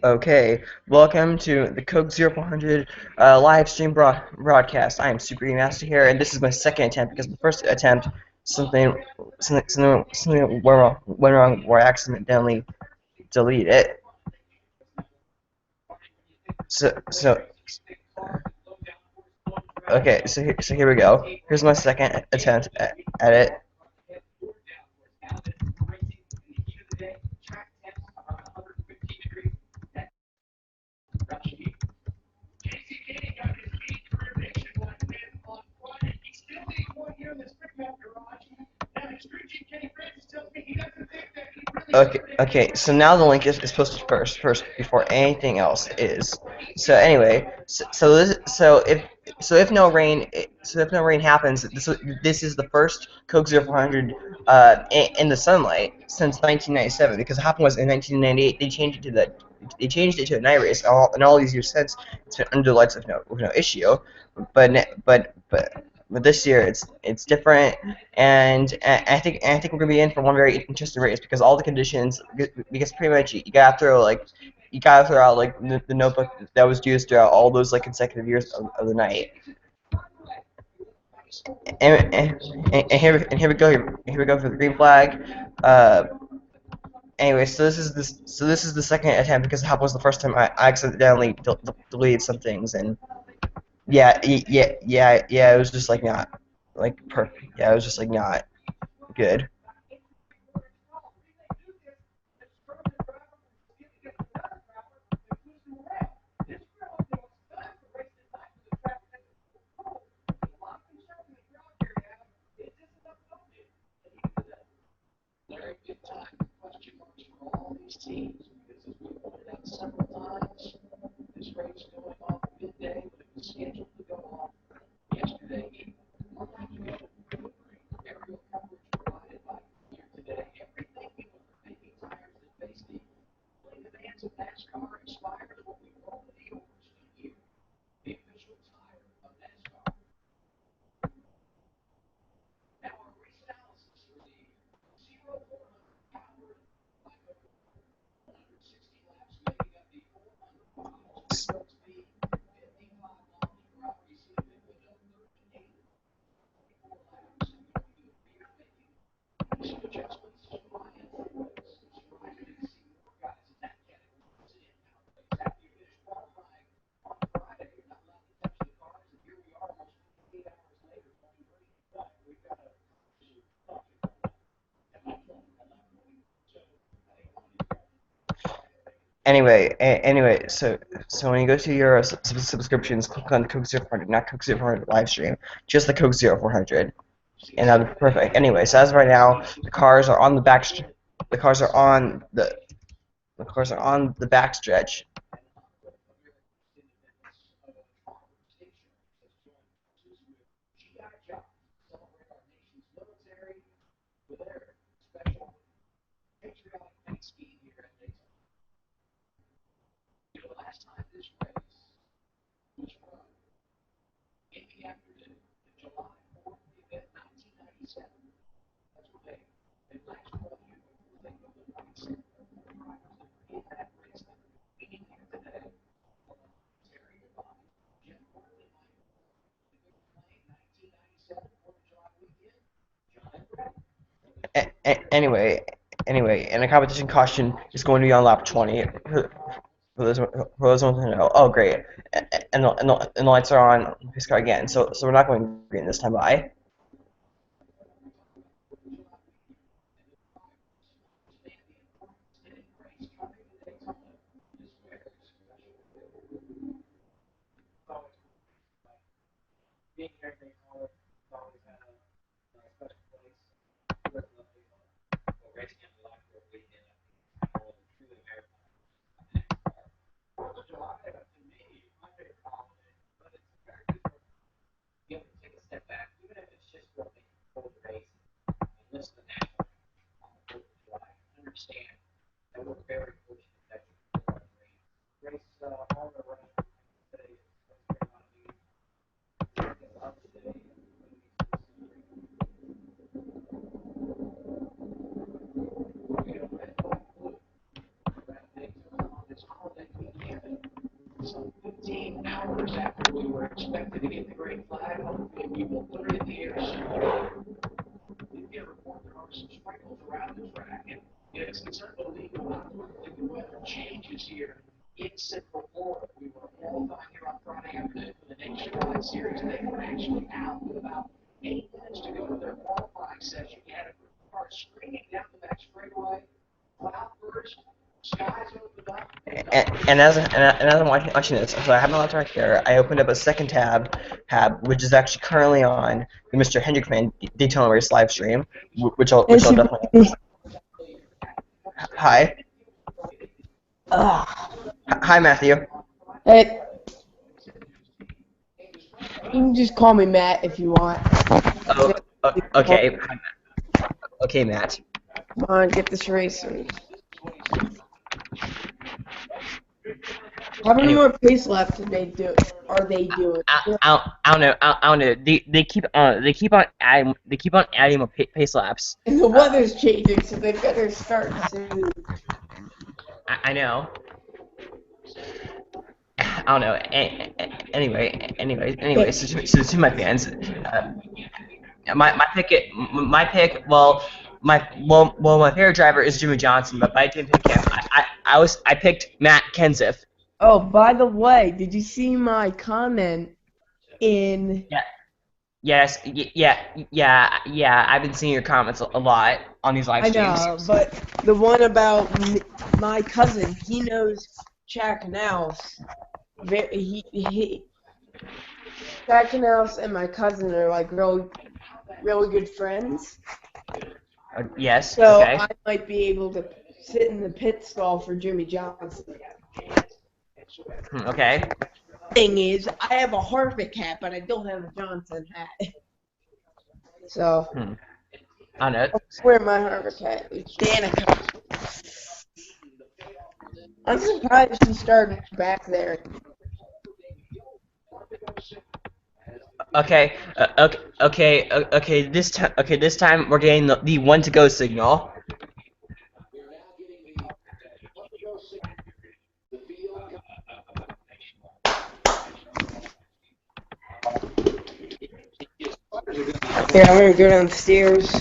Okay, welcome to the Coke 0400 live stream broadcast. I am Super Master here, and this is my second attempt because the first attempt something went wrong where I accidentally deleted it. So okay, so here we go. Here's my second attempt at it. Okay, so now the link is posted first before anything else is. So anyway, so if no rain happens, this is the first Coke 0400 in the sunlight since 1997, because what happened was in 1998 they changed it to a night race, and all these years since it's been under the lights with no issue, but this year it's different, and I think we're gonna be in for one very interesting race because all the conditions, because pretty much you gotta throw out like the notebook that was used throughout all those like consecutive years of the night. And here we go. Here we go for the green flag. Uh, anyway, so this is the second attempt because that was the first time I accidentally deleted some things, and yeah, it was just like not like perfect. Yeah, it was just like not good. Anyway, so when you go to your subscriptions, click on the Coke 0400, not Coke 0400 live stream, just the Coke 0400, and that'll be perfect. Anyway, so as of right now, the cars are on the back. The cars are on the cars are on the back stretch. Anyway, and the competition caution is going to be on lap 20. For those ones who know. Oh, great. And the lights are on his car again. So we're not going green this time. Bye. And as I'm watching this, so I have my laptop right here. I opened up a second tab, which is actually currently on the MrHendrickFan Daytona Race live stream, which I'll definitely. Hi, hi, Matthew. Hey, you can just call me Matt if you want. Okay, okay, Matt. Come on, get this race. How many more pace laps are they doing? I don't know. I don't know. They keep on adding more pace laps. And the weather's changing, so they better start soon. I know. I don't know. Anyway. So to my fans, my pick. Well, my favorite driver is Jimmy Johnson, but I didn't pick him. I picked Matt Kenseth. Oh, by the way, did you see my comment in? Yeah. Yes. Yeah. I've been seeing your comments a lot on these live streams. I know, but the one about my cousin, he knows Chad Canals. Chad Canals and my cousin are like really good friends. Yes. So okay. I might be able to sit in the pit stall for Jimmy Johnson. Okay. Thing is, I have a Harvick hat, but I don't have a Johnson hat. So I know. I'll wear my Harvick hat. It's Danica. I'm surprised he started back there. Okay. This time we're getting the one to go signal. Yeah, I'm gonna go downstairs.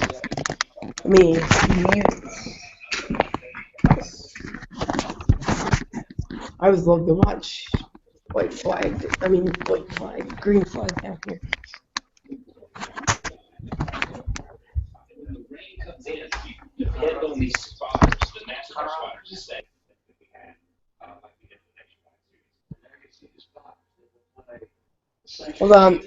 I would love to watch green flag down here. Hold on.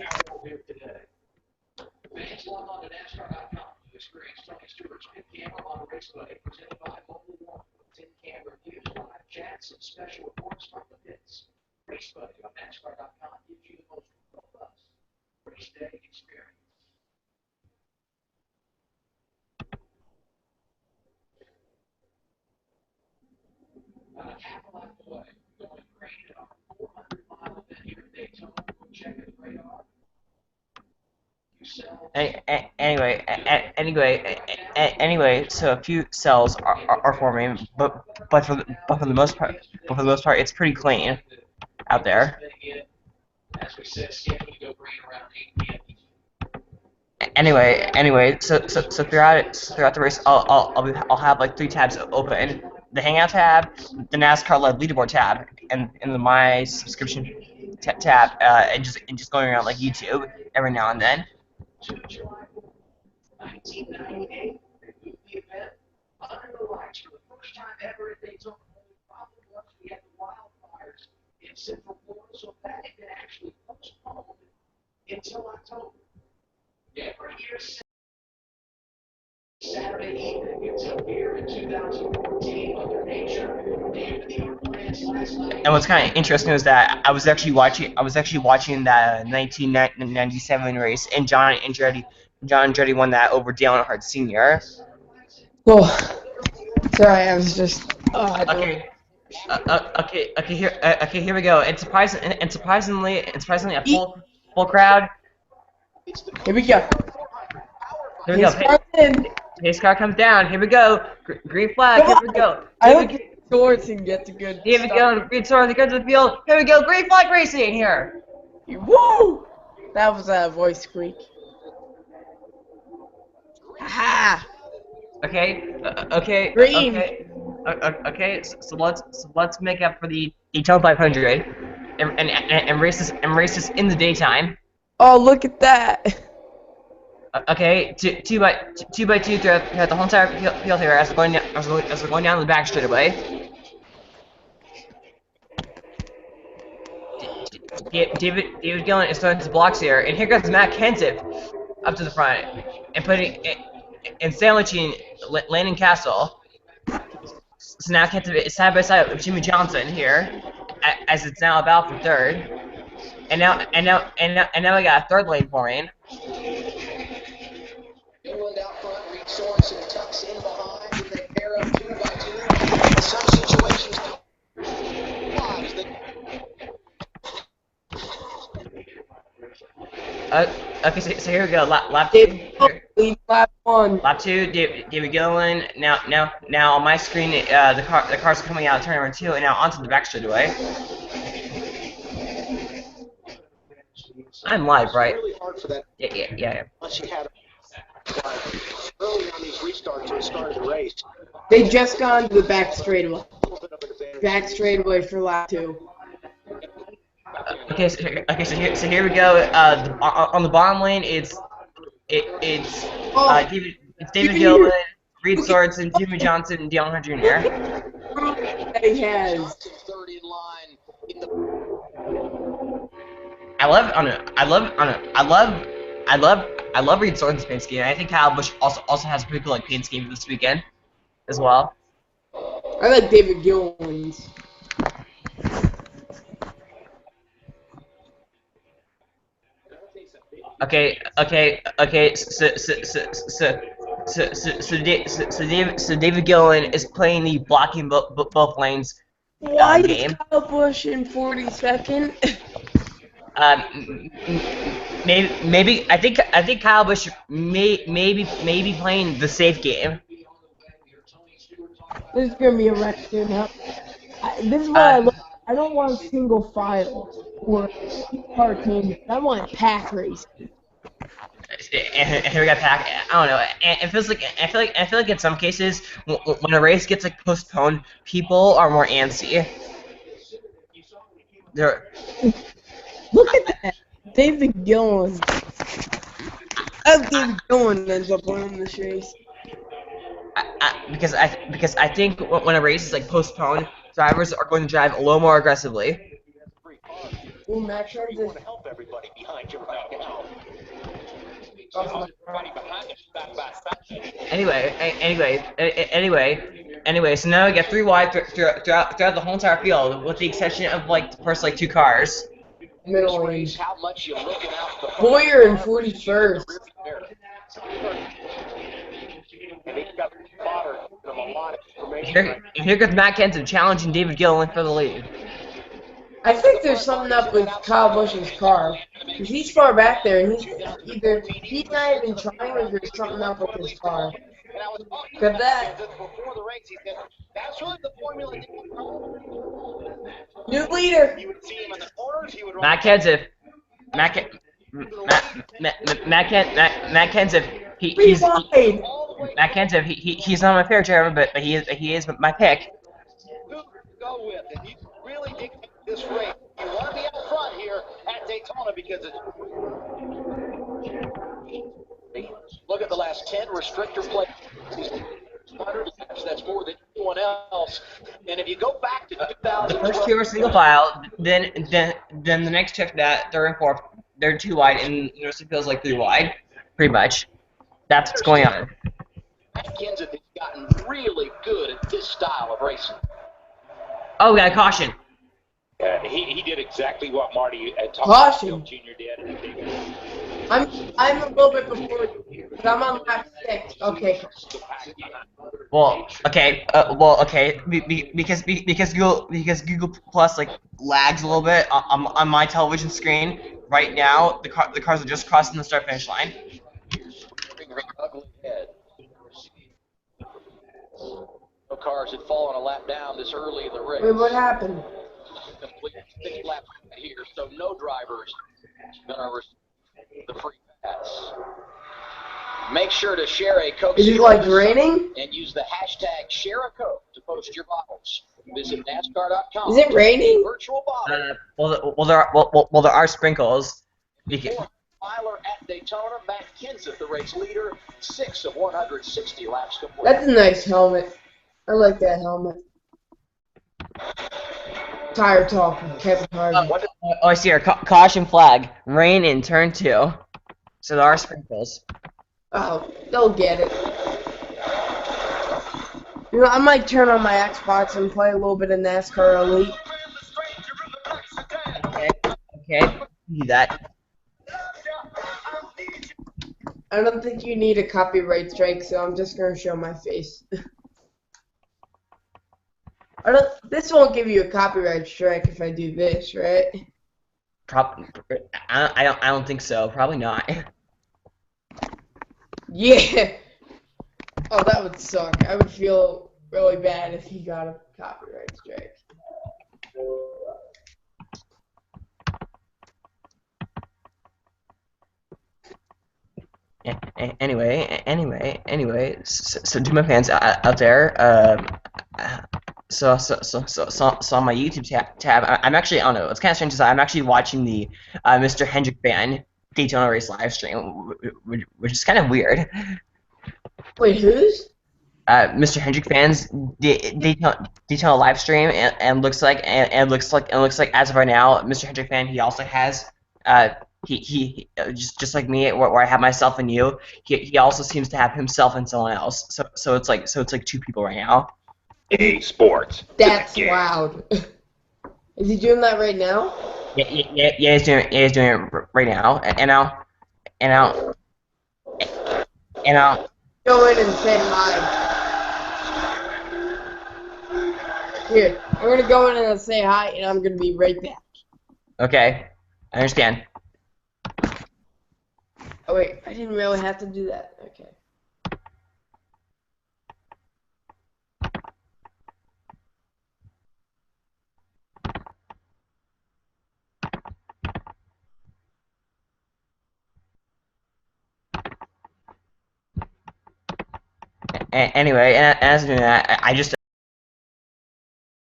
Anyway, so a few cells are forming, but for the most part, it's pretty clean out there. Anyway, so throughout the race, I'll have like 3 tabs open: the Hangout tab, the NASCAR Live Leaderboard tab, and the My Subscription tab, and just going around like YouTube every now and then. And what's kind of interesting is that I was actually watching that 1997 race, and John Andretti won that over Dale Earnhardt Sr. Oh, sorry, I was just. Okay, here we go. And surprisingly, a full crowd. Here we go. Here we go. Pace car comes down. Here we go. Green flag. Here we go. Thornton gets a good David start. Gillen, Reed Sorensen, goes to the field. Here we go, great flag racing here. Woo! That was a voice squeak. Ha! Okay, Green. okay. So let's make up for the Daytona 500 and races in the daytime. Oh, look at that. Okay, two by two throughout the whole entire field here as we're going down the back straightaway. David Gillen is throwing his blocks here, and here comes Matt Kenseth up to the front and putting and sandwiching Landon Castle. So now Kenseth is side by side with Jimmy Johnson here, as it's now about for third, and now we got a third lane forming. England out front, Reed Sorensen tucks in behind with a pair of 2x2. In some situations, Okay, so here we go. Lap David two. Gillen, lap one. Lap two. David Gillen. Now on my screen, the cars are coming out of turn number 2, and now onto the back straightaway. I'm live, right? really hard for that Yeah. unless you had early on these restarts or started the race. They just got into the back straightaway. Back straightaway for lap 2. Okay, so here we go. On the bottom lane, it's David Gillen, Reed Sorensen, Jimmy Johnson, and Dale Hunter Jr. That he has. Third in line in the I love Reed Sorensen's paint scheme. I think Kyle Busch also has a pretty cool paint scheme this weekend as well. I like David Gillen's. Okay. So David Gillen is playing the blocking both lanes Why game. is Kyle Busch in 42nd? Maybe I think Kyle Busch maybe playing the safe game. This is gonna be a wreck soon. Huh? This is what I look. I don't want single file or car team. I want pack racing. And here we got pack. I don't know. And it feels like I feel like in some cases when a race gets postponed, people are more antsy. They're Look at that, David Gillen. David Gillen ends up winning this race. because I think when a race is postponed, drivers are going to drive a little more aggressively. Ooh, Mattrew you want to help everybody behind you right now. Anyway, so now we get 3 wide throughout the whole entire field, with the exception of the first 2 cars. middle lane. How much you're looking out the Boyer in 41st. and he's got the spotter giving him a lot of information. Here goes Matt Kenseth challenging David Gillen for the lead. I think there's something up with Kyle Busch's car. Because he's far back there, and he's not even trying, or there's something up with his car. Look at that. Before the race, he said, that's really the formula. New leader. You would see him in the corners. He would Matt Kenseth. Matt Kenseth. He's Rewind. Matt Kenseth. He's not my favorite driver, but he is my pick. Who to go with, and you really dictate this race. You want to be out front here at Daytona because it's. Look at the last 10 restrictor plates. 100 laps, that's more than anyone else. And if you go back to 2000, The first 2 are single file. Then the next 2 after that, 3rd and 4th, they're 2 wide, and the rest of it feels like 3 wide, pretty much. That's what's going on. Matt Kenseth has gotten really good at this style of racing. Oh, we got a caution. He did exactly what Marty Caution. Jr. did. I'm a little bit before you, but I'm on lap 6. Okay. Well, okay. Because Google Plus lags a little bit on my television screen right now. The cars are just crossing the start finish line. Ugly head. cars had fallen a lap down this early in the race. Wait, what happened? Complete 6 laps here, so no drivers gonna receive the free pass. Make sure to share a Coke. Is it like raining? And use the hashtag ShareACoke to post your bottles. Visit NASCAR.com. Is it raining? Virtual bottle. Well, there are sprinkles. Tyler at Daytona, Matt Kenseth, the race leader, 6 of 160 laps complete. That's a nice helmet. I like that helmet. Tire talk with Kevin Harvick. Oh, I see her. Caution flag. Rain in turn 2. So there are sprinkles. Oh, they'll get it. You know, I might turn on my Xbox and play a little bit of NASCAR Elite. Okay. Do that. I don't think you need a copyright strike, so I'm just gonna show my face. This won't give you a copyright strike if I do this, right? I don't think so. Probably not. Yeah. Oh, that would suck. I would feel really bad if he got a copyright strike. Anyway. So to my fans out there, so on my YouTube tab, I'm actually, I don't know, it's kind of strange. I'm actually watching the MrHendrickFan Daytona Race live stream, which is kind of weird. Wait, whose? MrHendrickFan's Daytona live stream, and looks like as of right now, MrHendrickFan, he also has he just like me, where I have myself and you. He also seems to have himself and someone else. So it's like 2 people right now. EA Sports. That's loud. Is he doing that right now? Yeah, he's doing it right now. And I'll Go in and say hi. Here, I'm gonna go in and say hi, and I'm gonna be right back. Okay, I understand. Oh wait, I didn't really have to do that. Okay. Anyway, and as I'm doing that,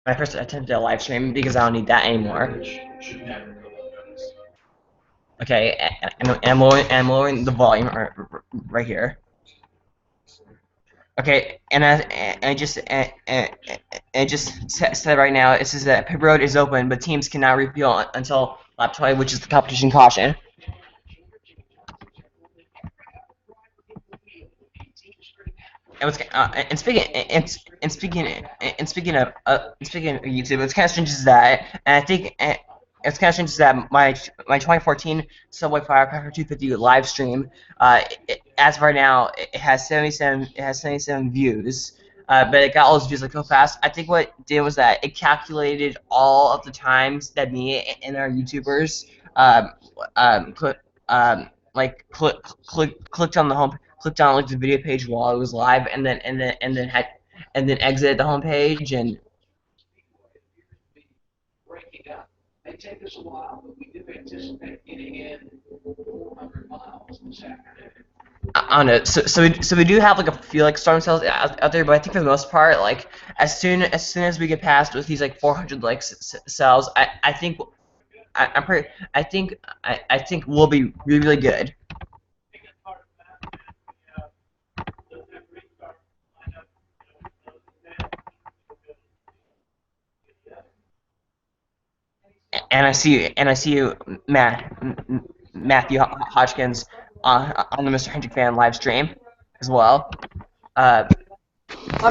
I first attempted a live stream because I don't need that anymore. Okay, and I'm lowering the volume right here. Okay, and I just said right now, it says that pit road is open, but teams cannot refuel until lap 20, which is the competition caution. And speaking of YouTube, it's kind of strange is that, and I think it's kind of strange is that my 2014 Subway Firecracker 250 live stream, as of right now, it has 77 views, but it got all those views like so fast. I think what it did was that it calculated all of the times that me and our YouTubers clicked on the home. Clicked on like the video page while it was live, and then exited the home page, and It take us a while, but we do anticipate getting in 400 miles this afternoon. I don't know. So we do have like a few like storm cells out there, but I think for the most part, like as soon as we get past with these like 400 like cells, I think we'll be really good. And I see you, Mattrew Hotchkiss on the MrHendrickFan live stream as well. I'm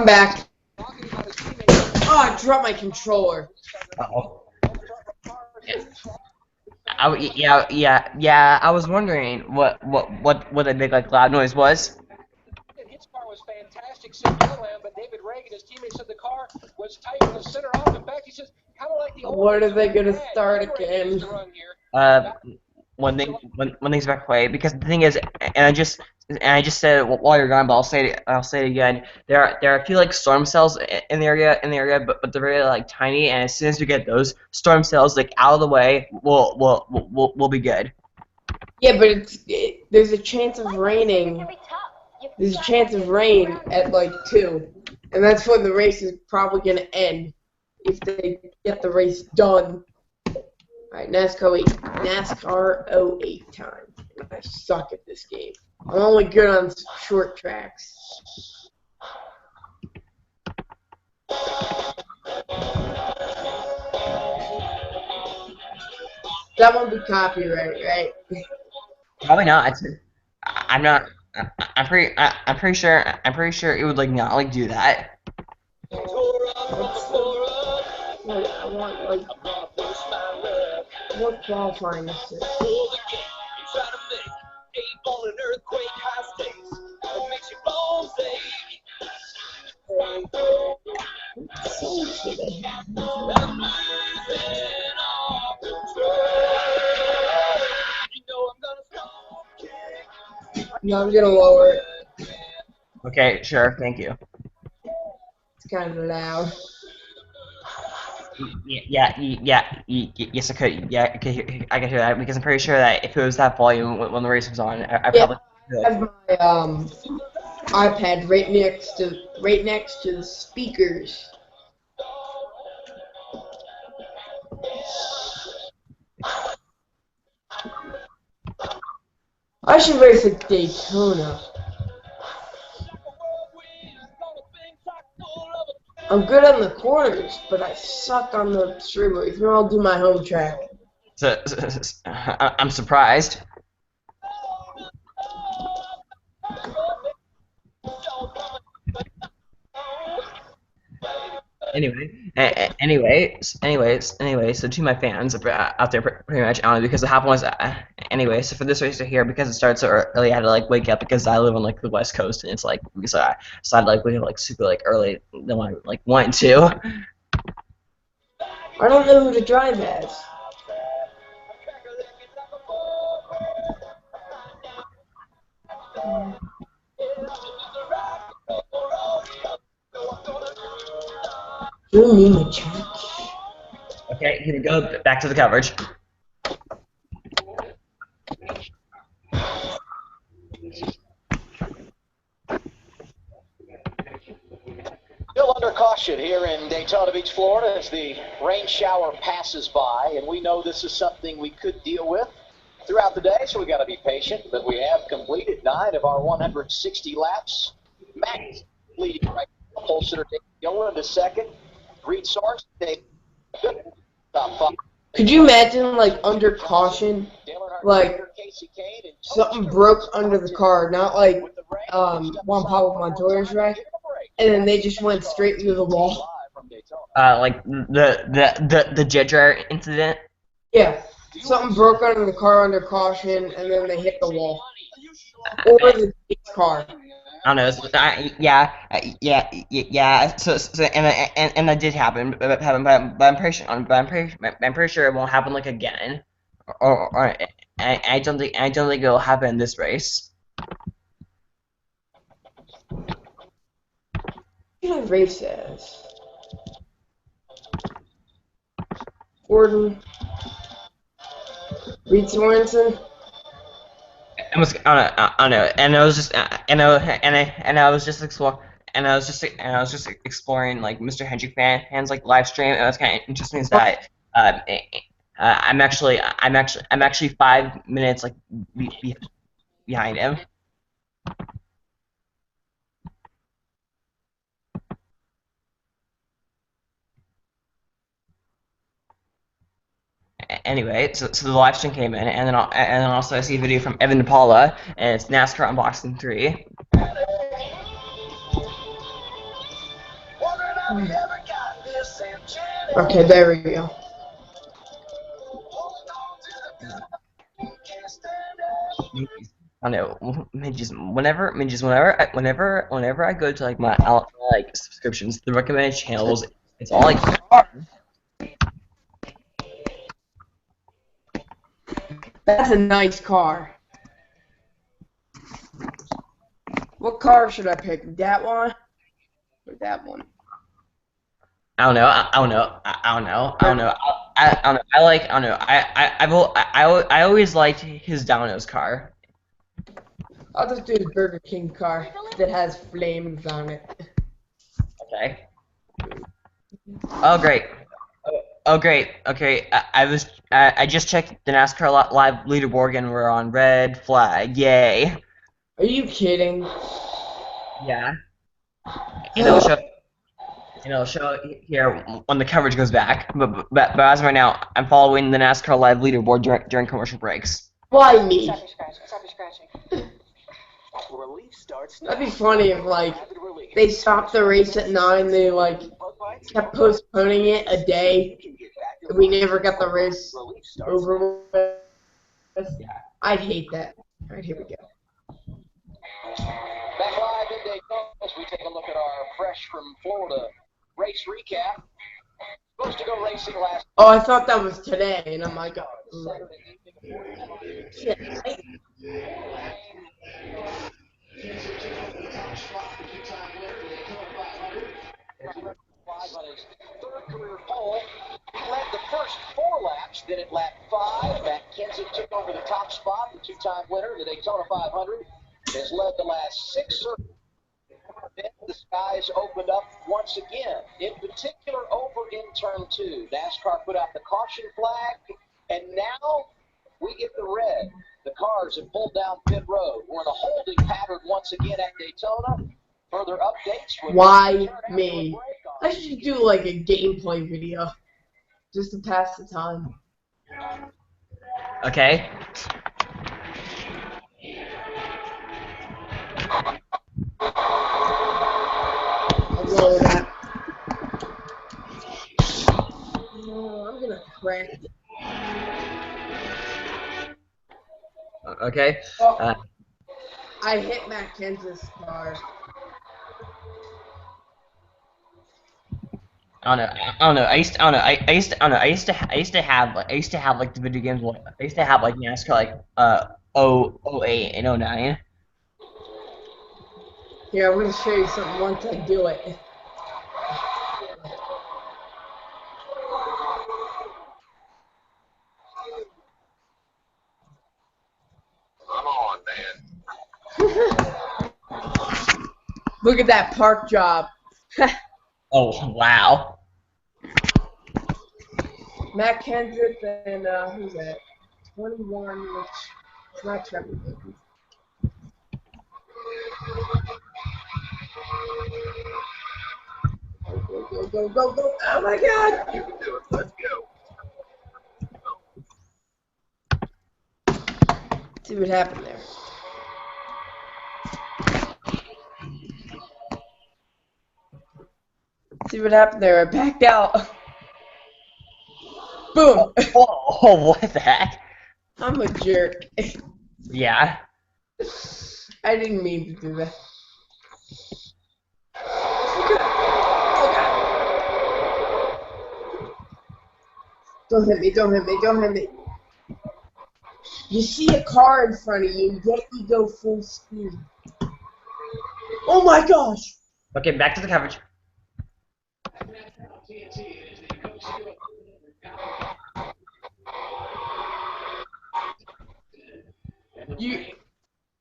back. Oh, I dropped my controller. Uh-oh. Yeah. I was wondering what that big like loud noise was. His car was fantastic, but David Reagan, his teammate, said the car was tight in the center off. In fact, he says kind of like the old. What are they gonna start again? When things back away, because the thing is, and I just and I just said it while you're gone, but I'll say it again. There are a few like storm cells in the area, but they're very like tiny. And as soon as we get those storm cells like out of the way, we'll be good. Yeah, but there's a chance of raining. There's a chance of rain at like 2, and that's when the race is probably gonna end if they get the race done. Alright, NASCAR 08 time. I suck at this game. I'm only good on short tracks. That won't be copyright, right? Probably not. I'm not. I'm pretty sure. I'm pretty sure it would like not like do that. I want like what qualifying is this? No, I'm gonna lower it. Okay, sure. Thank you. It's kind of loud. Yes, I could. Yeah, I could hear that because I'm pretty sure that if it was that volume when the race was on, I Yeah, probably I have my iPad right next to the speakers. I should race at Daytona. I'm good on the corners, but I suck on the straightaways. Maybe I'll do my home track. I'm surprised. Anyway, so to my fans out there, pretty much, because the happened was, anyway, so for this race here, because it starts so early, I had to like wake up because I live on like the West Coast, and it's like, so I had to like wake up like super like early than I like wanted to. I don't know who to drive as. You need a church. Okay, here we go. Back to the coverage. Still under caution here in Daytona Beach, Florida, as the rain shower passes by, and we know this is something we could deal with throughout the day, so we got to be patient. But we have completed 9 of our 160 laps. Matt leading right now. Holster going into second. Reed Source, top 5. Could you imagine, like, under caution, like, something broke under the car, not like Juan Pablo Montoya's wreck, and then they just went straight through the wall? Like the jet dryer incident. Yeah, something broke under the car under caution, and then they hit the wall. Or the car. I don't know. Yeah. So and that did happen, but I'm pretty sure it won't happen like again, or I don't think it'll happen in this race. What should I race as? Gordon. Reed Sorensen. I don't know, and I was just, I was just exploring like MrHendrickFan's like live stream, and what's kind of interesting is that I'm actually 5 minutes like behind him. Anyway, so the live stream came in, and then also I see a video from Evan DePaula, and it's NASCAR Unboxing 3. Okay, there we go. I don't know, whenever I go to like my like subscriptions, the recommended channels, it's all like. That's a nice car. What car should I pick? That one or that one? I don't know. I don't know. I don't know. I don't know. I don't know. I don't know. I always liked his Domino's car. I'll just do his Burger King car that has flames on it. Okay. Oh great. Oh great. Okay. I just checked the NASCAR live leaderboard and we're on red flag. Yay. Are you kidding? Yeah. And it'll show. And it'll show here when the coverage goes back. But as of right now, I'm following the NASCAR live leaderboard during commercial breaks. Why me? Stop your scratching. Relief starts That'd be funny if, like, they stopped the race at 9, they, like, kept postponing it a day, and we never got the race over with. Yeah. I'd hate that. Alright, here we go. Back live in Daytona as we take a look at our fresh from Florida race recap. Supposed to go racing last Oh, I thought that was today, and I'm like, oh, shit. on his third career pole. He led the first 4 laps. Then at lap 5, Matt Kenseth took over the top spot. The 2-time winner of the Daytona 500 has led the last 6 circuits. Then the skies opened up once again. In particular, over in turn 2, NASCAR put out the caution flag, and now we get the red. The cars have pulled down pit road. We're in a holding pattern once again at Daytona. Further updates. Why me? I should do like a gameplay video just to pass the time. Okay. I'll roll that. Oh, I'm gonna crack it. Okay. Oh, I hit Matt Kenseth's car. I don't know. I used to have like the video games. I used to have like NASCAR like 08 and 09. Here, I'm gonna show you something once I do it. Come on, man. Look at that park job. Oh wow. Matt Kenseth and who's that? 21, which is not Trevor Baby. Go. Oh my god! You can do it. Let's go. See what happened there. See what happened there. I backed out. Boom! Oh, what the heck? I'm a jerk. Yeah. I didn't mean to do that. Don't hit me. You see a car in front of you, yet you go full speed. Oh my gosh! Okay, back to the coverage.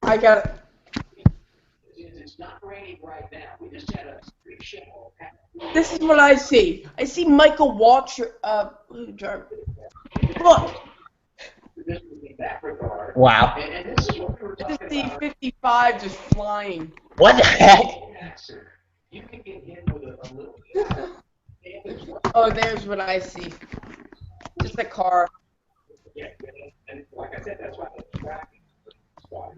I got it. It's not raining right now. We just had a street show. This is what I see. I see Michael Waltrip. Look. Wow. This is the 55 just flying. What the heck? You can get hit with a little. Oh, there's what I see. Just a car. Yeah, and like I said, that's why the track. The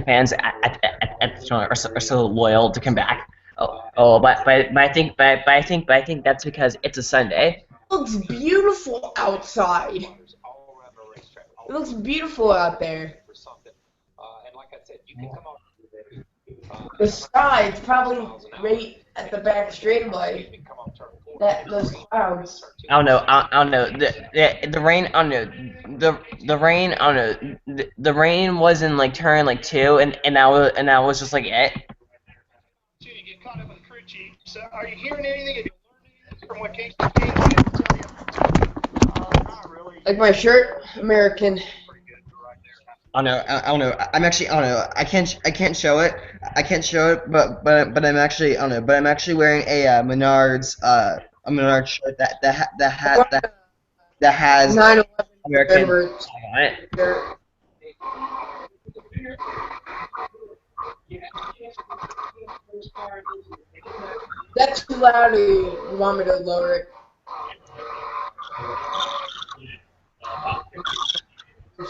fans at the show are so loyal to come back. But I think that's because it's a Sunday. It looks beautiful outside. It looks beautiful out there. The sky is probably great at the back straightaway. Those clouds. I don't know. I don't know. The rain. I don't know. The rain. I don't know. The rain was in like turn like 2, and that was just like it. You get caught up with the crew chief. So, are you hearing anything? Have you learned anything from what Casey came to tell you? Not really. Like my shirt, American. I don't know. I don't know. I'm actually. I don't know. I can't show it. I can't show it. But I'm actually. I don't know. But I'm actually wearing a Menards shirt that has 9/11 American members. on it. That's too loud. Or you want me to lower it?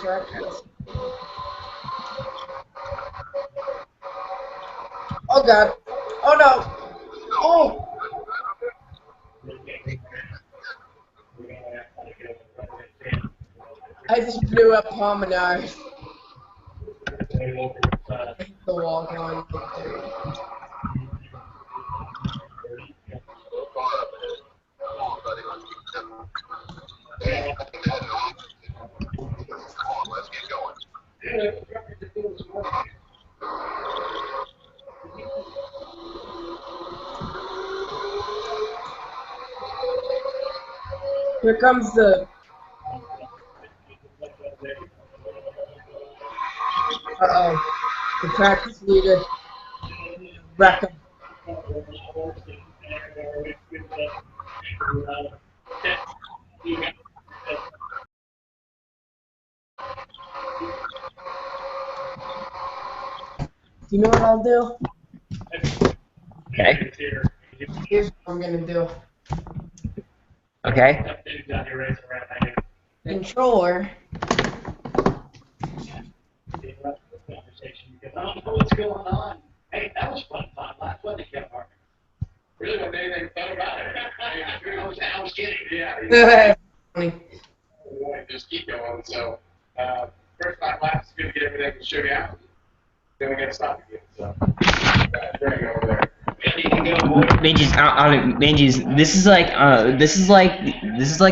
Yes. Oh God! Oh no! Oh! I just blew up Palmenard. The wall going. Let's get going. Here comes the. Uh-oh. The practice leader. Wreck him. Do you know what I'll do? Okay. Here's what I'm gonna do. Okay. Controller. I don't know what's going on. Hey, that was fun time. Last one they kept arguing. Really, what made anything fun about it? I was kidding. Yeah. Funny. Just keep going. So, first 5 laps is going to get everything to show you out. Then we got to stop again. So, bring over there. Manges, this is like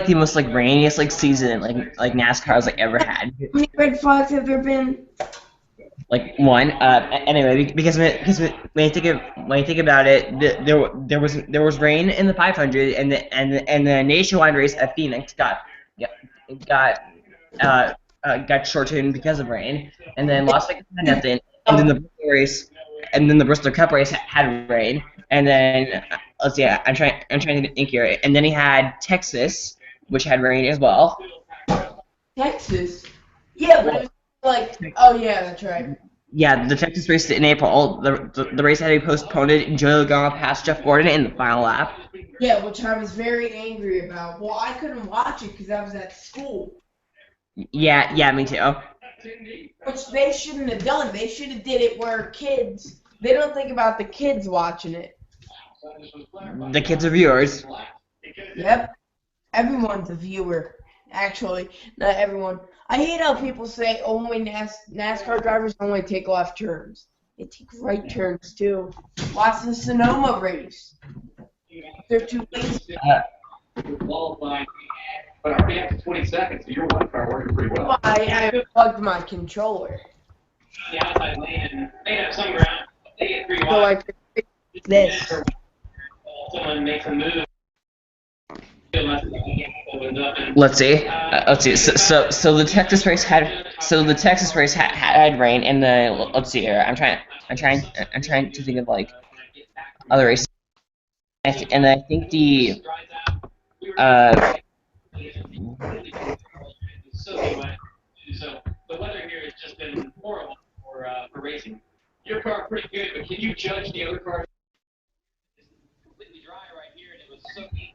the most like rainiest like season like NASCAR's like ever had. How many red flags have there been? Like one. Anyway, because when you think about it, there was rain in the 500, and the nationwide race at Phoenix got shortened because of rain, and then Las Vegas had nothing, and then the Bristol race, and then the Bristol Cup race had rain, and then let's see, I'm trying to think here, and then he had Texas, which had rain as well. Texas? Yeah, but it was like, oh yeah, that's right. Yeah, the Texas race in April, the race had to be postponed, and Joey Logano passed Jeff Gordon in the final lap. Yeah, which I was very angry about. Well, I couldn't watch it because I was at school. Yeah, me too. Which they shouldn't have done. They should have did it where kids. They don't think about the kids watching it. The kids are viewers. Yep. Everyone's a viewer. Actually, not everyone. I hate how people say only NASCAR drivers only take left turns. They take right turns too. Watch the Sonoma race. They're too lazy. Qualifying, but I already have 20 seconds, so your one car working pretty well. I plugged my controller. The outside lane, they have some ground. They get 3 So I wide. could this. Someone makes a move. Let's see. So the Texas race had rain, and the let's see here. I'm trying to think of like other races, and I think the So the weather here has just been horrible for racing. Your car pretty good, but can you judge the other car? It's completely dry right here, and it was soaking.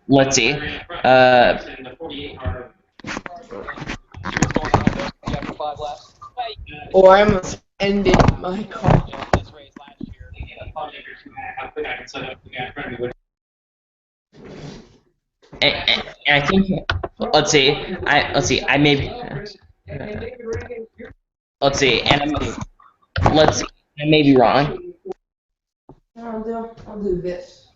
let's see. Oh, I almost ended my call. And I think let's see. I maybe let's see. And let's see. I may be wrong. I'll do this.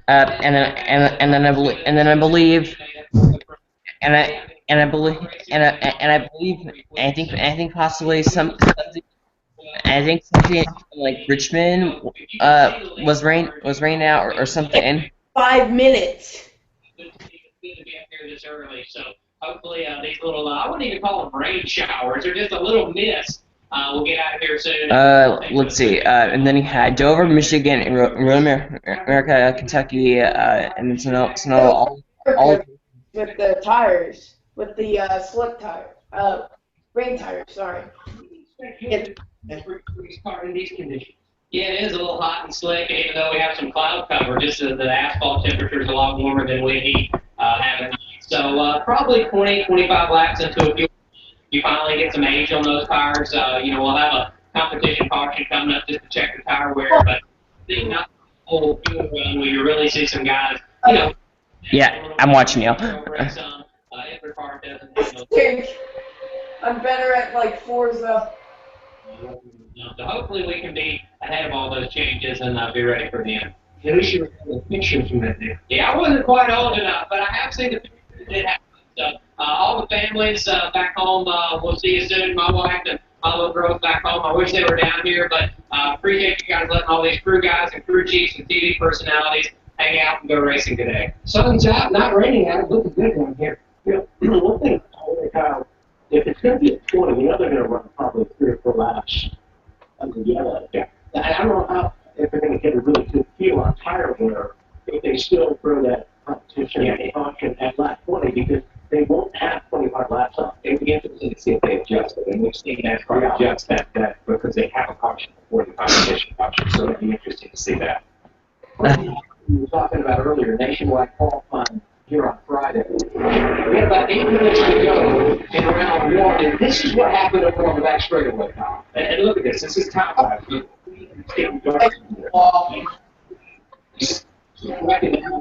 And then I believe I think possibly something like Richmond was rained out or something. 5 minutes. Good to be up here this early. So hopefully these little, I wouldn't even call them rain showers. They're just a little mist. We'll get out of here soon. Let's see. And then you had Dover, Michigan, and Rhode America, Kentucky, and then snow all. With the tires, with the slick tires, rain tires. Sorry. In these conditions. Yeah, it is a little hot and slick, and even though we have some cloud cover, just the asphalt temperature is a lot warmer than we have at night. So probably 20, 25 laps into a few. You finally get some age on those tires. We'll have a competition caution coming up just to check the tire wear, but I think not the whole fuel run where you really see some guys, Yeah, I'm watching you. If their car doesn't handle. I'm better at like Forza. So hopefully we can be ahead of all those changes and be ready for the end. At least you were pictures from that day. Yeah, I wasn't quite old enough, but I have seen the pictures that did happen. So all the families back home, we'll see you soon. My wife and my little girls back home. I wish they were down here, but appreciate you guys letting all these crew guys and crew chiefs and TV personalities hang out and go racing today. Sun's out, not raining out. It looks a good one here. One thing, Kyle, if it's going to be a 20, you know they're going to run probably 3 or 4 laps under yellow. Yeah. I don't know how if they're going to get a really good feel on tire wear if they still throw that competition caution at lap 20 because they won't have 25 laps on. It would be interesting to see if they adjust it, and we've seen NASCAR adjust that because they have a caution before the competition caution, so it'd be interesting to see that. We were talking about earlier, nationwide qualifying here on Friday. We had about 8 minutes to go in round 1, and this is what happened over on the back straightaway now. And look at this. This is top 5. It's getting dark.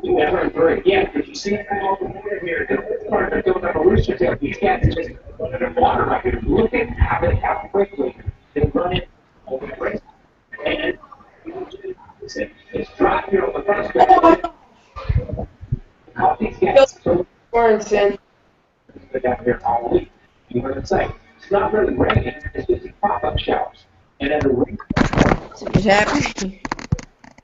Never 3. Yeah, did you see that over here? They're doing a rooster tail. These guys are just underwater. Like, look at how quickly they run it over the race. And it's dropped here on the first one. How these guys Warrington. they're down here all week. You heard it say. It's not really raining. It's just pop-up showers. And then the rain. What's happening?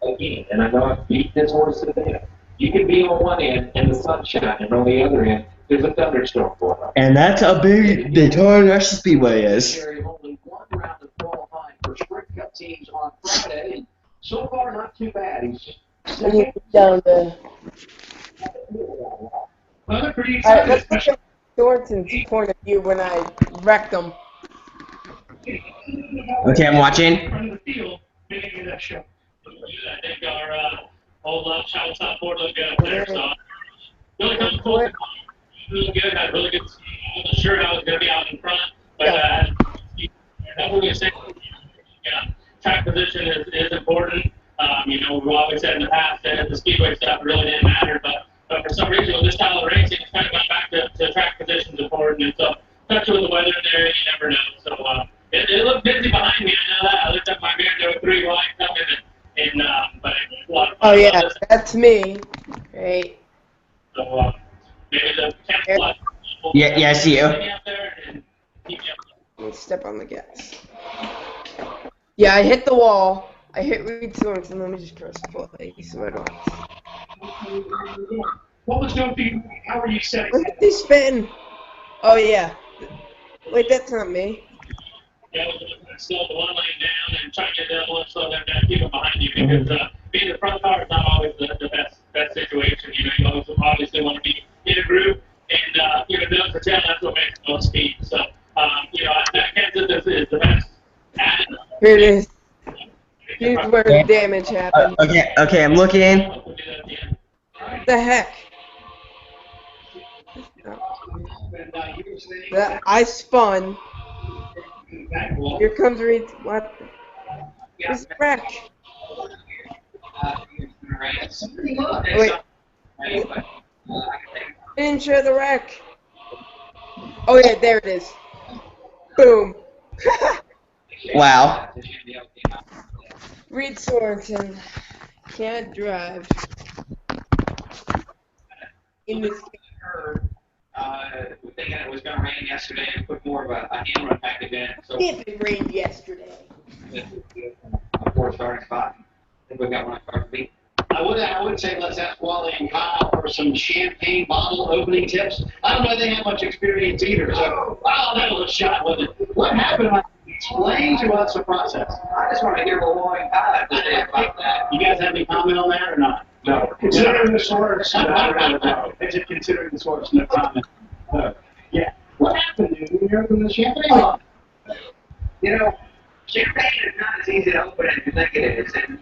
Again, and I know I've beat this horse to death. You can be on one end and the sun's shining, and on the other end, there's a thunderstorm going on. And that's how big Daytona Race Speedway is. Only one round of qualifying for Sprint Cup teams on Friday, and so far not too bad. He's just I need to down the. Well, they're pretty Alright, excited. let's look at Thornton's point of view when I wrecked him. Okay, I'm watching. Front of the field, maybe that show. I think our old child top board looked good up there. So really coming close. Really good. Had really good. I wasn't sure I was going to be out in front, but that's what we said. Track position is important. We've always said in the past that the speedway stuff really didn't matter, but for some reason with this style of racing, it's kind of gone back to track position's important. And so, especially with the weather there, you never know. So it looked busy behind me. I know that. I looked up my mirror. There were 3 lines coming, but it was a lot of fun. Oh yeah, that's me. Great. So maybe the 10 plus. Yeah, I see you. Out there and keep you up. Let me step on the gas. Yeah, I hit the wall. I hit Reed Thornton. Let me just press play so I don't. What was doing for you? How were you setting? Look at this spin. Oh yeah. Wait, that's not me. Yeah, slow the one lane down and try to get the other one, slow them down, keep them behind you because being the front car is not always the best situation. You always obviously want to be in a group and nose to tail. That's what makes the most speed. So Kansas is the best at it. Here it is. Here's where the damage happened. Okay, I'm looking. What the heck? I spun. Here comes Reed. What? This is wreck. Wait. Didn't show the wreck. Oh yeah, there it is. Boom. Wow. Reed Sorensen can't drive in this game. Thinking it was going to rain yesterday and put more of a hand run package in. So If it rained yesterday. a 4 starting spot. I think we've got one car to beat. I would say let's ask Wally and Kyle for some champagne bottle opening tips. I don't know if they have much experience either, so that was a shot with it. What happened? Explain to us the process. I just want to hear what Wally and Kyle have to say about that. You guys have any comment on that or not? No. Considering the source, No. Just considering the source, no comment. yeah. What happened, dude? You opened the champagne bottle? You know, champagne is not as easy to open as you think it is. And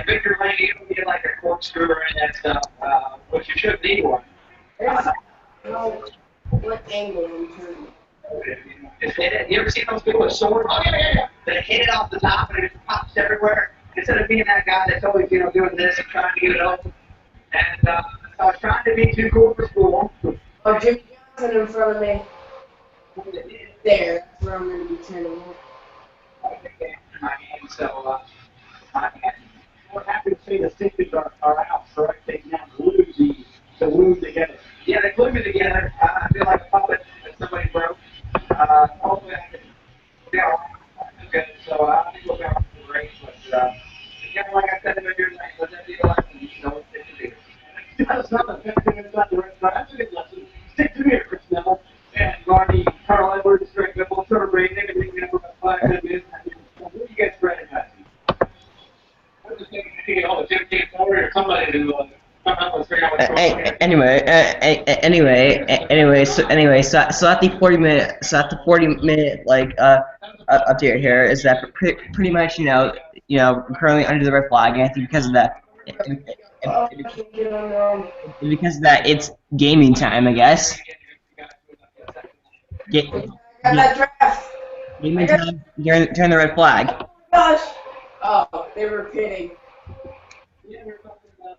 Victor Lane, you don't get like a corkscrew or any of that stuff, but you should need one. What angle are we turning? Just hit it. You ever seen those people with swords? Oh, yeah. They hit it off the top and it just pops everywhere. Instead of being that guy that's always, doing this and trying to get it open. And so I was trying to be too cool for school. Oh, Jimmy Johnson in front of me. There, that's where I'm going to be turning. So, What happened to say the stitches are out, correct? They now glue the wound together. yeah, they glued me together. I feel like a puppet that somebody broke. Hopefully I can be all right. Okay, so I think we'll be on the race. But, like I said, they're doing that. Let them be like, what they can do. That's not effective inside the restaurant. That's a good lesson. Stick to me, Chris Neville. And Marty, Carl Edwards, Greg Neville, sort of rating everything we have about 5 minutes. What do you guys ready, guys? I'm just thinking, all the Jim Case or somebody to come out and figure out what's going on here. So at the 40-minute update here is that pretty much we're currently under the red flag, and I think because of that it's gaming time, I guess. That draft. Gaming time. Turn the red flag. Gosh. Oh, they were kidding. Yeah, we're talking about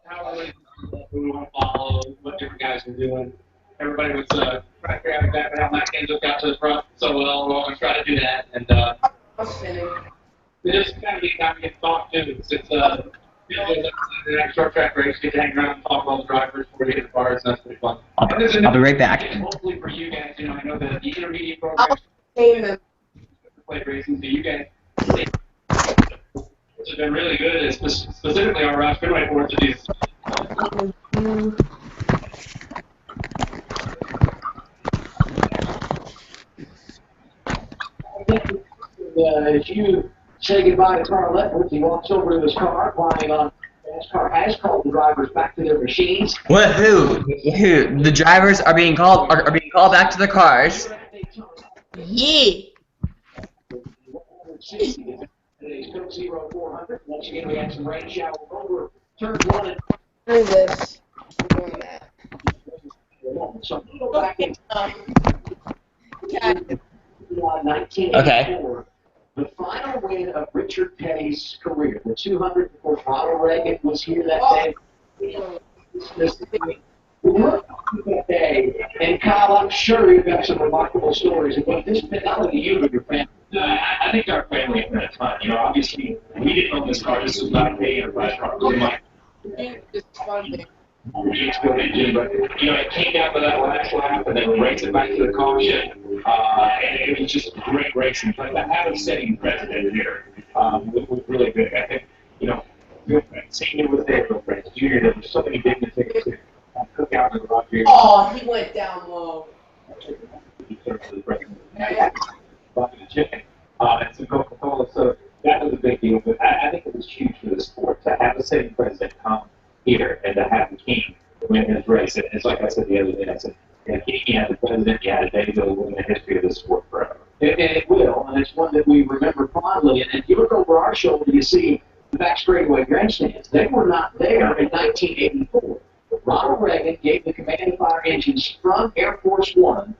how we want to follow, what different guys are doing. Everybody was trying to figure out exactly how Matt Kenzo got to the front, so we're going to try to do that. And it just kind of be time to get talked to. It's the next short track race, get to hang around and talk about the drivers before we get to bars, and that's pretty fun. I'll be right back. Hopefully for you guys, I know that the intermediate program play racing, so you guys have been really good, specifically our Rouse Midway boards of these. As you say goodbye to Carl Edwards, he walks over to his car, flying on. His car has called the drivers back to their machines. What? Who? The drivers are being called back to their cars. Yeah. Today's Coke 0400. Once again, we had some rain shower over turn 1 and Do this. We're doing that. so we'll go back in Okay. 1984. The final win of Richard Petty's career, the 200 for Ronald Reagan, was here that day. That day. And Kyle, I'm sure you've got some remarkable stories about this mentality you and your family. I think our family at that time, obviously we didn't own this car. This was not a enterprise car. It was my It's fun. engine, but it came down to that last lap and then raced it back to the caution. And it was just great racing. But to have a setting president here was really good. I think, Senior was there, Bill France Junior. There were so many dignitaries here. Cookout and Roger. Oh, he went down low. He served as the president. Bucket of chicken and some Coca-Cola. So that was a big deal. But I think it was huge for the sport to have a sitting president come here and to have the king win his race. And it's like I said the other day, I said, you had the president, you had a day that will win the history of this sport forever. And it will, and it's one that we remember fondly. And if you look over our shoulder, you see the back straightaway grandstands. They were not there in 1984. Ronald Reagan gave the command and fire engines from Air Force One,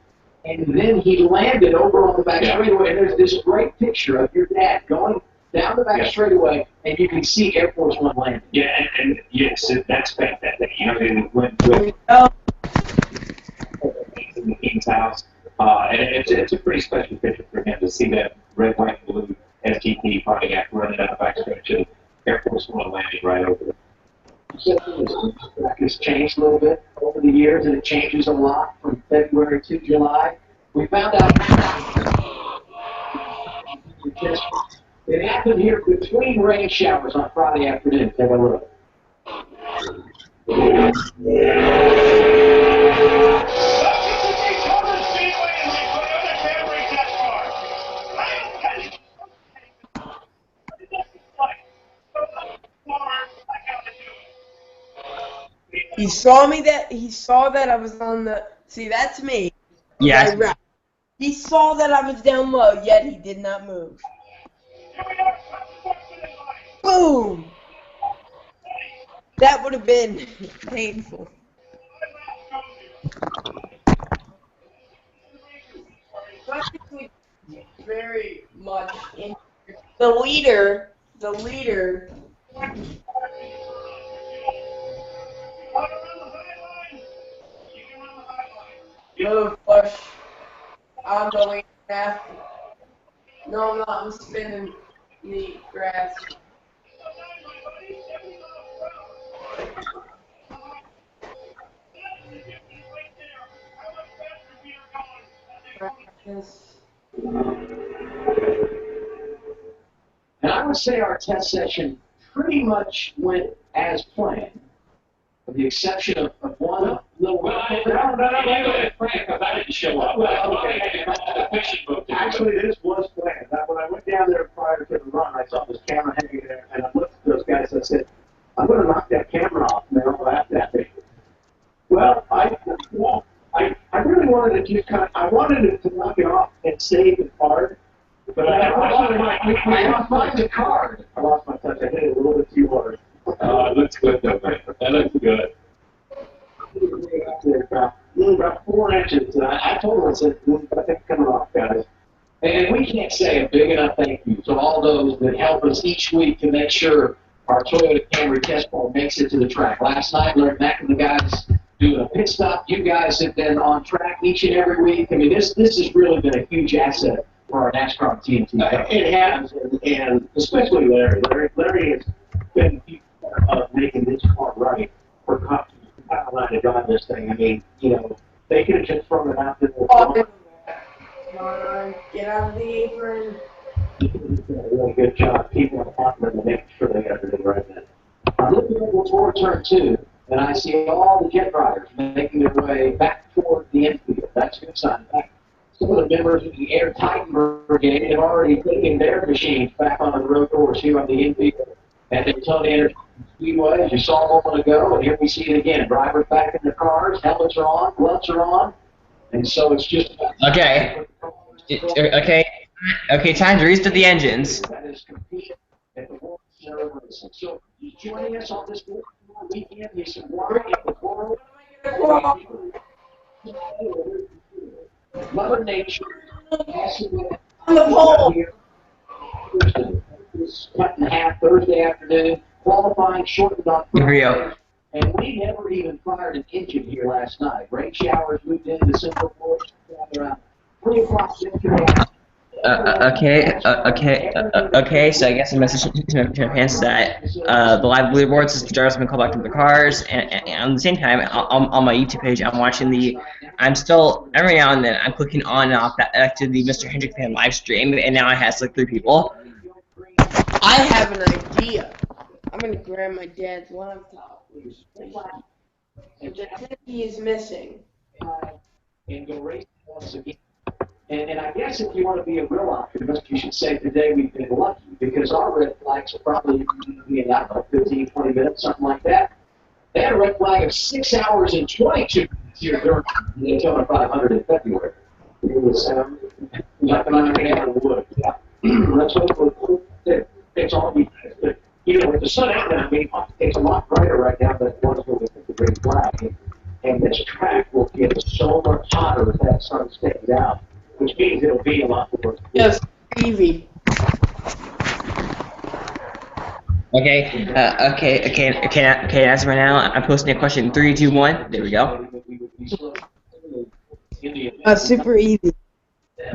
and then he landed over on the back straightaway. And there's this great picture of your dad going down the back straightaway, and you can see Air Force One landing. Yeah, and yes, that's fantastic. They went with in the King's house. And it's a pretty special picture for him to see that red, white, and blue STP Pontiac running out of backstretch of Air Force One landing right over it. Track has changed a little bit over the years, and it changes a lot from February to July. We found out it happened here between rain showers on Friday afternoon. Take a look. He saw me that he saw that I was on the. See, that's me. Yes. Right. He saw that I was down low, yet he did not move. Boom! That would have been painful. Very much in the leader. Move, push. I'm the leader now. No, I'm not. I'm spinning the grass. Practice. And I would say our test session pretty much went as planned, with the exception of one little. Well, I didn't show up. Well, okay. Actually, this was planned. When I went down there prior to the run, I saw this camera hanging there, and I looked at those guys and I said, I'm going to knock that camera off, and they don't laugh at me. Well, I really wanted to I wanted to knock it off and save the card, but I lost my card. I lost my touch. I hit it a little bit too hard. It looks good, though, man. That looks good. About 4 inches. And I told them, I said, I think it's coming off, guys. And we can't say a big enough thank you to all those that help us each week to make sure our Toyota Camry test ball makes it to the track. Last night, Larry Mack and the guys doing a pit stop. You guys have been on track each and every week. I mean, this has really been a huge asset for our NASCAR TNT. It has, and especially Larry. Larry has been making this car right for Cox to drive this thing. I mean, they could have just thrown it out there. Come on, get out of the apron. A really good job keeping on top of them and making sure they got everything right then. I'm looking over toward turn 2, and I see all the jet riders making their way back toward the infield. That's a good sign. Some of the members of the Air Titan Brigade have already taken their machines back on the road course here on the infield at Daytona Speedway, as you saw a moment ago, and here we see it again. Drivers back in their cars, helmets are on, gloves are on, and so it's just Okay. Okay, time to restart the engines. That is compete at the World Series Racing. So he's joining us on this weekend. He's why in the world. Mother Nature. On the pole. Cut in half Thursday afternoon. Qualifying shortened on Rio. And we never even fired an engine here last night. Rain showers moved into Central Florida around 3 o'clock yesterday. Okay, so I guess the message to my fans is that the live leaderboard says the drivers have been called back to the cars, and at the same time, on my YouTube page, I'm watching I'm still, every now and then, I'm clicking on and off back to the MrHendrickFan live stream, and now it has like 3 people. I have an idea. I'm going to grab my dad's laptop. The TV is missing. And go racing once again. And I guess if you want to be a real optimist, you should say today we've been lucky because our red flags will probably be in, 15, 20 minutes, something like that. They had a red flag of 6 hours and 22 minutes here during the Daytona 500 in February. It was nothing under the wood. Yeah. Let's hope it's all we but with the sun out there, I mean, it's a lot brighter right now than it was when we took the green flag. And this track will get so much hotter as that sun stays out, which means it'll be a lot more. Yes, Evie. Okay, as of right now, I'm posting a question in 3, 2, 1. There we go. In the event Super easy.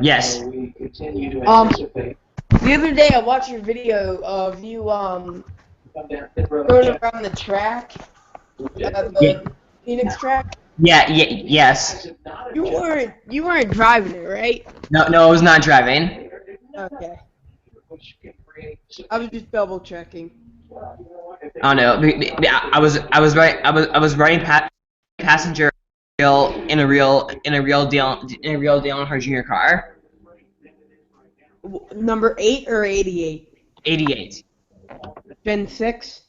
Yes. So we continue to Um, anticipate. The other day I watched your video of you Come down pit road. going around the track, the Phoenix track. Yes. You weren't driving it, right? No, I was not driving. Okay. I was just double checking. I don't know. I was riding passenger in a real Dale her junior car. Number 8 or 88? 88. Gen 6?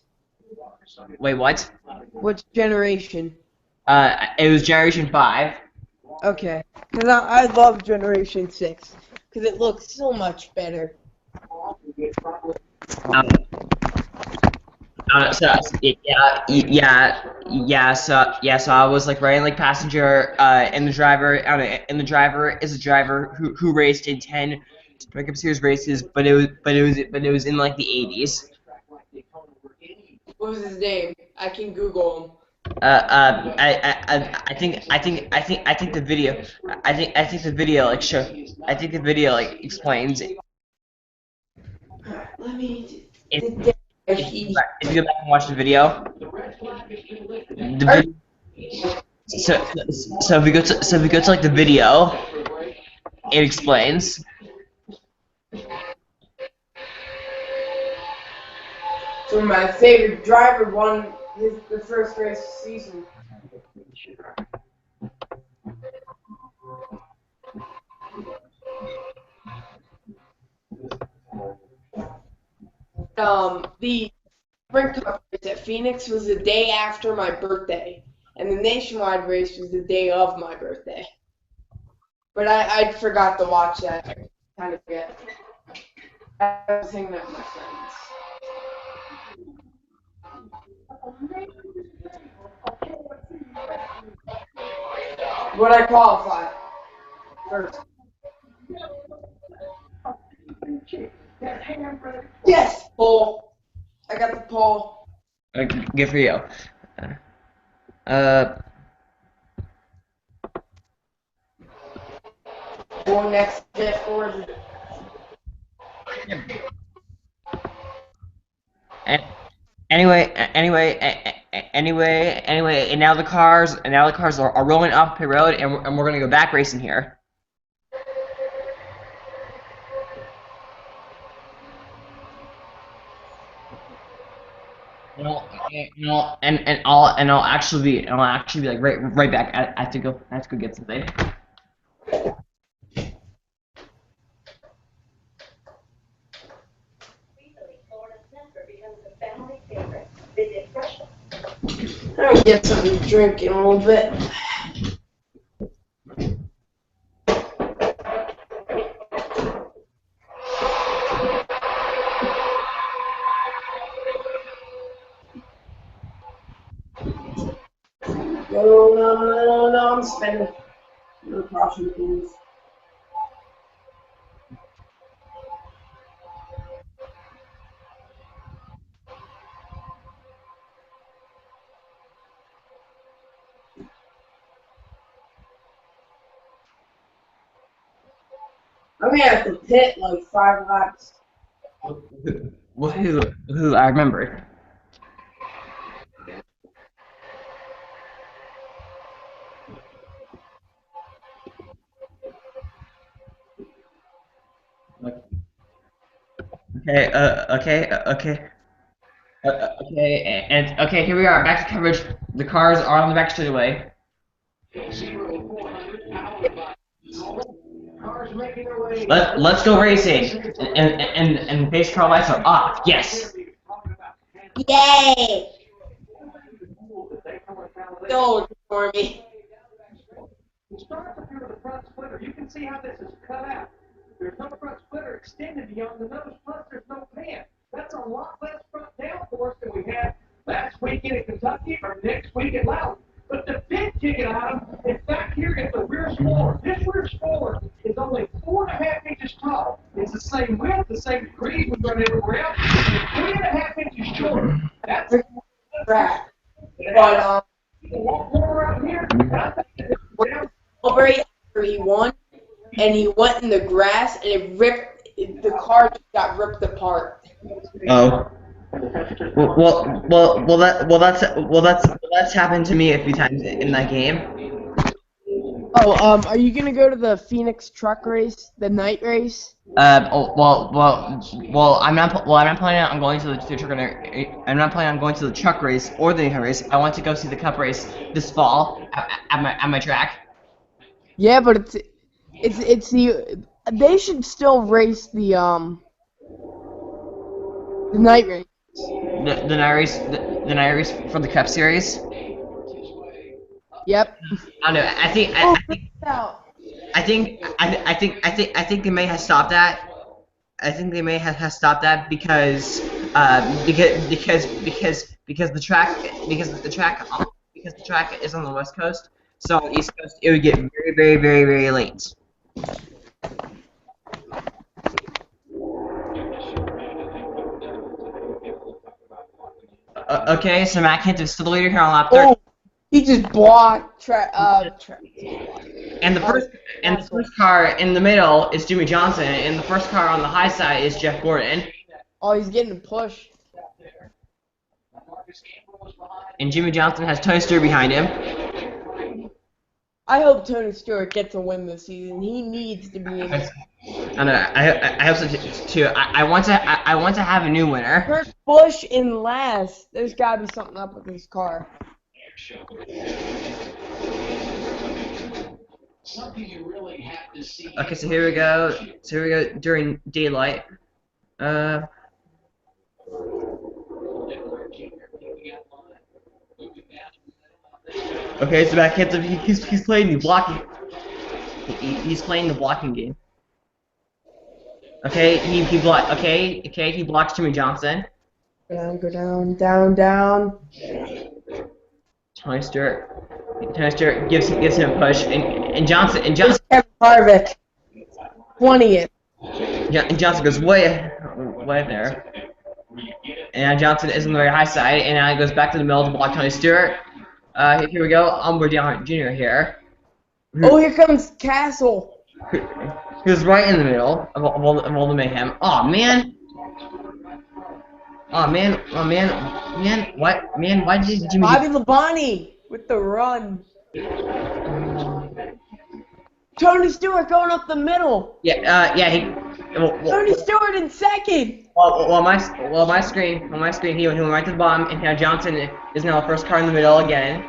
Wait, what? Which generation? It was Generation 5. Okay. Because I love Generation 6. Because it looks so much better. So I was like riding like passenger, and the driver is a driver who raced in 10 Cup Series races, but it was in like the 80s. What was his name? I can Google him. I think the video, like explains it. Let me. If you go back and watch the video, so if we go to like the video, it explains. So my favorite driver won the first race of the season. The Sprint Cup race at Phoenix was the day after my birthday, and the Nationwide race was the day of my birthday. But I forgot to watch that. I kind of forget. I was hanging out with my friends. What I qualify first. Yes, pole. I got the pole. Good for you. Going next bit forward. Anyway, and now the cars are rolling off pit road, and we're gonna go back racing here. And I'll actually be like right back. I have to go get something. I'm gonna get something to drink in a little bit. No, I'm spending. No caution, please. I'm gonna have to pit like 5 laps. Who I remember. Okay, here we are, back to coverage. The cars are on the back straightaway. Let's go racing. And base car lights are off. Yes. Yay! Don't ignore me. Start up here with the front splitter. You can see how this is cut out. There's no front splitter extended beyond the nose, plus there's no pan. That's a lot less front downforce than we had last weekend in Kentucky or next week at Loudon. But the big ticket item is back here at the rear spoiler. This rear spoiler is only 4.5 inches tall. It's the same width, the same degrees we run everywhere else. It's 3.5 inches shorter. That's Track. But walk more around here. over 8 after he won, and he went in the grass, and the car just got ripped apart. Oh. That's happened to me a few times in that game. Oh, are you gonna go to the Phoenix truck race, the night race? I'm not planning on going to the truck. I'm not planning on going to the truck race or the Daytona race. I want to go see the Cup race this fall at my track. Yeah, but they should still race the night race. The night race for the Cup series. Yep. I don't know. I think they may have stopped that. I think they may have stopped that because the track is on the West Coast. So on the East Coast it would get very, very, very, very late. Okay, so Matt Kent is still the leader here on lap 30. Oh, he just blocked And the first car in the middle is Jimmy Johnson, and the first car on the high side is Jeff Gordon. Oh, he's getting pushed. And Jimmy Johnson has Tony Stewart behind him. I hope Tony Stewart gets a win this season. He needs to be in. I hope so too. I want to have a new winner. Kurt Busch in last. There's gotta be something up with his car. Okay, so here we go. During daylight. Okay, so back hits. He's playing the blocking. He's playing the blocking game. Okay, he blocks Jimmy Johnson. Go down. Tony Stewart gives him a push, and Johnson Kevin Harvick, 20th. Yeah, and Johnson goes way there, and Johnson is on the very high side, and now he goes back to the middle to block Tony Stewart. Here we go, Onboard Dale Jr. here. Oh, here comes Castle. Who's right in the middle of all the mayhem. Aw, man. Why did Jimmy... Bobby Labonte with the run. Tony Stewart going up the middle. Tony Stewart in second. Well, my screen, he went right to the bottom, and now Johnson is now the first car in the middle again.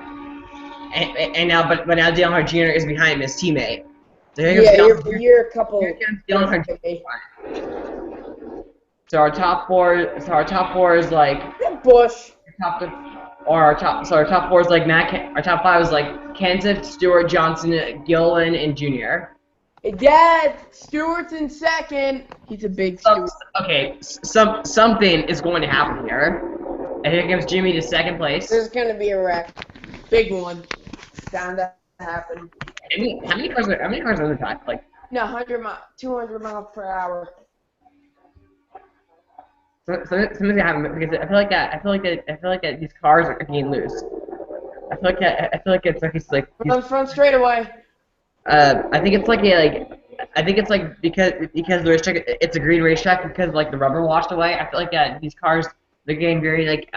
And now, but now Dale Earnhardt Jr. is behind him, his teammate. So you're a couple. Here comes Dale Earnhardt Jr. So our top four is like Bush. Our top four is like our top five is like Kenseth, Stewart, Johnson, Gillen, and Jr. Dad, Stewart's in second. He's a big Stewart. Okay, something is going to happen here. And here comes Jimmy to second place. There's gonna be a wreck. Big one. Bound to happen. How many cars are on the track? Like 200 miles per hour. Something's gonna happen because I feel like that these cars are being loose. I feel like it's like On front straightaway. I think it's because the racetrack, it's a green racetrack because like the rubber washed away. I feel like these cars, they're getting very like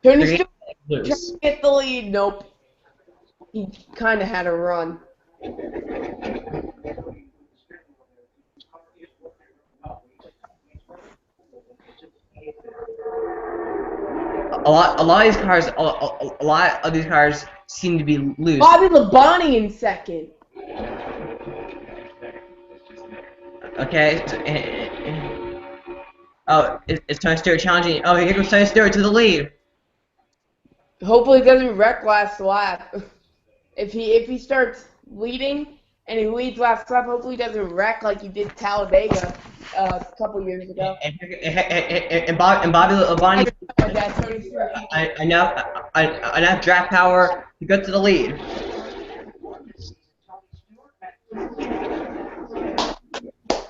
Tony Stewart loose. trying to get the lead. Nope. He kind of had a run. A lot of these cars seem to be loose. Bobby Labonte in second. Okay. It's Tony Stewart challenging. Oh, here comes Tony Stewart to the lead. Hopefully he doesn't wreck last lap. If he starts leading and he leads last lap, hopefully he doesn't wreck like he did Talladega a couple years ago. And Bobby Labonte. Enough draft power to go to the lead.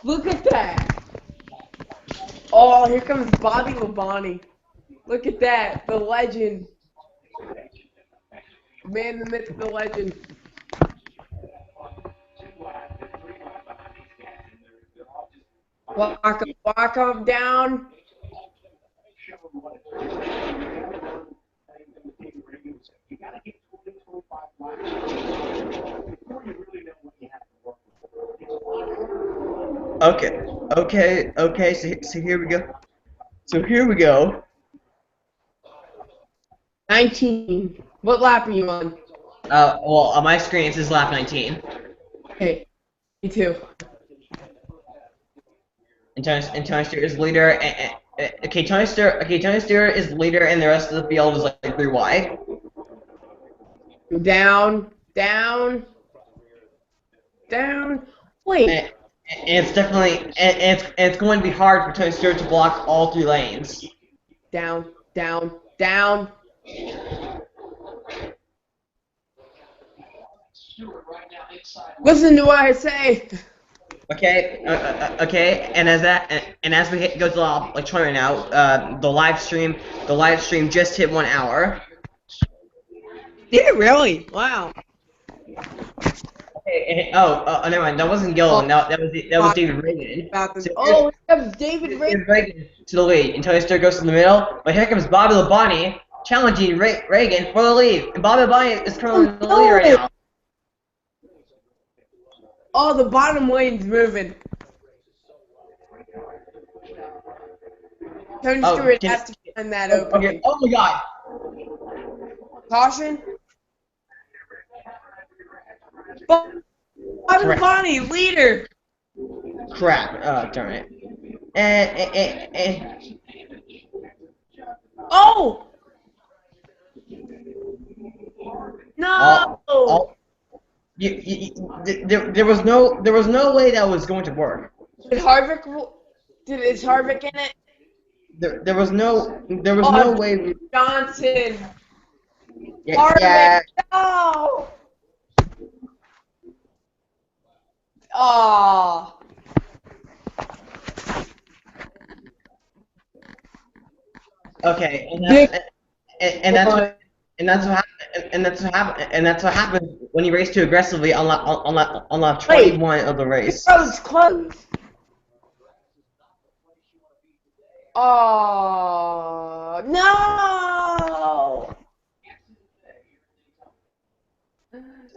Look at that. Oh, here comes Bobby Labonte. Look at that, the legend. Man, the myth, the legend. Walk him down. Show them what it's you gotta get 20, 25 laps before you really know what you have to work with. Okay. So here we go. So here we go. 19. What lap are you on? Well, on my screen it says lap 19. Okay. Me too. And Tony Stewart is leader. Okay, Tony Stewart is leader, and the rest of the field is like 3 wide. Down. Wait. And it's definitely and it's going to be hard for Tony Stewart to block all 3 lanes. Down. Listen to what I say. Okay, and as we go to like 20 right now, the live stream just hit 1 hour. Did it really? Wow. Okay, never mind. That wasn't Gillen. That was David Reagan. Oh, it's David Reagan. David Reagan to the lead. And Tony Stewart goes to the middle. But here comes Bobby Labonte challenging Reagan for the lead. And Bobby Labonte is currently in the lead right now. Oh, the bottom lane's moving. Tony Stewart has to find that opening. Okay. Oh my God. Caution. Bobby Bonnie, leader. Crap. Darn it. And. Oh. No. There was no way that was going to work. Is Harvick in it? There was no way. Johnson. Yeah. Harvick. No. Oh. Okay, and that's what happened when you race too aggressively on lap 21 of the race. Close. Oh no!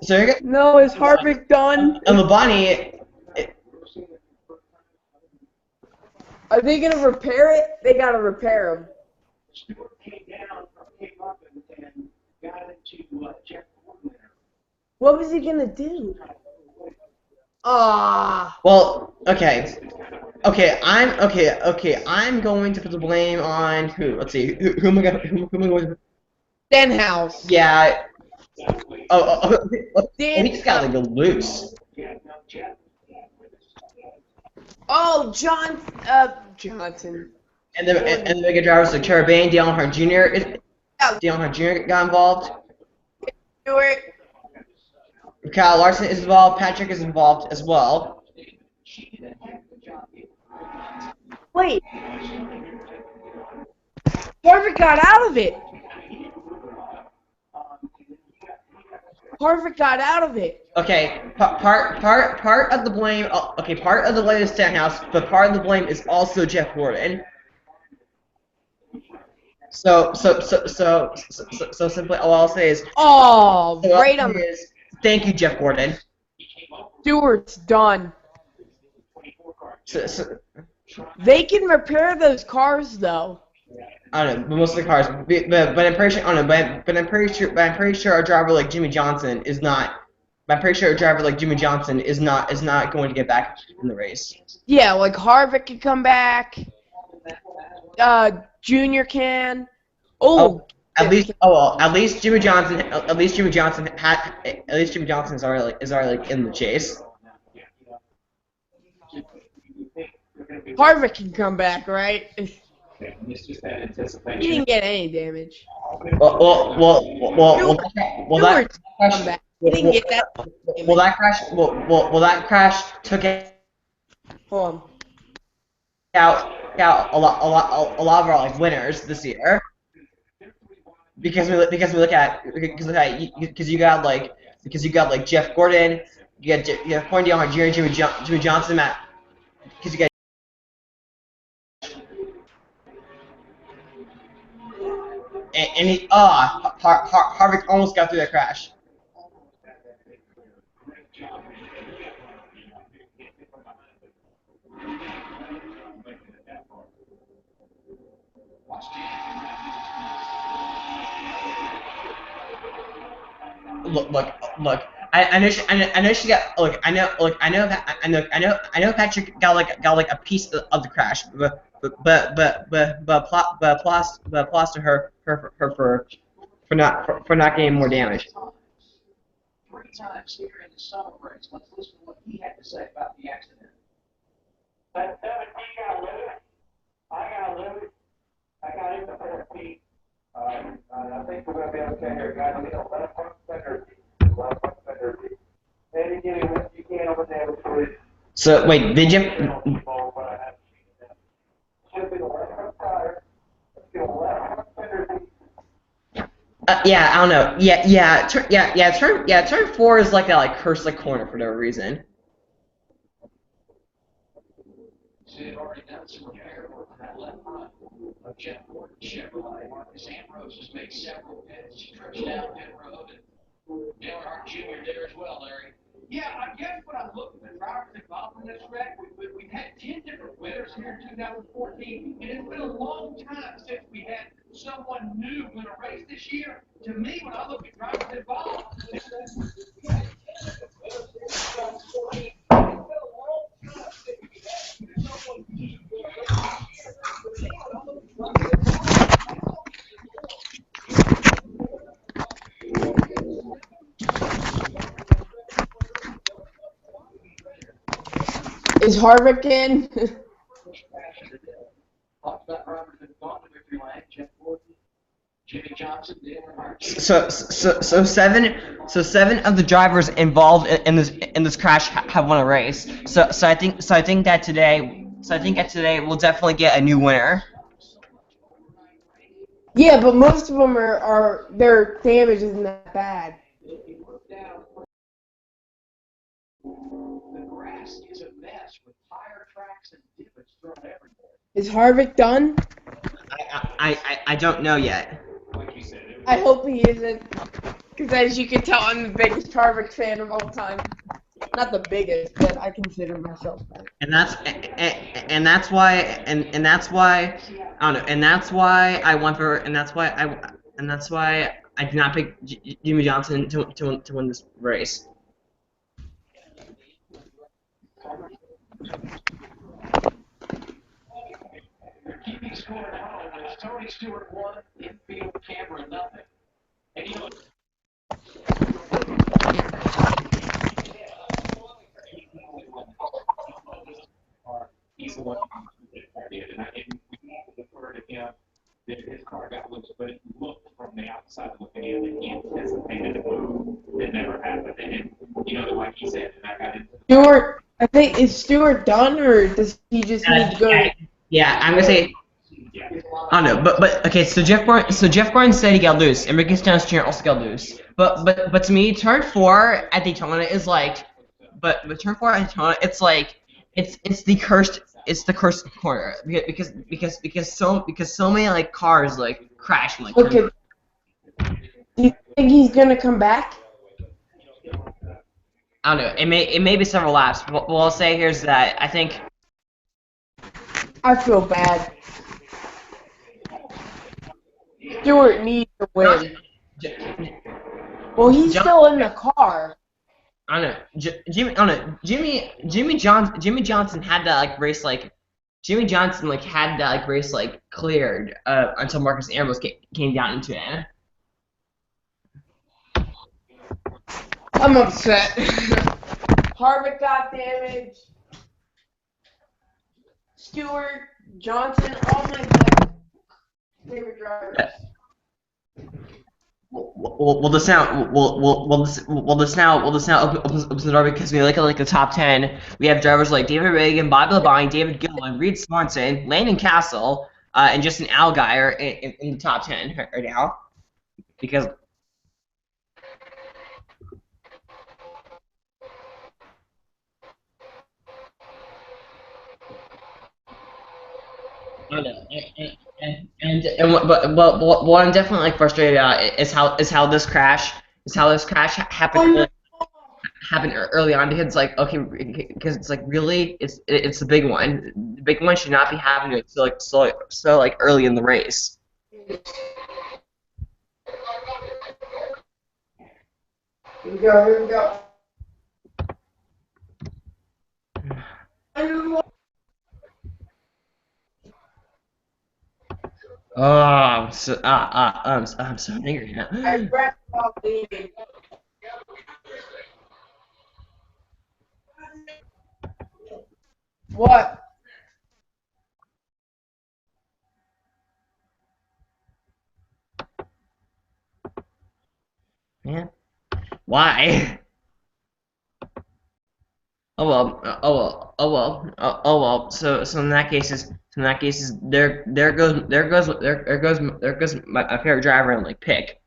So you're No, is Harvick done? and Labonte. Are they gonna repair it? They gotta repair him. Stewart came up and got into Jeff Gordon there. What was he gonna do? Ah. Well, okay. I'm going to put the blame on who? Let's see. Who am I going to? Stenhouse. Yeah. Oh, Dan. he just got like loose. Oh, Johnson. And the mega drivers like Cherubin, Dale Earnhardt Jr. Dale Earnhardt Jr. got involved. Stewart. Kyle Larson is involved. Patrick is involved as well. Wait. Harvick got out of it. Harvick got out of it. Okay, part of the blame. Okay, part of the blame is Stenhouse, but part of the blame is also Jeff Gordon. So simply, all I'll say is. Oh, right on. Thank you, Jeff Gordon. Stewart's done. So, They can repair those cars though. I don't know, but most of the cars. But I'm pretty sure. I don't know, but I'm pretty sure a driver like Jimmy Johnson is not. But I'm pretty sure a driver like Jimmy Johnson is not going to get back in the race. Yeah, like Harvick can come back. Junior can. At least Jimmy Johnson. At least Jimmy Johnson is already in the chase. Harvick can come back, right? He didn't get any damage. Well, that come back. He didn't get that. That crash took out a lot of our like winners this year. Because you got like Jeff Gordon, you got Dale Earnhardt Jr., Jimmy Johnson, Matt. Because you got and he Harvick almost got through that crash. Look. I know she got. Look, I know Patrick got like a piece of the crash, but applause to her for not getting more damage. 3 times here in the summer race. Let's listen to what he had to say about the accident. That 17 got loose. I got loose. I got into 14. I think we're going to be okay here, guys. We got 11 points better. 11 points better. Maybe give me what you can over there, please. So wait, did you? Should be 11 points higher. Let's get 11 points better. Yeah, I don't know. Turn 4 is like that, like cursed like corner for no reason. She had already done some repair work on that left front of Jeff Gordon Chevrolet. Marcus Ambrose has made several pits. She trips down pit road, and Dale Earnhardt Jr. there as well, Larry. Yeah, I guess when I look at the drivers involved in this wreck, we've had 10 different winners here in 2014, and it's been a long time since we had someone new win a race this year. To me, when I look at drivers involved, it's been a long time since we had someone new win a Is Harvick in? Talked about drivers that have gone to victory lane. Jeff Gordon, Jimmy Johnson, Dale Earnhardt. So seven of the drivers involved in this crash have won a race. So I think that today we'll definitely get a new winner. Yeah, but most of them are their damage isn't that bad. The grass is a mess with tire tracks and divots thrown everywhere. Is Harvick done? I don't know yet. Like you said, I hope he isn't. Because as you can tell, I'm the biggest Harvick fan of all time. Not the biggest, but I consider myself that. And that's why I don't know. And that's why I want for and that's why I did not pick Jimmy Johnson to win this race. they're keeping score at home. It's Tony Stewart 1, infield camera nothing. And you know, he's the one who did, and we have to defer to him that his car got loose, but it looked from the outside looking in that he anticipated a move that never happened. And you know, like he said, and I got into Stewart, I think, is Stewart done, or does he just need to go? Yeah, I'm gonna say. I don't know, but okay. So Jeff Gordon said he got loose, and Ricky Stenhouse Jr. also got loose. But to me, turn 4 at Daytona is like, but turn 4 at Daytona, it's like, it's the cursed corner because so many like cars like crash and like. Okay. Do you think he's gonna come back? I don't know. It may be several laps. What I'll say here is that I think. I feel bad. Stewart needs to win. Well, he's still in the car. I don't know. Jimmy Johnson had that like race like. Jimmy Johnson like had that like race like cleared until Marcus Ambrose came down into it. I'm upset. Harvick got damaged. Stewart, Johnson, all my favorite drivers. Well, this now opens the door because we look at like the top 10. We have drivers like David Reagan, Bobby Labonte, David Gilliland, Reed Swanson, Landon Castle, and Justin Allgaier in the top 10 right now. Because. I What I'm definitely like frustrated about is how this crash happened early on because it's like okay because it's like really it's the big one. The big one should not be happening so like early in the race. Here we go. Here we go. Oh, I'm so angry now. I regret while leaving. What? Man, why? Oh well, oh well. So in that case, there goes my favorite driver and like pick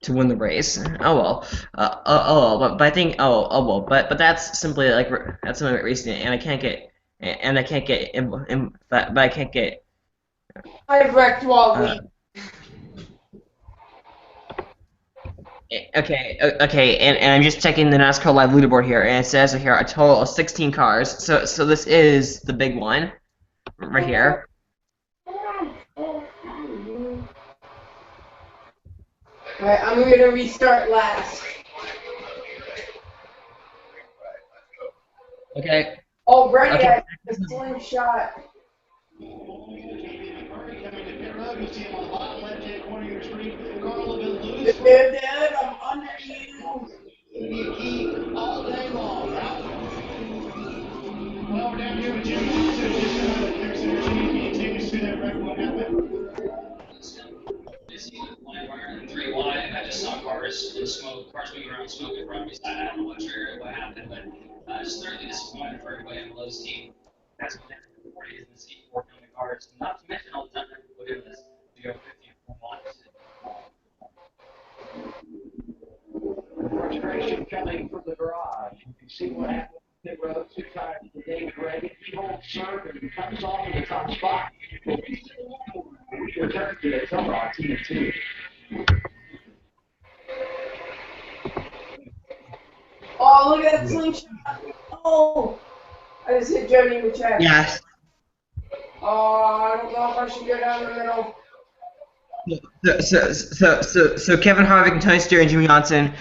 to win the race. Oh well, but I think but that's simply like that's simply racing, and I can't get but I can't get I wrecked while uh, leaving. Okay, and I'm just checking the NASCAR Live leaderboard here, and it says here a total of 16 cars. So this is the big one, right here. Alright, I'm gonna restart last. Okay. Oh, Brady, Okay. I have a slingshot. Dude, I'm under you. All day long. Well, we're down here with Jimmy Johnson. Just there's energy. Can you take us through that record? What happened? This season, one wire and 3 wide. I just saw cars in smoke, cars moving around smoke in front of me. So I don't know what triggered what happened, but just thoroughly disappointed for everybody on Lowe's team. That's what they're 40 is in the seat for coming cars. Not to mention all the time that people do this to go 50 and 4 miles. Frustration coming from the garage. You can see what happened. They rode 2 times today. Greg, he holds serve and comes off in the top spot. Return to the summer on TNT. Oh, look at that slingshot. Oh, I just hit Jody in the chest. Yes. Oh, I don't know if I should go down the middle. So Kevin Harvick and Tony Stewart and Jimmy Johnson,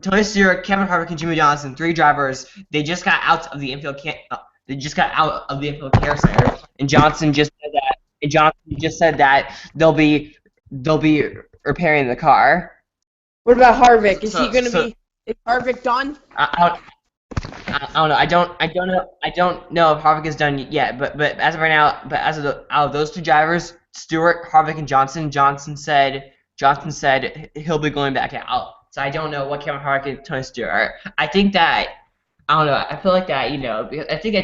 Tony Stewart, Kevin Harvick, and Jimmy Johnson, 3 drivers, they just got out of the infield care center, and Johnson just said that they'll be repairing the car. What about Harvick? Is So- he gonna so- be? Is Harvick done? I don't know. I don't know if Harvick is done yet. But as of right now, out of those 2 drivers, Stewart, Harvick, and Johnson said he'll be going back out. So I don't know what Kevin Harvick and Tony Stewart. I think that I don't know. I feel like that because I think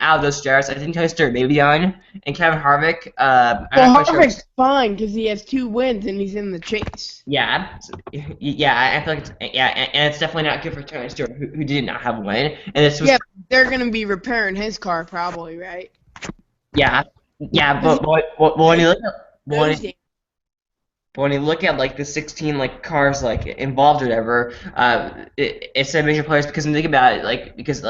out of those drivers, I think Tony Stewart may be done, and Kevin Harvick. I'm Well, not quite sure. Harvick's fine because he has 2 wins and he's in the chase. Yeah, I feel like and it's definitely not good for Tony Stewart, who did not have a win, and this was Yeah, they're gonna be repairing his car probably, right? but when you look at like the 16 like cars like involved or whatever, it's a major players because when you think about it, because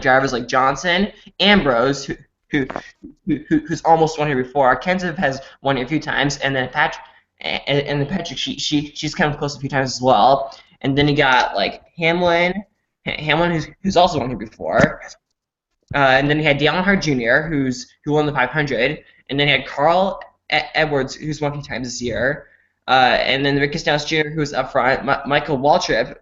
drivers like Johnson, Ambrose, who's almost won here before. Kenseth has won here a few times, and then Patrick, she's come close a few times as well. And then you got like Hamlin who's also won here before. And then you had Dale Earnhardt Jr. who won the 500, and then you had Carl Edwards who's won a few times this year. And then Ricky Stenhouse Jr., who was up front. Michael Waltrip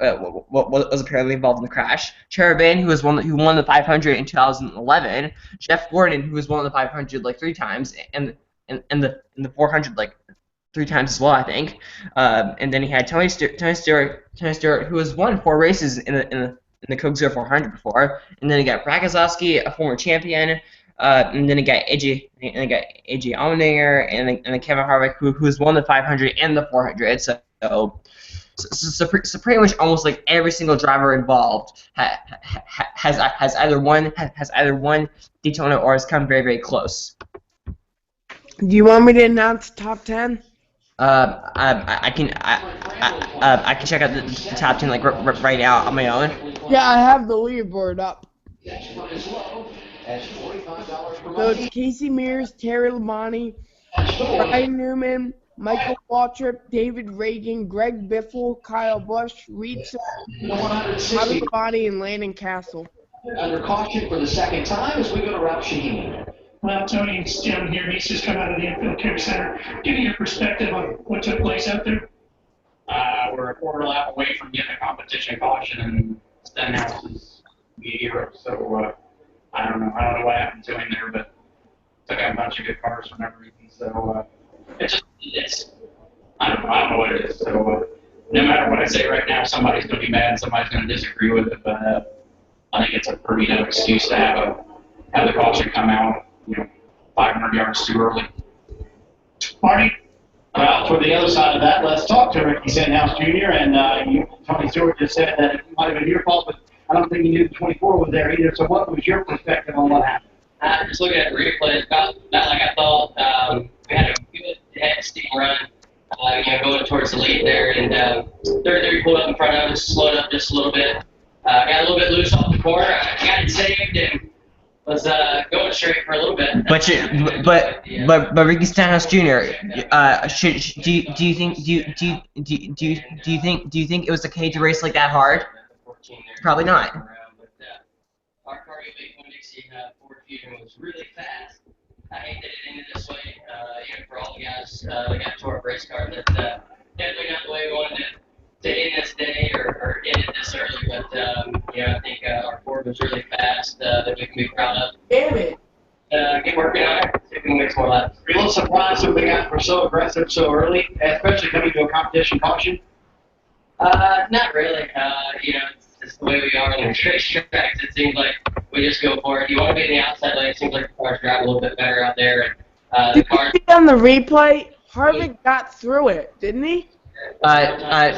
was apparently involved in the crash. Cherubin, who won the 500 in 2011. Jeff Gordon, who was won the 500 like 3 times, and the 400 like 3 times as well, I think. And then he had Tony Stewart, who has won 4 races in the Coke-Zero 400 before. And then he got Brad Keselowski, a former champion. And then he got AJ Allmendinger, and then Kevin Harvick, who's won the 500 and the 400. So So pretty much almost like every single driver involved has either won Daytona or has come very, very close. Do you want me to announce the top 10? I can check out the top 10 like right now on my own. Yeah, I have the leaderboard up. So it's Casey Mears, Terry Labonte, Brian Newman, Michael Waltrip, David Reagan, Greg Biffle, Kyle Busch, Reed Bobby Labonte, and Landon Castle. Under caution for the second time as we go to Ralph Shaheen. Well, Tony, it's Jim here. He's just come out of the infield care center. Give me your perspective on what took place out there. We're a quarter lap away from getting a competition caution, and Stenhouse is the hero. So I don't know what happened to him there, but took out a bunch of good cars for whatever reason. So it's I don't know what it is. So no matter what I say right now, somebody's going to be mad and somebody's going to disagree with it. But I think it's a pretty no excuse to have the caution come out, 500 yards too early. Marty? Well, for the other side of that, let's talk to Ricky Stenhouse Jr. And Tony Stewart just said that it might have been your fault, but I don't think he knew the 24 was there either. So what was your perspective on what happened? Just looking at the replay, it's not like I thought. We had a good head steam run, going towards the lead there, and 33 pulled up in front of us, slowed up just a little bit. Got a little bit loose off the corner. I got it saved and was going straight for a little bit. But Ricky Stenhouse Jr. Do you think it was okay to race like that hard? Probably not. Our cardio V160 Ford Fusion was really fast. I hate that it ended this way. For all the guys that got tore up race car, that definitely not the way we wanted to end this day or end it this early. But I think our Ford was really fast that we can be proud of. Damn it. Get working on it. See if we can make some more laps. Are you a little surprised that the guys were so aggressive so early, especially coming to a competition caution? Not really. It's the way we are on the racetracks. It seems like we just go for it. You want to be in the outside lane. It seems like the cars drive a little bit better out there. And the Did cars. you see on the replay? Harvick got through it, didn't he? Well, I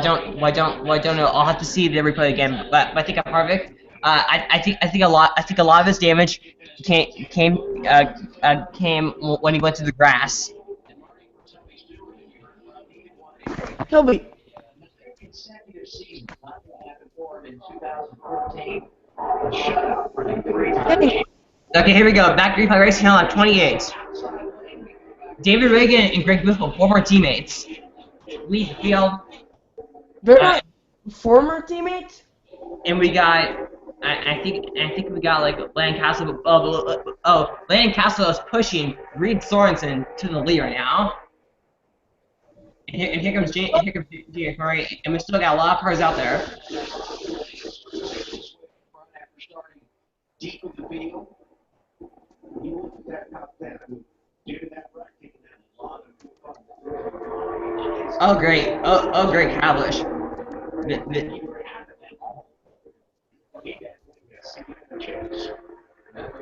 don't know. I'll have to see the replay again. But I think of Harvick. I think a lot of his damage came when he went to the grass. He'll be. Consecutive seasons, not going to happen for him in 2014. A shutout for him 3 times. Okay, here we go. Back to replay racing on 28. David Reagan and Greg Biffle, former teammates. Lead the field. They're not former teammates? And we got, I think we got like Landon Castle. Landon Castle is pushing Reed Sorensen to the lead right now. And here comes James Murray, and we still got a lot of cars out there. Deep in the field, you look at that top 10. I mean, doing that right, taking a lot of Oh great! Oh great, Cavalish. We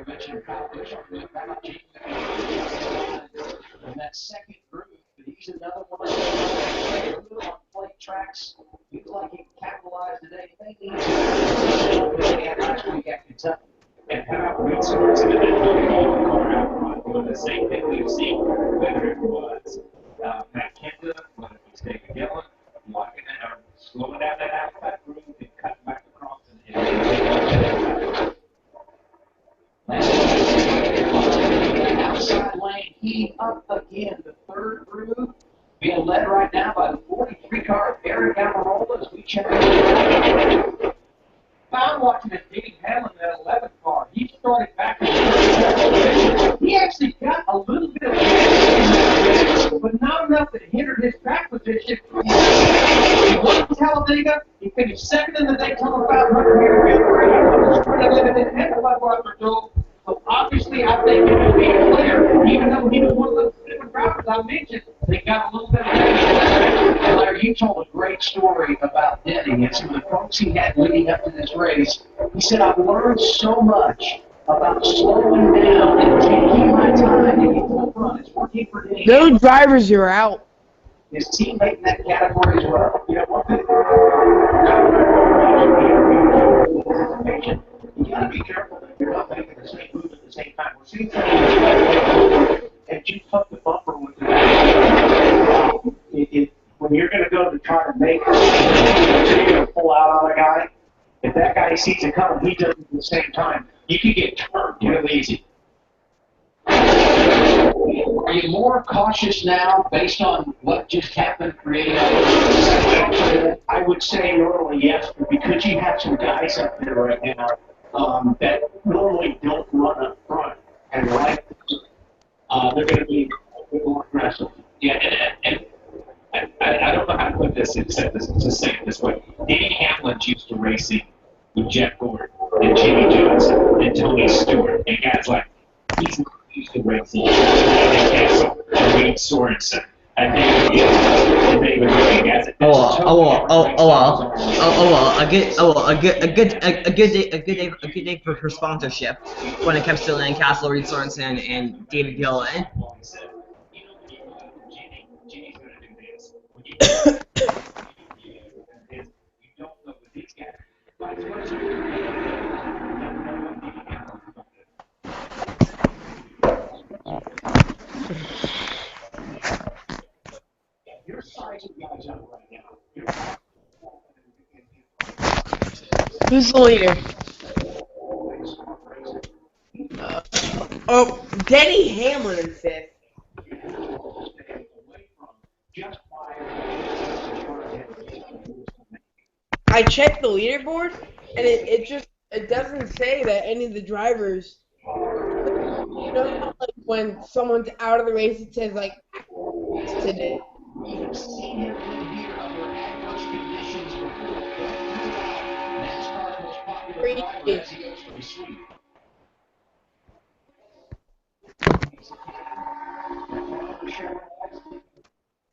mentioned Kyle Busch in that second group, but he's another one on flight tracks. He's like he capitalized today. Maybe last week at Kentucky. And how Reed Sorensen and then car out doing the same thing we've seen, whether it was Matt Kenda, whether it was David Gillen, locking it or slowing down that outside groove and cutting back across outside lane heating up again. The third groove being led right now by the 43 car of Eric Amarola as we check out. I'm watching a Dave Hamlin in that 11 car. He started back in the He actually got a little bit of gas, but not enough that hindered his track position. He won Talladega. He finished second in the Daytona 500 here in February. Sprint limited and the Budweiser Gold. So obviously, I think it would be clear, even though he was one of those different drivers I mentioned, they got a little bit of gas. Larry, you told a great story about Denny and some of the folks he had leading up to this race. He said, I've learned so much about slowing down and taking my time to get to the front. It's working for Denny. Those drivers are out. his teammate in that category as well. You know, one thing, you got to be careful that you're not making the same move at the same time. We're seeing some of these and you tuck the bumper with the back. When you're going to go to try to make a pull out on a guy, if that guy sees it coming, he does it at the same time, you can get turned real easy. Are you more cautious now based on what just happened creating I would say normally yes, but because you have some guys up there right now that normally don't run up front and like they're going to be a bit more aggressive. Yeah, and I don't know how to put this except to say it this way. Danny Hamlin's used to racing with Jeff Gordon and Jimmy Johnson and Tony Stewart and guys like he's not used to racing with Nick Castle and Wade Sorensen and David Gibbs and David Ray. Guys, a good day for sponsorship when it comes to Lane Castle, Reed Sorensen, and David Gillen. Jimmy's going to do this. When you don't know what these guys Your size of guys out right now. Who's the leader? Oh, Denny Hamlin in fifth. I checked the leaderboard, and it doesn't say that any of the drivers. You know how, like, when someone's out of the race, it says like today. We've seen him live here under adverse conditions before. NASCAR's most popular driver as he goes for the sweep.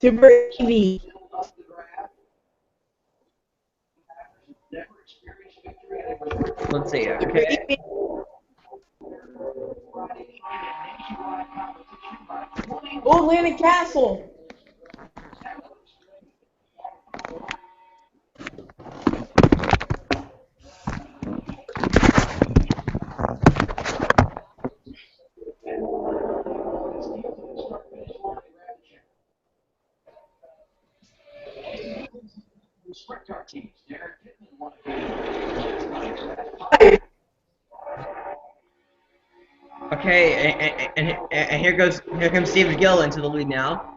Super EV. Let's see. Okay. Oh, Atlantic Castle. Sprint car teams, Derek Pittman won Okay, and here comes David Gill into the lead now.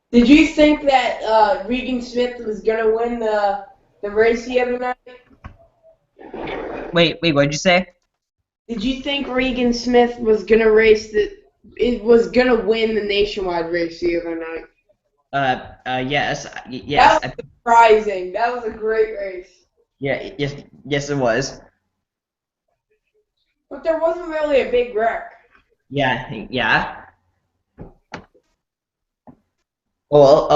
Did you think that Regan Smith was gonna win the race the other night? Wait, what did you say? Did you think Regan Smith was gonna win the nationwide race the other night? Yes. That was surprising. That was a great race. Yeah, yes, it was. But there wasn't really a big wreck. Yeah. Well.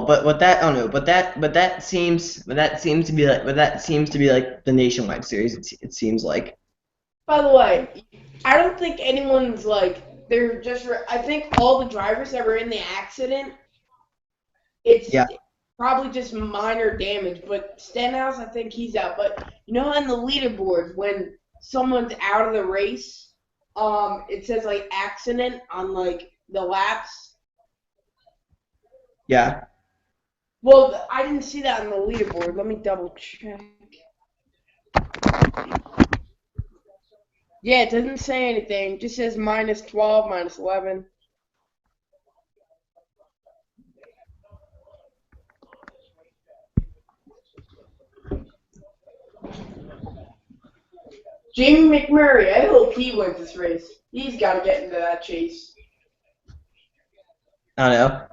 But that, I don't know. But that seems to be like the nationwide series. It seems like. By the way, I don't think anyone's like they're just. I think all the drivers that were in the accident, it's probably just minor damage. But Stenhouse, I think he's out. But you know, on the leaderboard, when someone's out of the race, it says like accident on like the laps. Yeah. Well, I didn't see that on the leaderboard. Let me double check. Yeah, it doesn't say anything. It just says -12, -11. Jamie McMurray, I hope he wins this race. He's got to get into that chase. I don't know.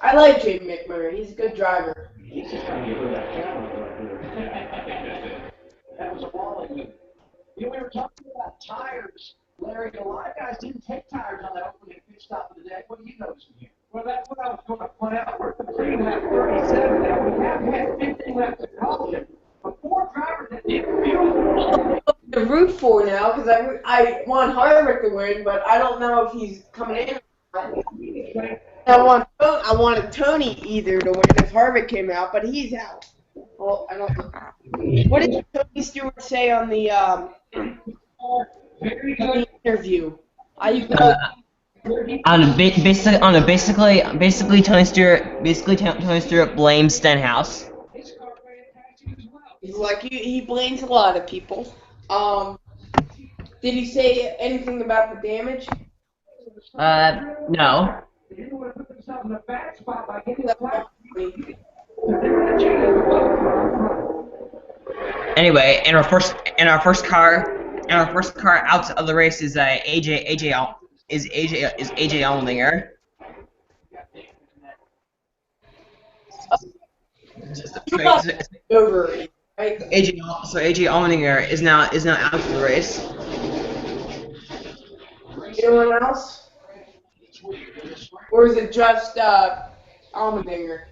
I like Jamie McMurray. He's a good driver. He's just trying to get rid of that camera right there. That was a wall. You know, we were talking about tires, Larry. A lot of guys didn't take tires on that opening pit stop of the day. What do you notice from here? Well, that's what I was going to point out. We're completing lap 37 now. We have had 15 laps of caution. But 4 drivers that did beautiful. To root for now because I want Harvick to win, but I don't know if he's coming in. I wanted Tony either to win if Harvick came out, but he's out. Well, I don't know. What did Tony Stewart say on the interview? Basically, Tony Stewart blames Stenhouse. He's like he blames a lot of people. Did he say anything about the damage? No. Anyway, in our first car out of the race is AJ Allmendinger. Over, right? AJ Allmendinger is now out of the race. Anyone else? Or is it just Allmendinger?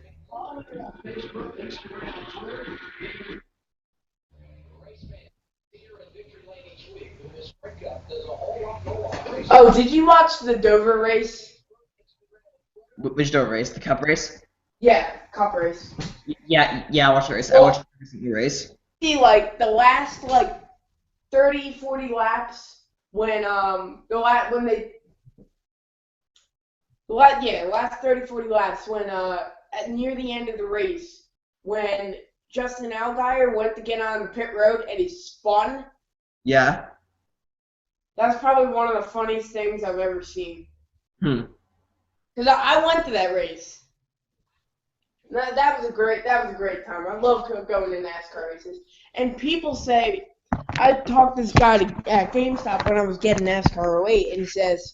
Oh, did you watch the Dover race? Which Dover race? The Cup race? Yeah, Cup race. Yeah, I watched the race. I watched the race. See, like the last 30, 40 laps when last 30, 40 laps when at near the end of the race when Justin Allgaier went to get on the pit road and he spun. Yeah. That's probably one of the funniest things I've ever seen. Because I went to that race. That was a great time. I love going to NASCAR races. And people say, I talked to this guy at GameStop when I was getting NASCAR 08, and he says,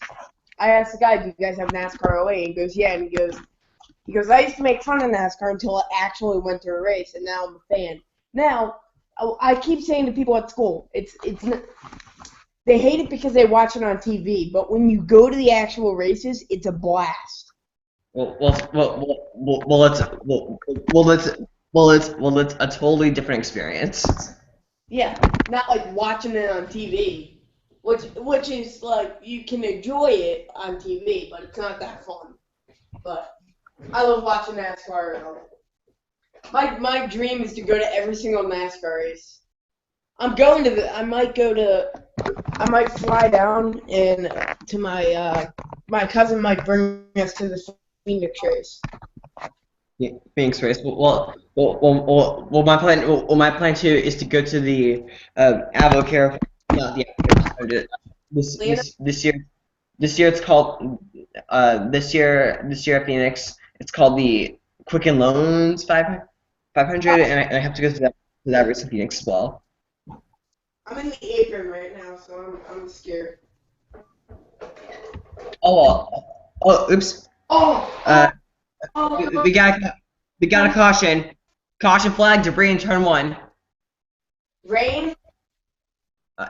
I asked the guy, do you guys have NASCAR 08? And he goes, yeah. And he goes, I used to make fun of NASCAR until I actually went to a race, and now I'm a fan. Now, I keep saying to people at school, it's not, they hate it because they watch it on TV, but when you go to the actual races, it's a blast. It's a totally different experience. Yeah, not like watching it on TV, which is like you can enjoy it on TV, but it's not that fun. But I love watching NASCAR. My dream is to go to every single NASCAR race. I might fly down and to my cousin might bring us to the Phoenix race. Yeah, Phoenix race. My plan too is to go to the Avocare. No, the Avocare. This year it's called this year at Phoenix it's called the Quicken Loans 500, and I have to go to that race in Phoenix as well. I'm in the apron right now, so I'm scared. Oops. We got a caution flag, debris in turn 1. Rain?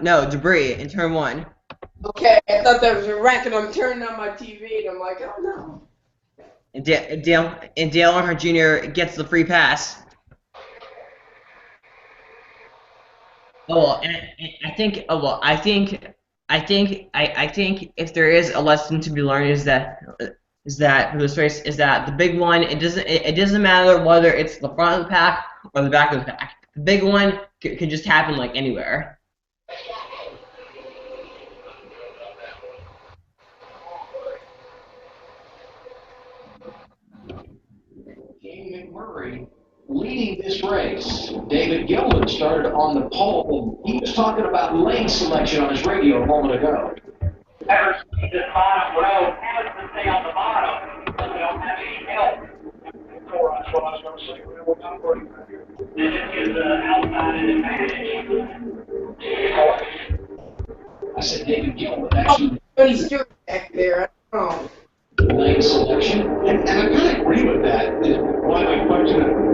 No, debris in turn 1. Okay, I thought that was a wreck, and I'm turning on my TV, and I'm like, oh no. And Dale Earnhardt Jr. gets the free pass. I think if there is a lesson to be learned is that for this race is that the big one it doesn't matter whether it's the front of the pack or the back of the pack. The big one can just happen like anywhere. King McMurray leading this race. David Gilman started on the pole. He was talking about lane selection on his radio a moment ago. Ever see this bottom row, has to stay on the bottom because we don't have any help. That's what I was going to say. We're not working right here. This is the outside advantage. I said David Gilman actually. Tony Stewart back there. I don't know. Lane selection, and I kind of agree with that. Why my question?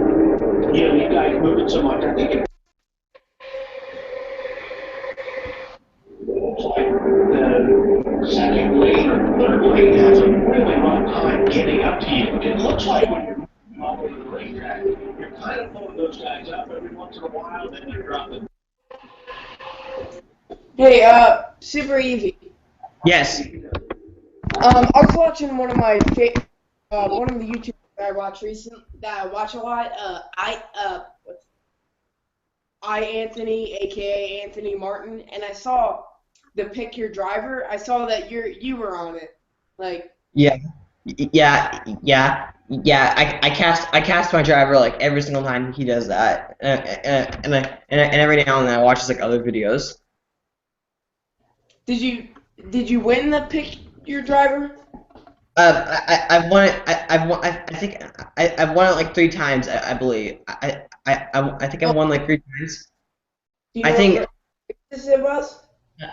You guys moving so much. I think it looks like the second lane or third lane has a really rough time getting up to kind of load those guys up every once in a while, then you drop them. Hey, Super Eevee. Yes. I was watching one of my one of the YouTubers that I watch a lot. Anthony, aka Anthony Martin, and I saw the Pick Your Driver. I saw that you were on it. Like. Yeah. Yeah. I cast my driver like every single time he does that, and every now and then I watch his like other videos. Did you win the Pick Your Driver? I've won it. I think I've won it like 3 times. I believe. I think I won like 3 times. Do you I know think. what race it was?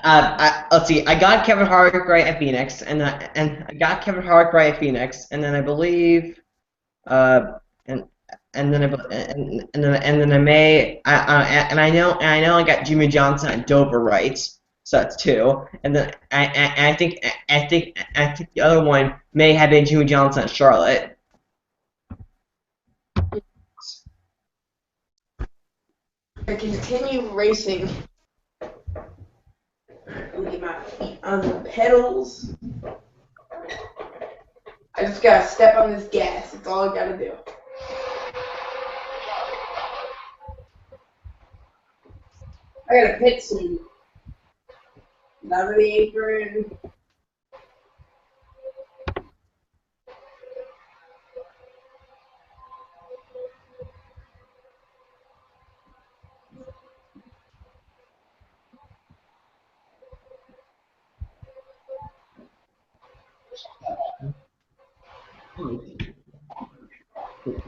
Let's see. I got Kevin Harvick right at Phoenix, and I got Kevin Harvick right at Phoenix, and then I believe, and then I may, and I know I got Jimmy Johnson at Dover right, so that's 2, and then I think the other one may have been Jimmy Johnson at Charlotte. I continue racing. Get my feet on the pedals. I just gotta step on this gas. That's all I gotta do. I gotta pit soon. Over the apron.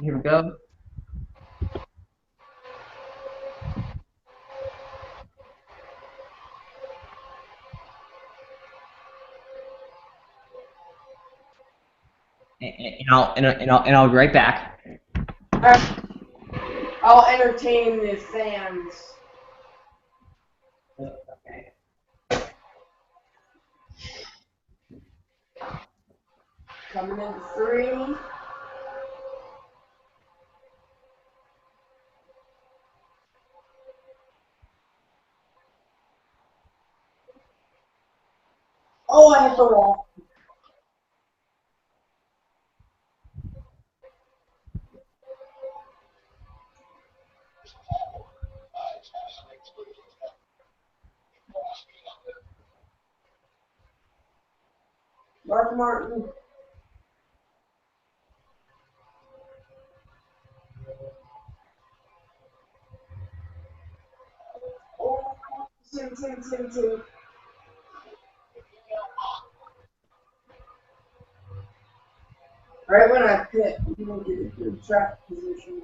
Here we go. And I'll be right back. I'll entertain the fans. Okay. Coming in 3. Oh, I hit the wall. Mark Martin. Oh, two. Right when I pit, you will get a good track position.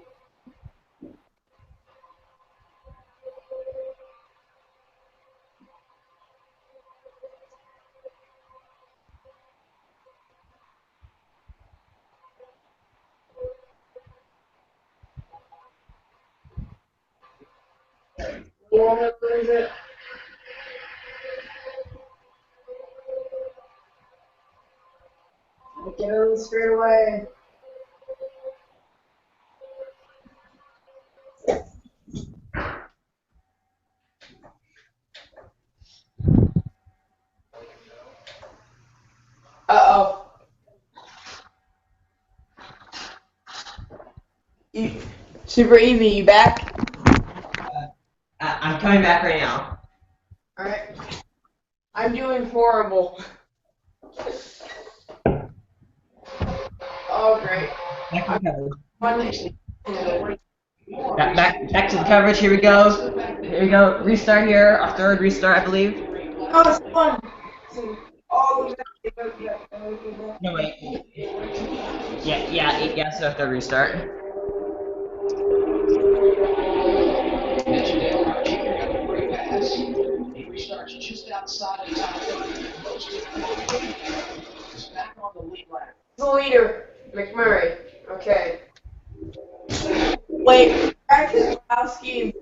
What is it? Get on the straightaway. Uh-oh. Super Eevee, you back? I'm coming back right now. Alright. I'm doing horrible. Oh, great. Back to the One. back to the coverage. Here we go. Here we go. Restart here. Our 3rd restart, I believe. Oh, it's fun. All of No wait. Yeah. So 3rd restart. Great pass. He restarts just outside the top 30. He's back on the lead lap. the leader, McMurray. Okay. Wait, practice Kowski.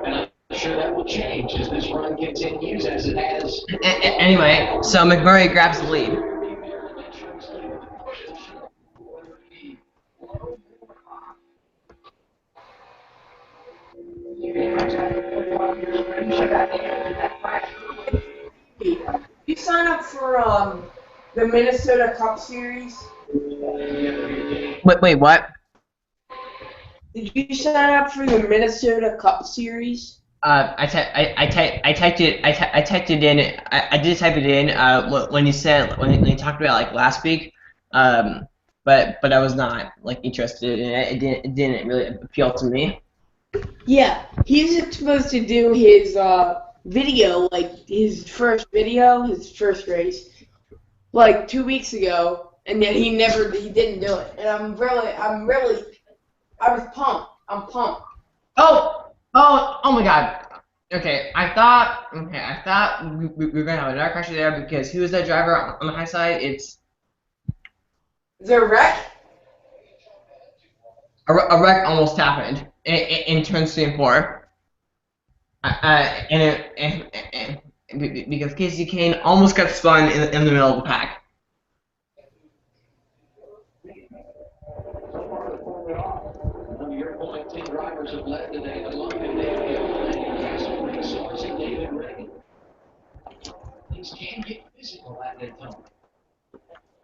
And I'm sure that will change as this run continues, as it has. Anyway, so McMurray grabs the lead. for the Minnesota Cup Series? Wait, what? Did you sign up for the Minnesota Cup Series? I typed it in. I did type it in. When you when you talked about like last week. But I was not like interested in it. It didn't really appeal to me. Yeah, he's supposed to do his video, like his first video, his first race, like 2 weeks ago, and yet he didn't do it. And I was pumped. I'm pumped. Oh my God. Okay, I thought we were gonna have another crash there because who was that driver on the high side? It's Is there a wreck? a wreck almost happened in turns 3 and 4. Because Casey Kane almost got spun in the middle of the pack. Your point, 10 drivers have led today. The look at David Ray. Things can get physical at Daytona.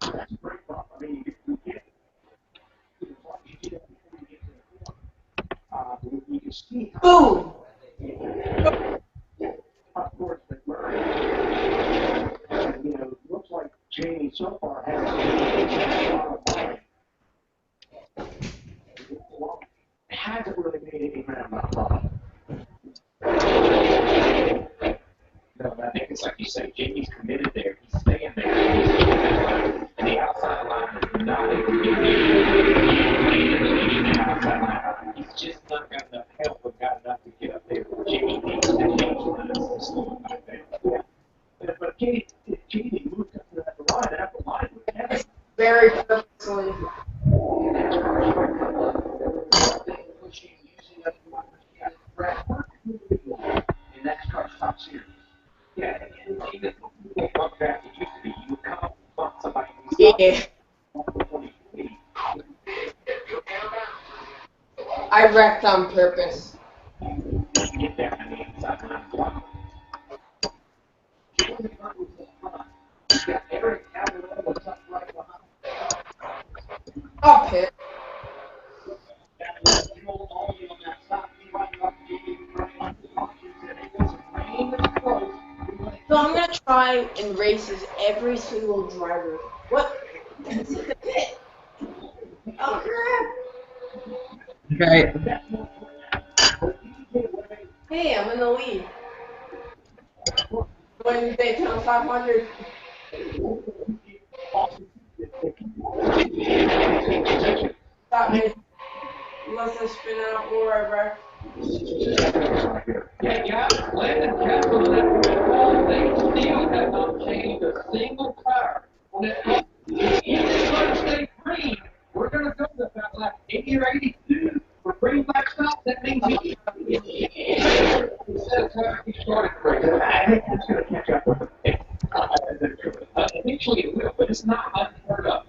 That's a great problem. I mean, you can see how, Boom! of course, McMurray, looks like Jamie so far has hasn't really made any ground up front. No, I think it's like you said, Jamie's committed there. He's staying there. And the outside line is not able to get the outside line. He's just not got enough help, but got enough to get up there. Jamie needs to change lines and slow it back down. Yeah. But Jamie moved up to that line. That line was heavy. Very purposely. In that car stop series. Yeah, and even bump back it used to be, you would come up and bump somebody who's Yeah. I wrecked on purpose. get there on the inside line block. You got Eric Avila was up right behind. Up it. So I'm gonna try and race as every single driver. What? Oh crap! Okay. Hey, I'm in the lead. Going to Daytona 500. Stop me. Unless I spin out or I wreck. Yeah, guys, Landon Capital and that Coca-Cola, they still have not changed a single tire on that car. If it's going to stay green, we're going to go to about like 80 or 82 for green black stop. That means instead of tire, he started green. I think it's going to catch up with it. Eventually it will, but it's not unheard of.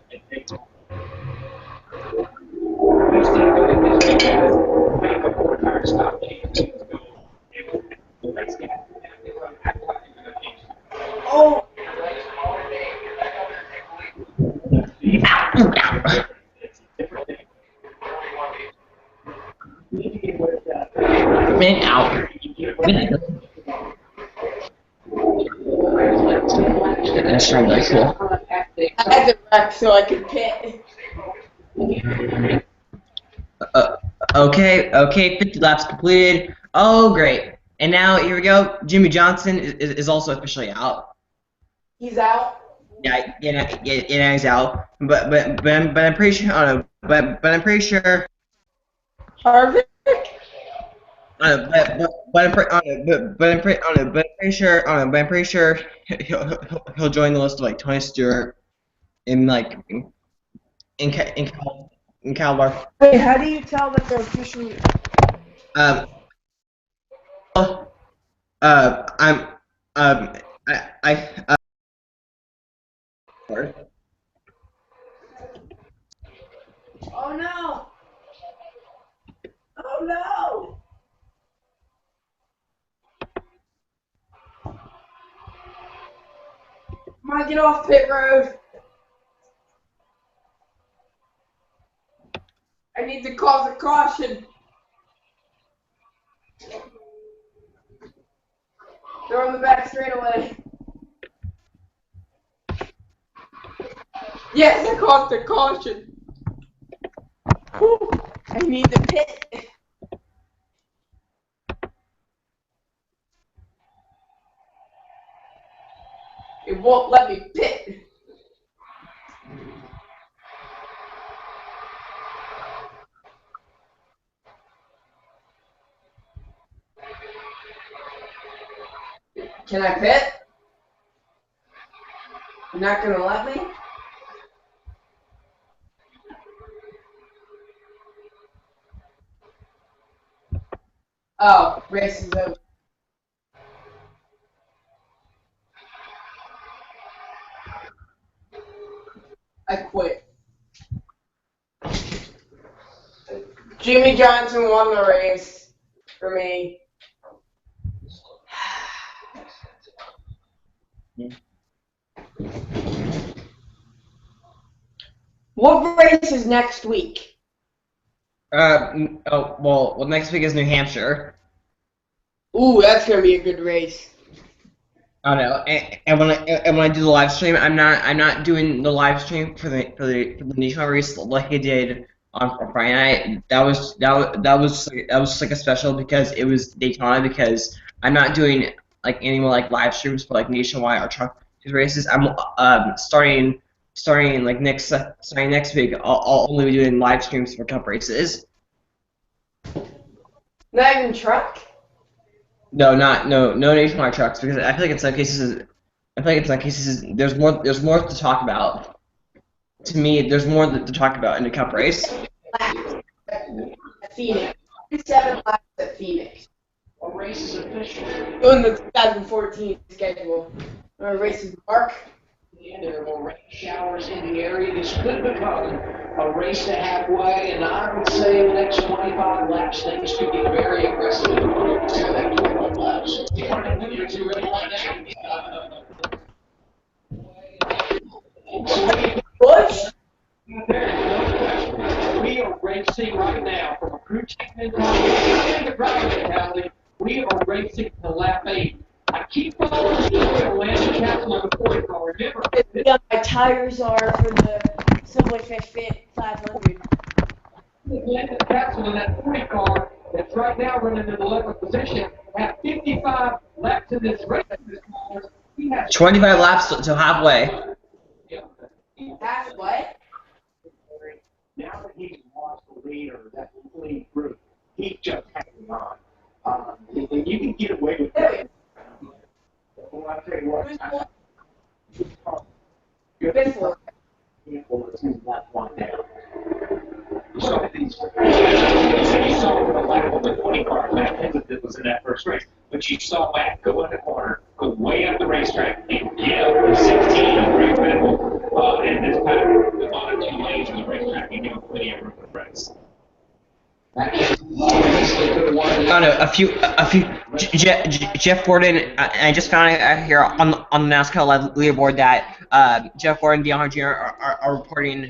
Oh! Man out. That's really cool. I had to wreck so I could pit. Okay, 50 laps completed. Oh, great. And now, here we go. Jimmy Johnson is also officially out. He's out. Yeah, he's out. But I'm pretty sure. I don't know. But I'm pretty sure. Harvick? I'm pretty sure he'll join the list of like Tony Stewart in like in Calibar. Wait, how do you tell that they're officially? I'm Oh no! Oh no! Come on, get off pit road. I need to cause a caution. They're on the back straightaway. Yes, I caused a caution. Whew, I need the pit. It won't let me pit. Can I pit? You're not gonna let me? Oh, race is over. I quit. Jimmy Johnson won the race for me. What race is next week? Well, next week is New Hampshire. Ooh, that's gonna be a good race. I don't know. And when I do the live stream, I'm not doing the live stream for the national race like I did on Friday night. That was like a special because it was Daytona, because I'm not doing like any more like live streams for like nationwide or truck races. I'm starting next week. I'll only be doing live streams for cup races. Not even truck? No nationwide trucks, because I feel like in some cases there's more to talk about. To me, there's more to talk about in a cup race. Phoenix. 7 laps at Phoenix. A race is official. Doing the 2014 schedule. Our race is Mark. There were rain showers in the area. This could become a race to halfway, and I would say in the next 25 laps, things could get very aggressive. So that 21 laps. You're too ready Bush? We are racing right now from a crew chief mentality and a driver mentality. We are racing to lap 8. I keep following the Atlanta Castle on the 40 car. Remember, Yeah, my tires are for the Subway Fit 500. Atlanta Castle in that 40 car that's right now running in the 11th position have 55 laps in this race. We have 25 laps to halfway. Half what? Now that he's lost the leader, that lead group, he's just hanging on. And you can get away with that. Well, I'll tell you what. Good for Let's move that one down. You saw the lap of the 20 car that was in that first race, but you saw Matt go in the corner, go way up the racetrack, and get up to 16 and break middle. In this pattern, the bottom 2 lanes of the racetrack, and give him plenty of room for race. I don't know, Jeff Gordon. I just found out here on the NASCAR Live leaderboard that Jeff Gordon and Deion Jr. are reporting.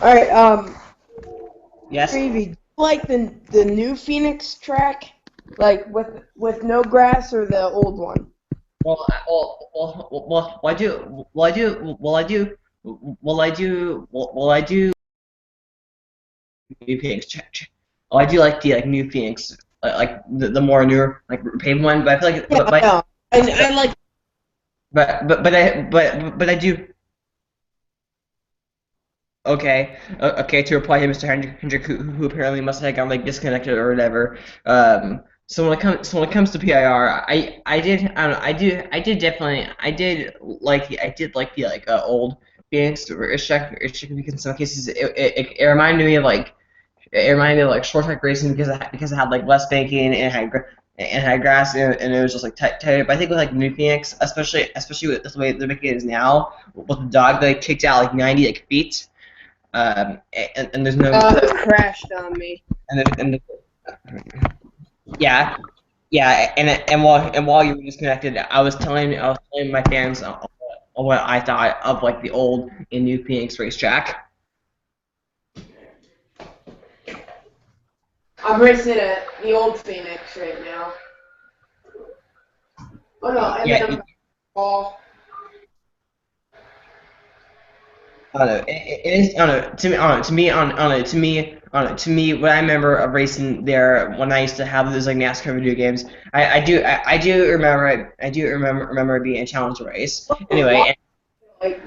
Alright, Yes. Stevie, do you like the new Phoenix track? Like with no grass, or the old one? I do. New Phoenix. I do like the new Phoenix, like the more newer paved one. But I feel like I like. But I do. Okay. To reply to Mr. Hendrick, who apparently must have gotten disconnected or whatever. So when it comes to PIR, I did like the old Phoenix race track because in some cases it reminded me of short track racing because it had less banking and it had grass and it was just tighter. But I think with New Phoenix, especially with the way they're making it is now, with the dog they kicked out 90 feet, and there's no. Oh, it crashed on me. Yeah, Yeah, and while you were disconnected, I was telling my fans what I thought of like the old and new Phoenix racetrack. I'm racing at the old Phoenix right now. Oh no, and Yeah, then I'm off. I don't know. It is. I don't know. To me, I don't know. To me, I don't know. To me, I don't know. To me, what I remember of racing there when I used to have those like NASCAR video games, I do remember. I do remember it being a challenge race. Anyway,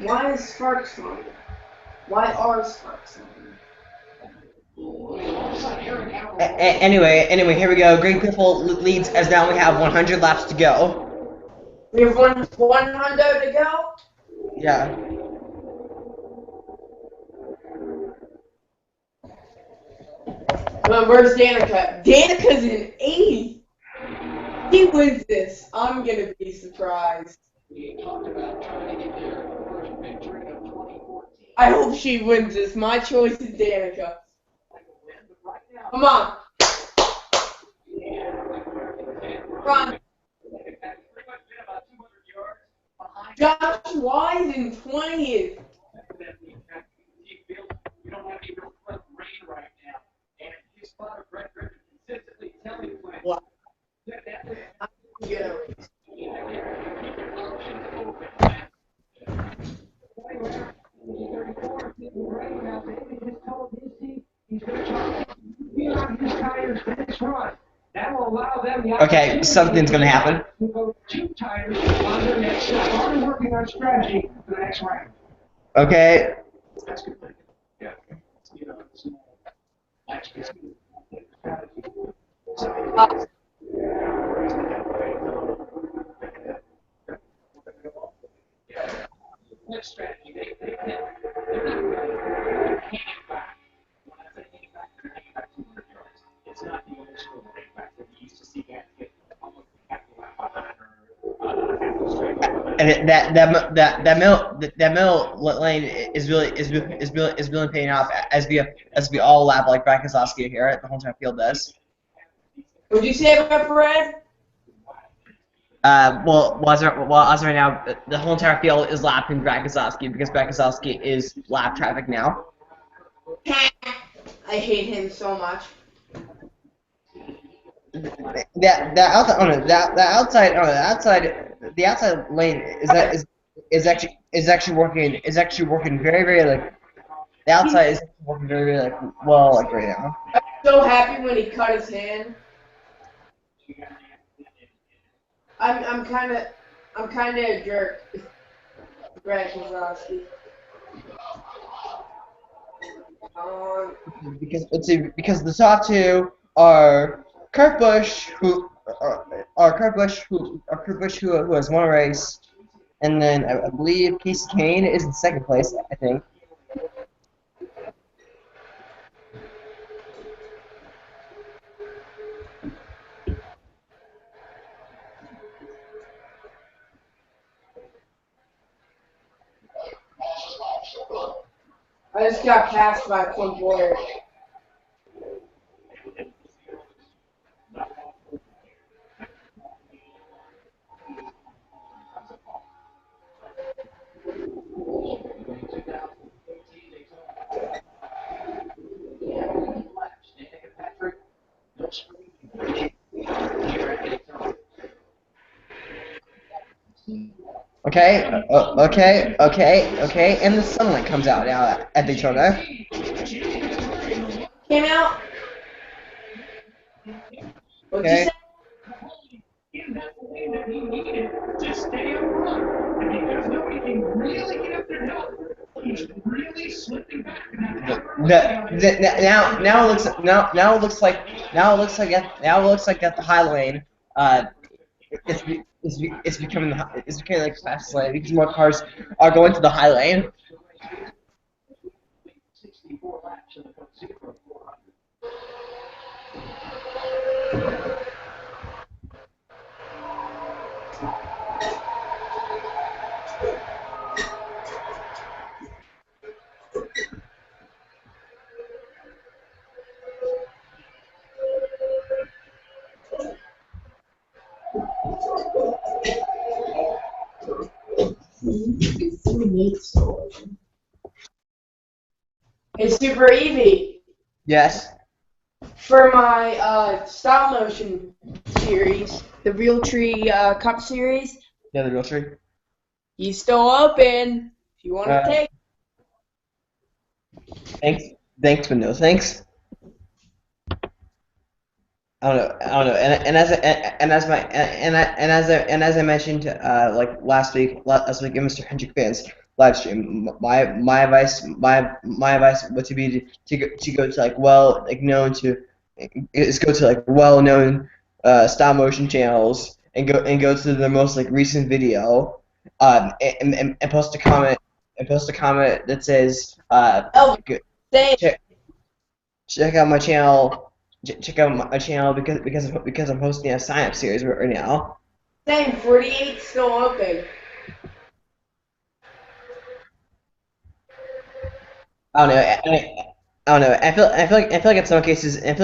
Why is Sparks on? Why are Sparks on? anyway, here we go. Greg Biffle leads as now we have 100 laps to go. We have one hundo to go. Yeah. Where's Danica? Danica's in 80. He wins this. I'm gonna be surprised. I hope she wins this. My choice is Danica. Come on. Run. Josh Wise in 20th. You don't have any real front rain right now. And his father, Brett Griffin, consistently telling him What? that Yeah. That'll allow them Okay, something's gonna happen. to go 2 tires on their next step. Already working on strategy for the next round. Okay. That's good. Yeah. You know, it's actually strategy. Next strategy, they're not hanging back. When I say hanging back, they're hanging back 200 yards. It's not the old school hanging back that you used to see guys get almost half a lap behind or half a straight behind. And that middle lane is really paying off as we all lap like Brad Keselowski here. The whole entire field does. What'd you say about Brad? As of right now, the whole entire field is lapping Brad Keselowski because Brad Keselowski is lap traffic now. I hate him so much. The outside lane is actually working very like the outside is working very like well like right now. I'm so happy when he cut his hand. I'm kind of a jerk. Brad Keselowski. Because the top two are Kurt Busch who has won a race, and then I believe Casey Kane is in second place, I think. I just got passed by Clint Boyer. Okay, and the sunlight comes out now at Daytona. Came out. What'd you Okay. say? In that lane that he needed to stay up front. And because nobody can really get up their help, he's really slipping back. Now it looks like at the high lane, it's becoming like the fastest lane because more cars are going to the high lane. 64 laps in the Coke Zero 400. Hey, Super Evie, Yes. for my stop motion series, the Real Tree Cup series, Yeah, the real tree. he's still open. If you want to take. Thanks, but no thanks. I don't know. And as I mentioned, like last week in MrHendrickFan's live stream, my advice would to be to go to like known to is go to like well known stop motion channels and go to the most like recent video, and post a comment that says check out my channel. Check out my channel because I'm hosting a sign up series right now. Same, 48 still open. I don't know. I don't know. I feel like in some cases like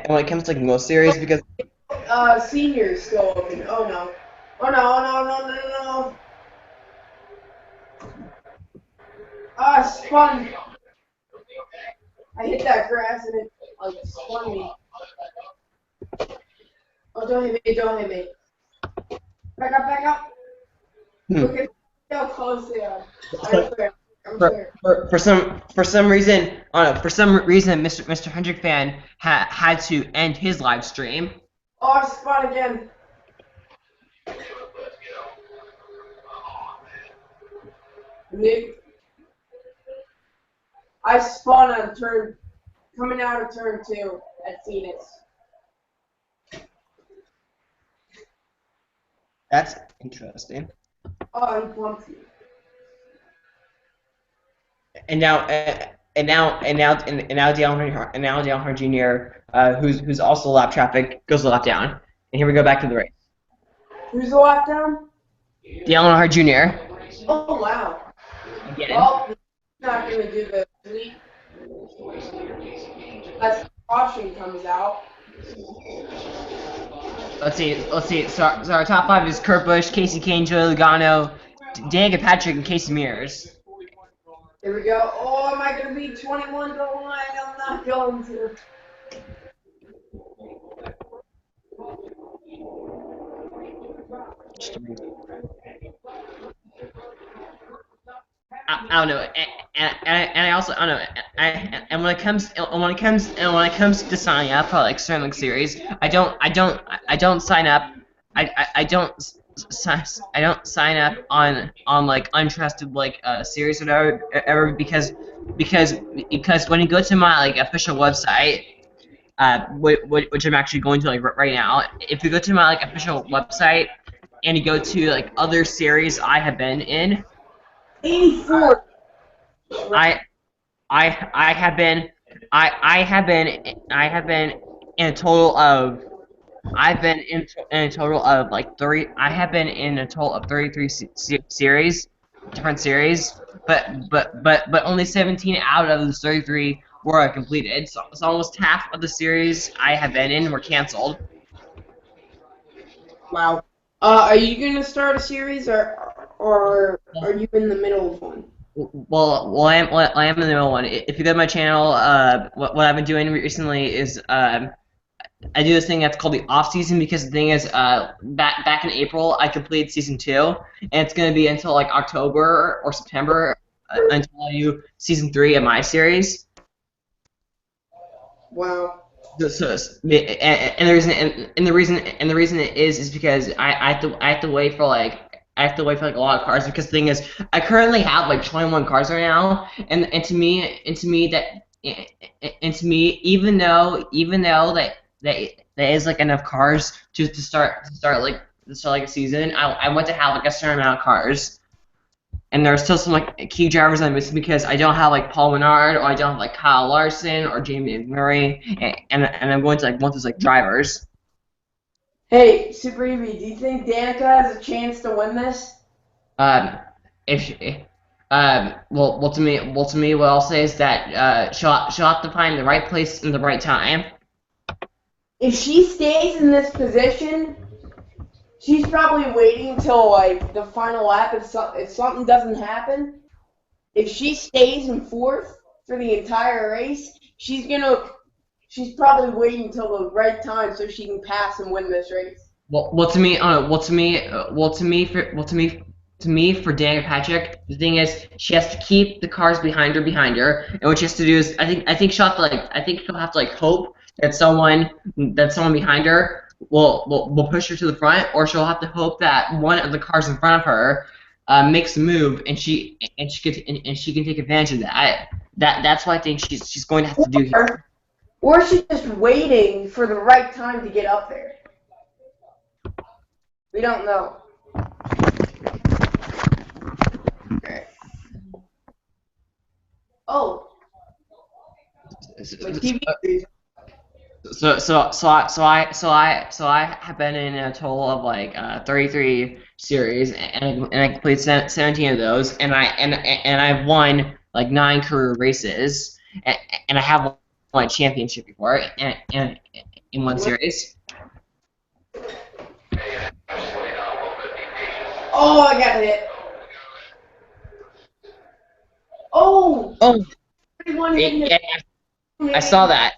when it comes to like most series because Seniors still open. Oh no. Oh no, oh no, no, no, no. Ah, spun. I hit that grass and it like spun me. Oh, don't hit me, don't hit me. Back up, back up. Look at how close they are. I'm sure. For some reason, I don't know. For some reason, MrHendrickFan had to end his live stream. Oh, I spun again. Nick, I spun on turn, coming out of turn 2 at Phoenix. That's interesting. Oh, he bumped me. And now Dale Earnhardt Jr., who's also lap traffic, goes a lap down. And here we go back to the race. Who's the lap down? Dale Earnhardt Jr. Oh, wow. Again. Well, he's not going to do the sweep. As the caution comes out. Let's see. So our top 5 is Kurt Busch, Casey Kane, Joey Logano, Dan Patrick, and Casey Mears. Here we go. Oh, am I going to be 21 to 1? I'm not going to. I don't know, and I also I don't know, and when it comes to signing up for like certain like series, I don't sign up. I don't sign up on like untrusted like series or whatever because when you go to my like official website, which I'm actually going to like right now, if you go to my like official website and you go to like other series I have been in. 84. I have been in a total of like 30. I have been in a total of 33 different series, but only 17 out of those 33 were completed. So almost half of the series I have been in were canceled. Wow. Are you going to start a series or are you in the middle of one? Well, I am in the middle one. If you go to my channel, what I've been doing recently is I do this thing that's called the off season because the thing is, back in April I completed season 2, and it's gonna be until like October or September until I do season 3 of my series. Wow. And the reason it is because I have to wait for like. I have to wait for like a lot of cars because the thing is, I currently have like 21 cars right now, and to me, even though that is like enough cars to start like a season, I want to have like a certain amount of cars, and there are still some like key drivers I'm missing because I don't have like Paul Menard or I don't have like Kyle Larson or Jamie McMurray, and I'm going to like want those like drivers. Hey, Super Evie, do you think Danica has a chance to win this? Well, to me, what I'll say is that she'll have to find the right place and the right time. If she stays in this position, She's probably waiting until like the final lap. If something doesn't happen, if she stays in fourth for the entire race, she's probably waiting until the right time so she can pass and win this race. To me, for Daniel Patrick, the thing is she has to keep the cars behind her, and what she has to do is I think she'll have to hope that someone behind her will push her to the front, or she'll have to hope that one of the cars in front of her makes a move, and she can take advantage of that. That's what I think she's going to have to do here. Or she's just waiting for the right time to get up there. We don't know. Okay. Oh. So I have been in a total of like 33 series, and I completed 17 of those, and I've won like 9 career races, and I have won a championship before, and in one series. Oh, I got hit. Oh. Yeah, I saw that.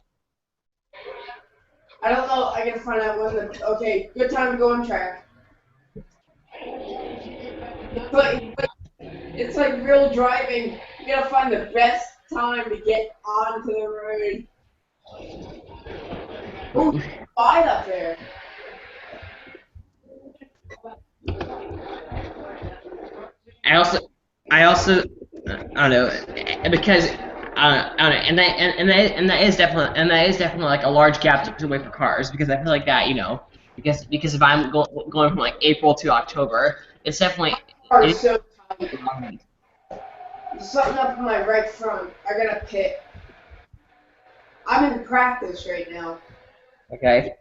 I don't know. I gotta find out when the. Okay, good time to go on track. But it's like real driving. You gotta find the best time to get onto the road. Oh, wide up there. I also I don't know, because I don't know, and that is definitely like a large gap to wait for cars, because I feel like that, because if I'm going from like April to October, it's definitely So tight. Something up in my right front. I gotta pit. I'm in practice right now. okay.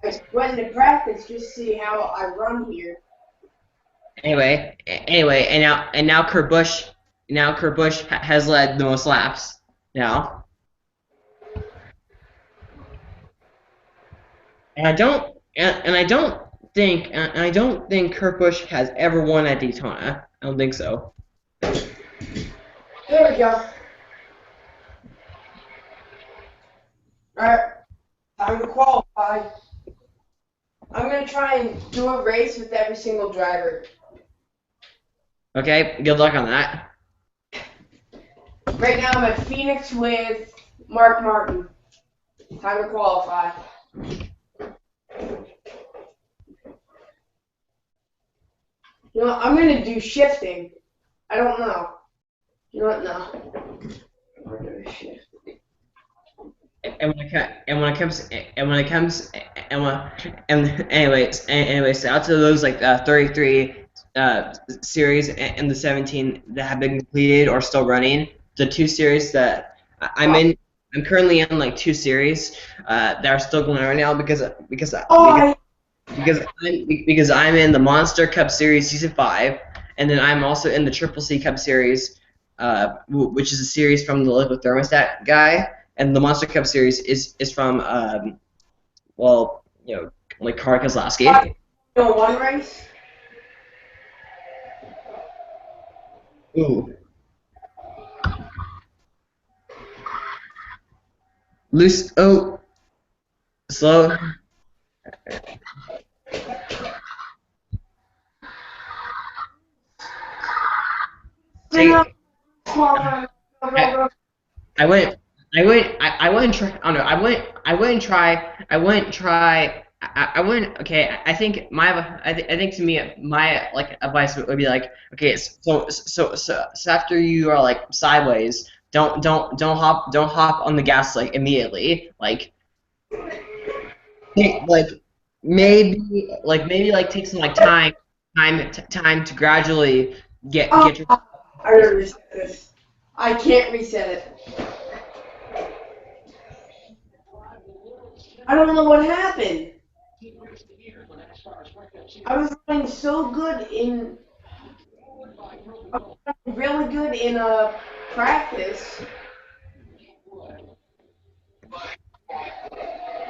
I went into practice just to see how I run here. Anyway, and now Kurt Busch has led the most laps now, and I don't think Kurt Busch has ever won at Daytona. I don't think so. There we go. Alright, time to qualify. I'm gonna try and do a race with every single driver. Okay, good luck on that. Right now I'm at Phoenix with Mark Martin. Time to qualify. You know, I'm gonna do shifting. I don't know. You know what? No. I'm gonna shift. Anyways, out to those like 33 series and the 17 that have been completed or still running, the 2 series that I'm currently in like 2 series that are still going on right now because I'm in the Monster Cup Series Season 5, and then I'm also in the Triple C Cup Series, which is a series from the Liquid Thermostat guy, and the Monster Cup Series is from, like Karl Kozlowski. One race? Ooh. Loose. Oh. Slow. I wouldn't try. I don't know. I wouldn't. Okay. I think I think to me my like advice would be like, okay, so after you are like sideways, don't hop on the gas like immediately. Like maybe take some like time to gradually get your. I gotta reset this. I can't reset it. I don't know what happened. I was running so good really good in practice.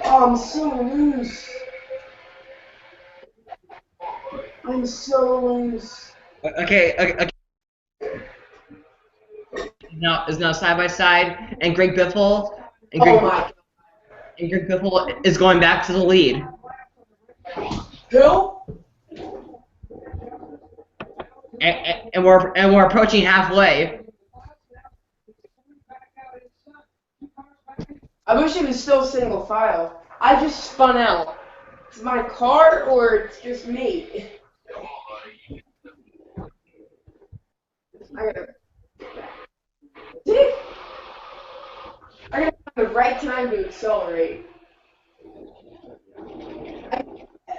Oh, I'm so loose. I'm so loose. Okay. Is now side by side, and Greg Biffle Oh my. is going back to the lead. Who? And we're approaching halfway. I wish it was still single file. I just spun out. It's my car or it's just me. I gotta find the right time to accelerate.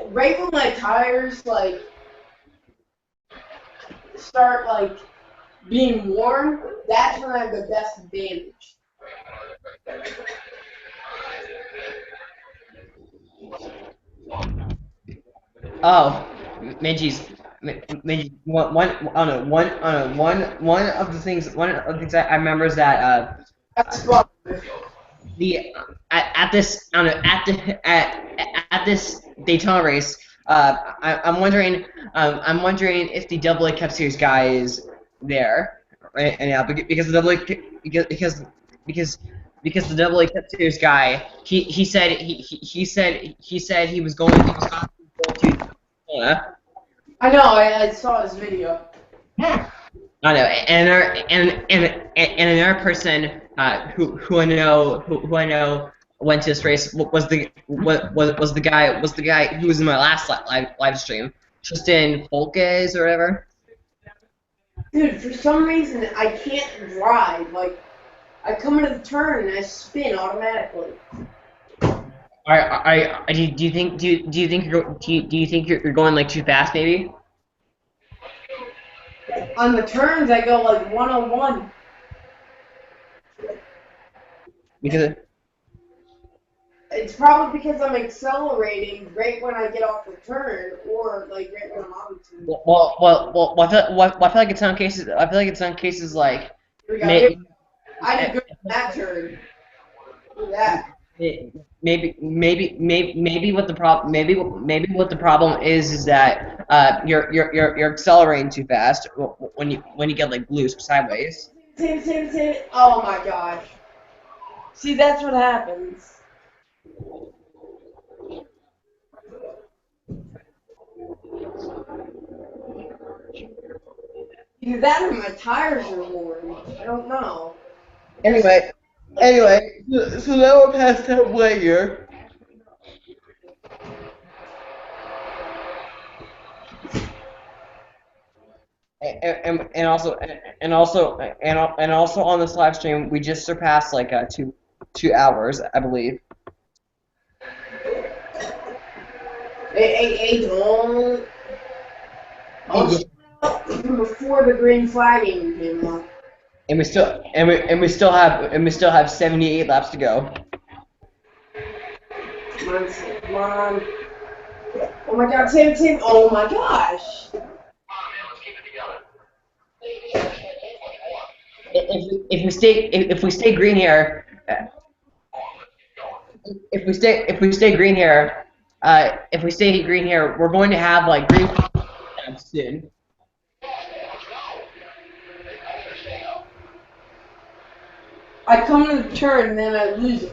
Right when my tires like start like being warm, that's when I have the best advantage. Oh, Minji's. One of the things I remember is that That's fun. at this Daytona race, I'm wondering if the Double A Cup Series guy is there right now because the Double A because the Double A Cup Series guy he said he was going to Daytona. I know. I saw his video. I know, and another person who I know went to this race was the guy who was in my last live stream, Tristan Folkes or whatever. Dude, for some reason I can't drive. Like, I come into the turn and I spin automatically. Do you think you're going like too fast maybe? On the turns, I go like 101. Because It's probably because I'm accelerating right when I get off the turn, or like right when I'm on the turn. I feel like in some cases like Here we go. maybe I did good in that turn. Look at that. maybe what the problem is that you're accelerating too fast when you get like loose sideways. Save it. Oh my gosh. See, that's what happens. Either that or my tires are worn. I don't know. Anyway, so now we're past halfway here. And also on this live stream we just surpassed like 2 hours, I believe. Hey, don't. Before the green flagging came up. And we still have 78 laps to go. Come on. Oh my god, save it. Oh my gosh. If we stay green here, we're going to have like green soon. I come to the turn and then I lose it.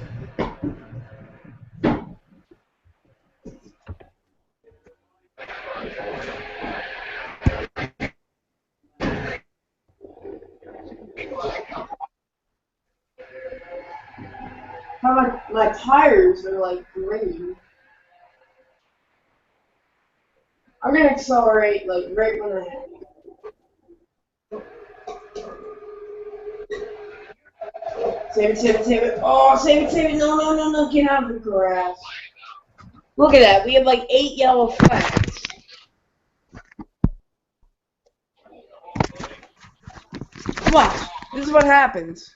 My tires are like green. I'm gonna accelerate like right when I. Save it. Oh, save it. No. Get out of the grass. Look at that. We have like 8 yellow flags. Watch. This is what happens.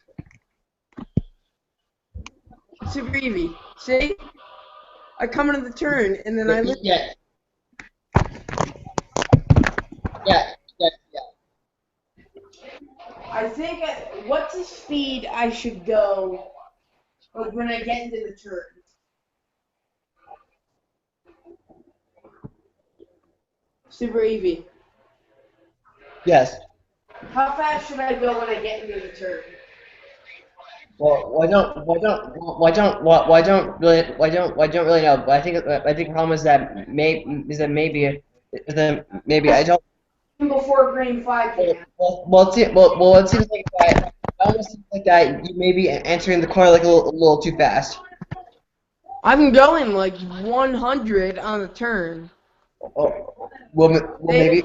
Super easy. See? I come into the turn and then I lose. Yeah. I think what's the speed I should go like when I get into the turn? Super Eevee. Yes. How fast should I go when I get into the turn? Well, why don't really know. But I think the problem is that maybe I don't. Before green flag came out. It seems like that. It almost seems like that you may be entering the corner like a little too fast. I'm going like 100 on the turn. Oh, maybe.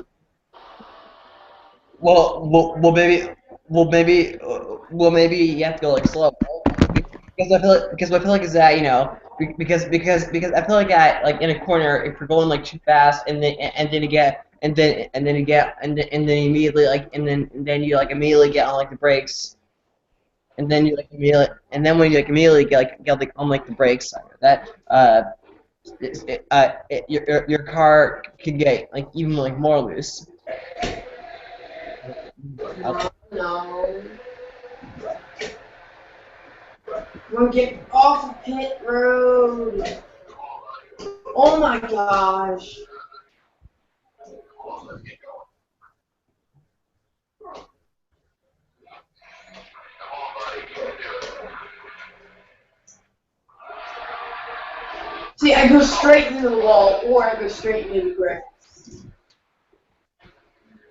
Maybe you have to go like slow. Because I feel like is that because I feel like like in a corner if you're going like too fast and then you get and then immediately and then you like immediately get on like the brakes and then you like immediately and then when you like immediately get like on like the brakes that your car can get like even like more loose. No. We'll get off of pit road. Oh my gosh. See, I go straight into the wall, or I go straight into the grass.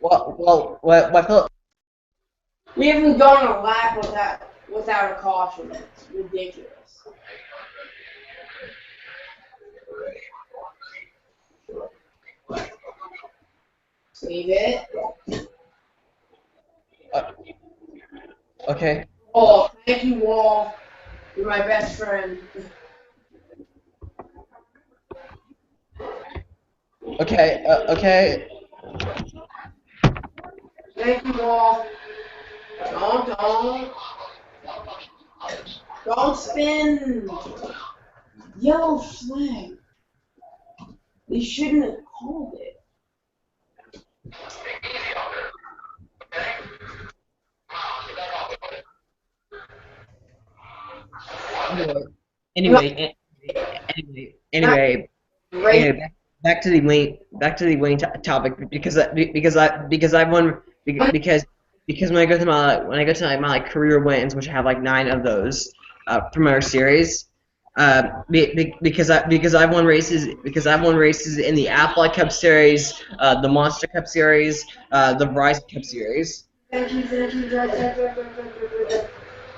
I feel. We haven't gone a lap without a caution. It's ridiculous. Save it. Okay. Oh, thank you, Wall. You're my best friend. Okay. Okay. Thank you, Wall. Don't spin. Yellow flag. They shouldn't have called it. Anyway, back to the topic because I won because when I go to my like career wins, which I have like 9 of those from our series. Because I've won races in the Apple Cup Series, the Monster Cup Series, the Verizon Cup Series. Thank you.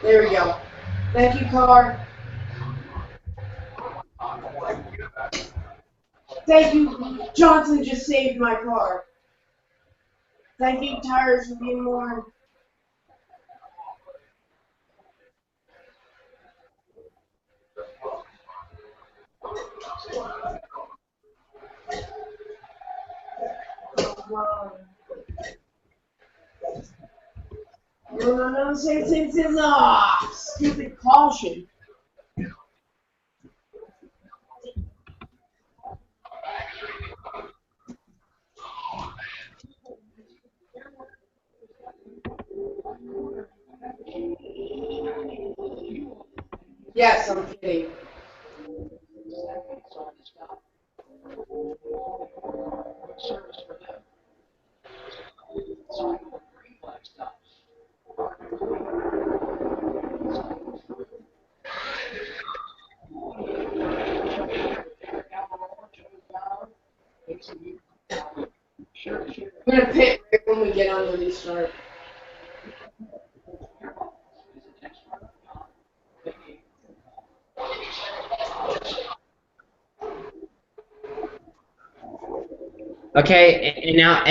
There we go. Thank you, car. Thank you, Johnson just saved my car. Thank you, tires, for being more. No, say, stupid caution. Yes, I'm kidding. I'm gonna pit right when we get on the restart. Okay, and now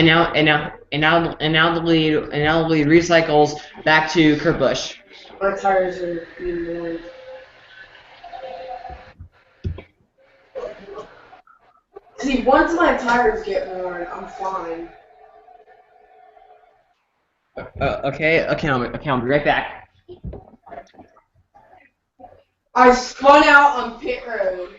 the lead recycles back to Kurt Busch. My tires are being worn. See, once my tires get worn, I'm fine. Okay, I'll be right back. I spun out on pit road.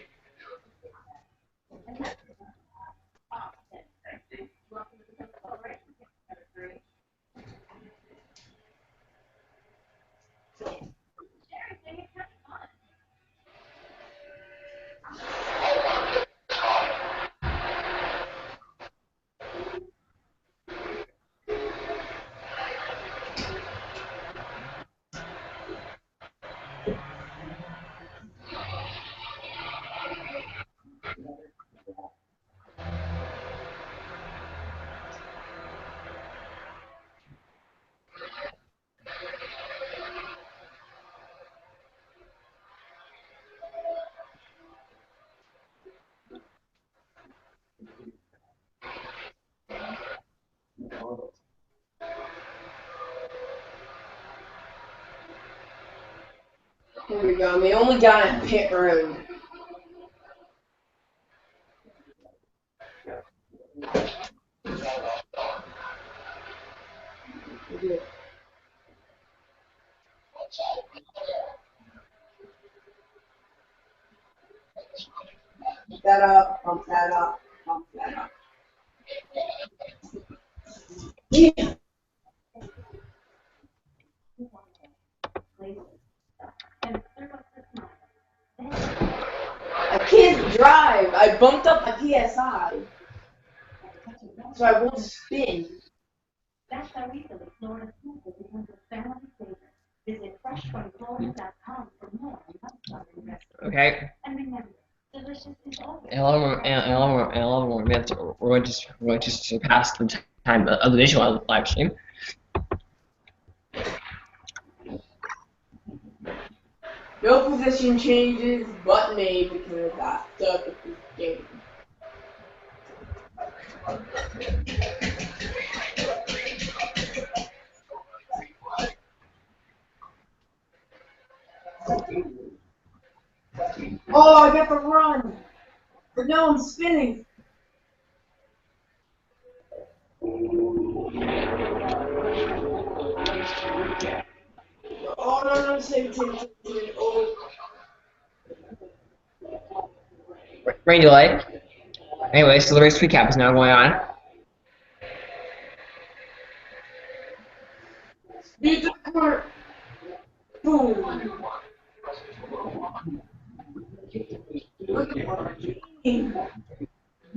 Here we go. The only guy in pit road. Pump that up, pump that up, pump that up. Yeah. I can't drive. I bumped up my PSI. So I won't spin. That's how recently Florida Pizza becomes a family favorite. Visit freshfromflorida.com for more on recipes. Okay. And remember, delicious is always. In 11 more minutes, we're going to surpass the time of the visual live stream. No position changes, but made because I got stuck with this game. Oh, I got the run! But no, I'm spinning! Oh, no, save. Oh. Rain delay. Anyway, so the race recap is now going on. Beat the corner! Boom! Look at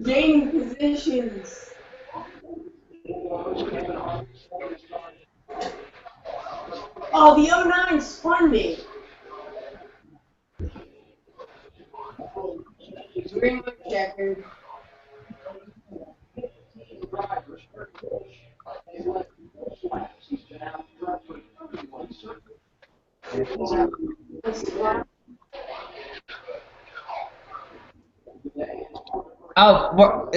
gaining positions. Oh, the 09 spun me. Green with checker. Oh, what?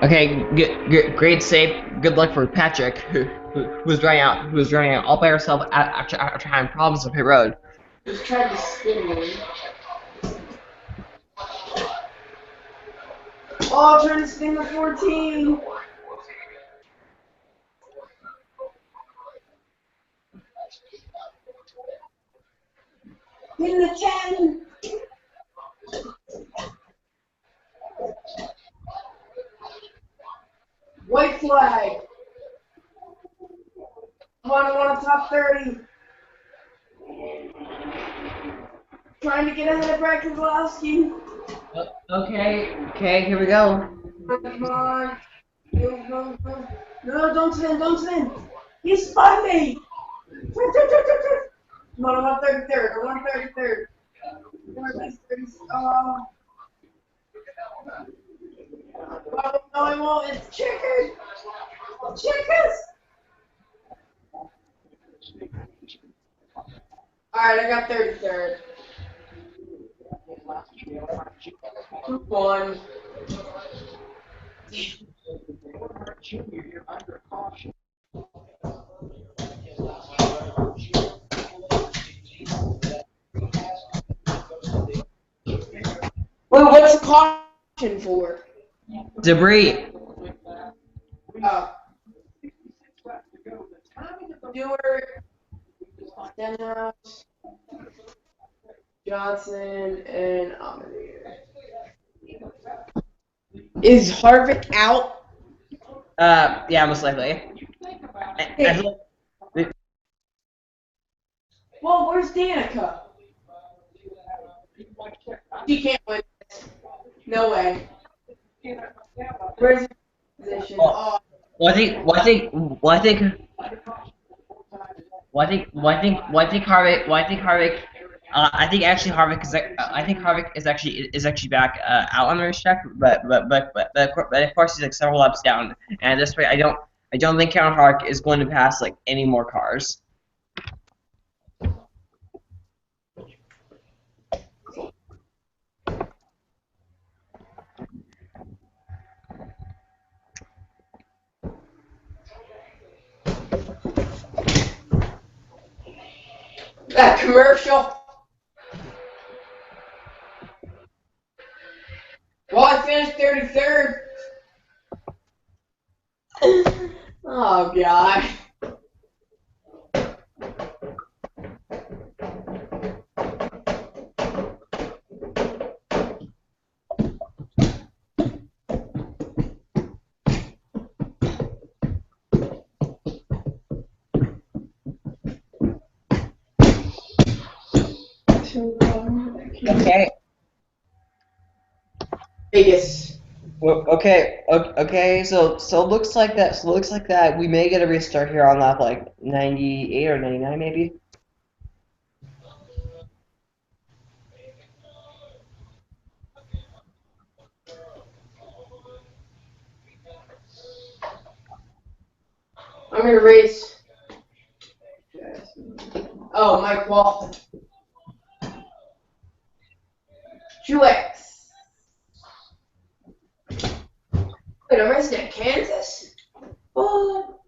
Okay, great save. Good luck for Patrick, who was running out all by herself after having problems on pit road. Just tried to spin me. Oh, trying to spin the 14. In the 10. White flag. Come on, I want a top 30. Trying to get ahead of Brad Kozlowski. Okay, here we go. Come on. No, don't spin. He spun me. Come on, I want 33rd. I want 33rd. Oh, no, I won't. It's checkers. Checkers. Alright, I got 33rd. 2-1. Wait, what's the caution for? Debris. Oh. Stewart, Stenhouse, Johnson, and Amadeus. Is Harvick out? Yeah, most likely. Well, where's Danica? She can't win this. No way. Where's his position? Oh. I think Harvick. I think Harvick is actually back out on the racetrack, but of course he's like several laps down, and at this rate I don't think Kevin Harvick is going to pass like any more cars. That commercial. Well, I finished 33rd. Oh, God. Okay. Vegas. Well, okay. So it looks like that. So it looks like that. We may get a restart here on lap like 98 or 99, maybe. I'm gonna race. Oh, Mike Walton. Truex. Wait, I'm racing at Kansas? What?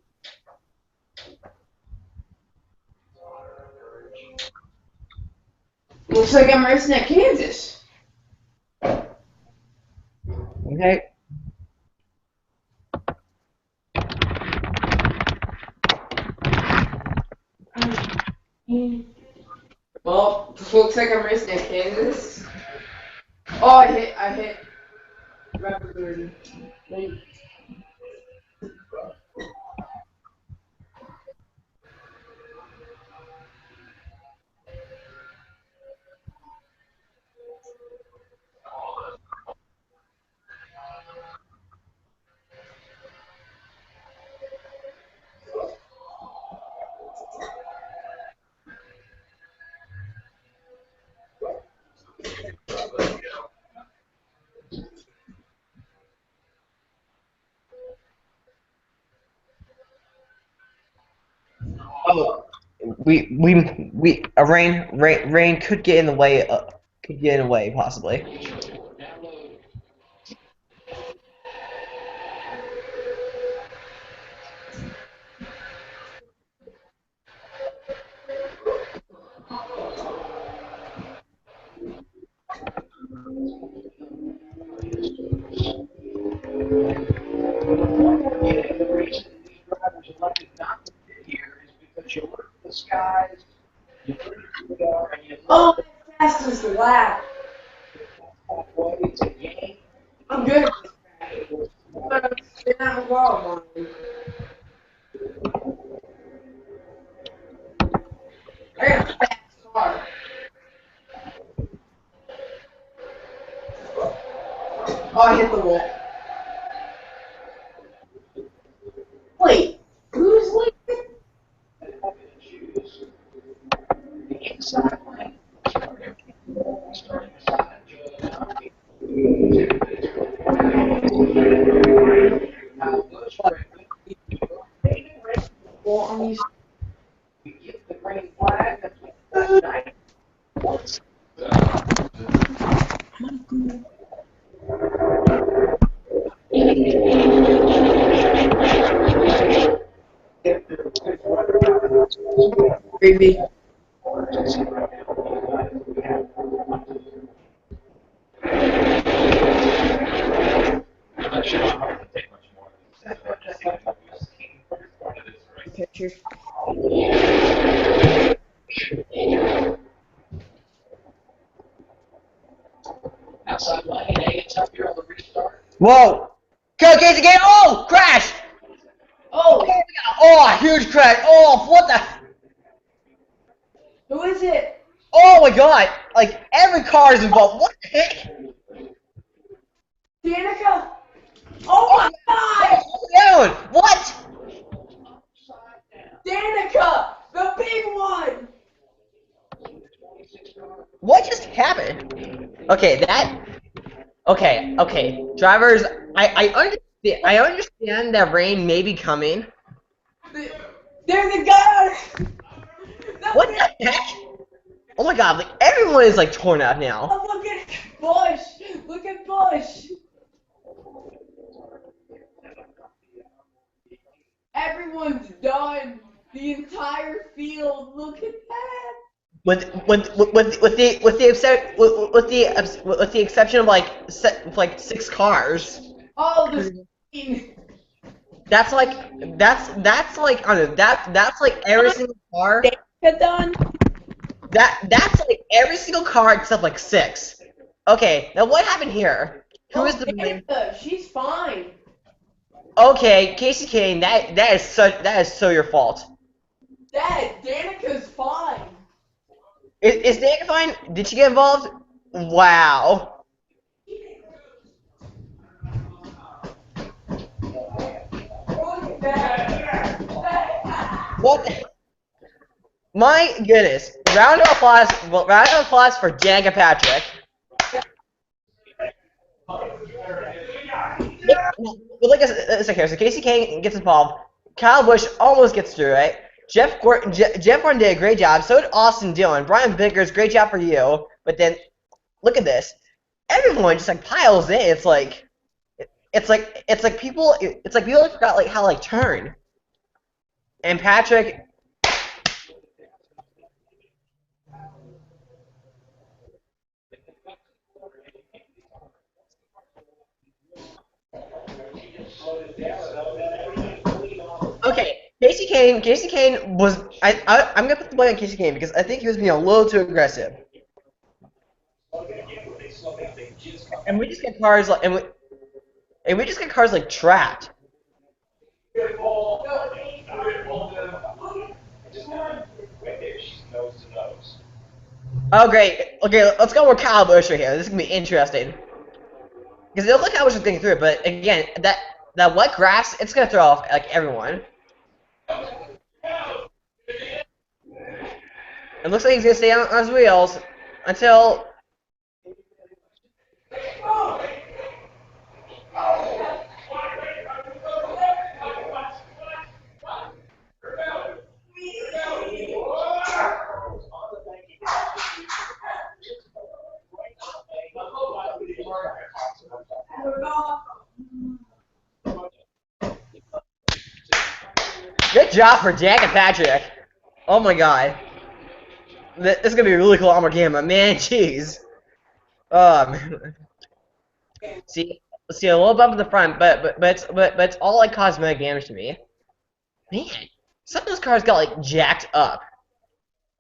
Looks like I'm racing at Kansas. Okay. Well, looks like I'm racing at Kansas. Oh, I hit. Robert Gordon. Oh, rain could get in the way. Could get in the way possibly. Yeah, the reason these drivers elected not to fit here is because you look at the skies, you look at the radar, and you Oh, look fastest lap. halfway, it's a game. I'm good at this track. You're not involved, Mom. I got a fast car. Oh, I hit the wall. Wait, who's leaving? The inside lane, starting side. Well, I'm used We get the green flag, that's night. Baby. Picture. Outside lane, it's up here on the restart. Whoa! Go, Casey, get! Oh, crash! Oh, Oh, huge crash! Oh, what the? who is it? Oh my God! Like every car is involved. What the heck? Danica? Oh my God! Down! What? Danica! The big one! What just happened? Okay, that. Okay. Drivers, I understand that rain may be coming. There's a guy! What the heck? Oh my God! Like everyone is like torn out now. Oh, look at Bush! Look at Bush! Everyone's done! The entire field! Look at that! with the exception of like 6 cars. Oh, the screen. That's like I don't know, that's like every single car. Danica done? That's like every single car except like 6. Okay, now what happened here? Who is the Danica, she's fine. Okay, Casey Kane, that is so your fault. Dad, Danica's fine. Is Danica fine? Did she get involved? Wow. What? My goodness! Round of applause! Well, round of applause for Danica Patrick. But like I said, so Casey Kane gets involved. Kyle Busch almost gets through it. Jeff Gordon did a great job. So did Austin Dillon. Brian Bickers, great job for you. But then, look at this. Everyone just like piles in. It's like people forgot like how to like turn. And Patrick. Okay, Casey Kane was. I'm gonna put the blame on Casey Kane because I think he was being a little too aggressive. And we just get cars like we just get cars like trapped. Oh great. Okay, let's go with Kyle Busch right here. This is gonna be interesting. Because it looks like Kyle Busch is getting through it, but again, that wet grass, it's gonna throw off like everyone. It looks like he's gonna stay on his wheels until. Good job for Jack and Patrick. Oh my god. This is gonna be a really cool armor game, but man, jeez. See a little bump in the front, but it's all like cosmetic damage to me. Man, some of those cars got like jacked up.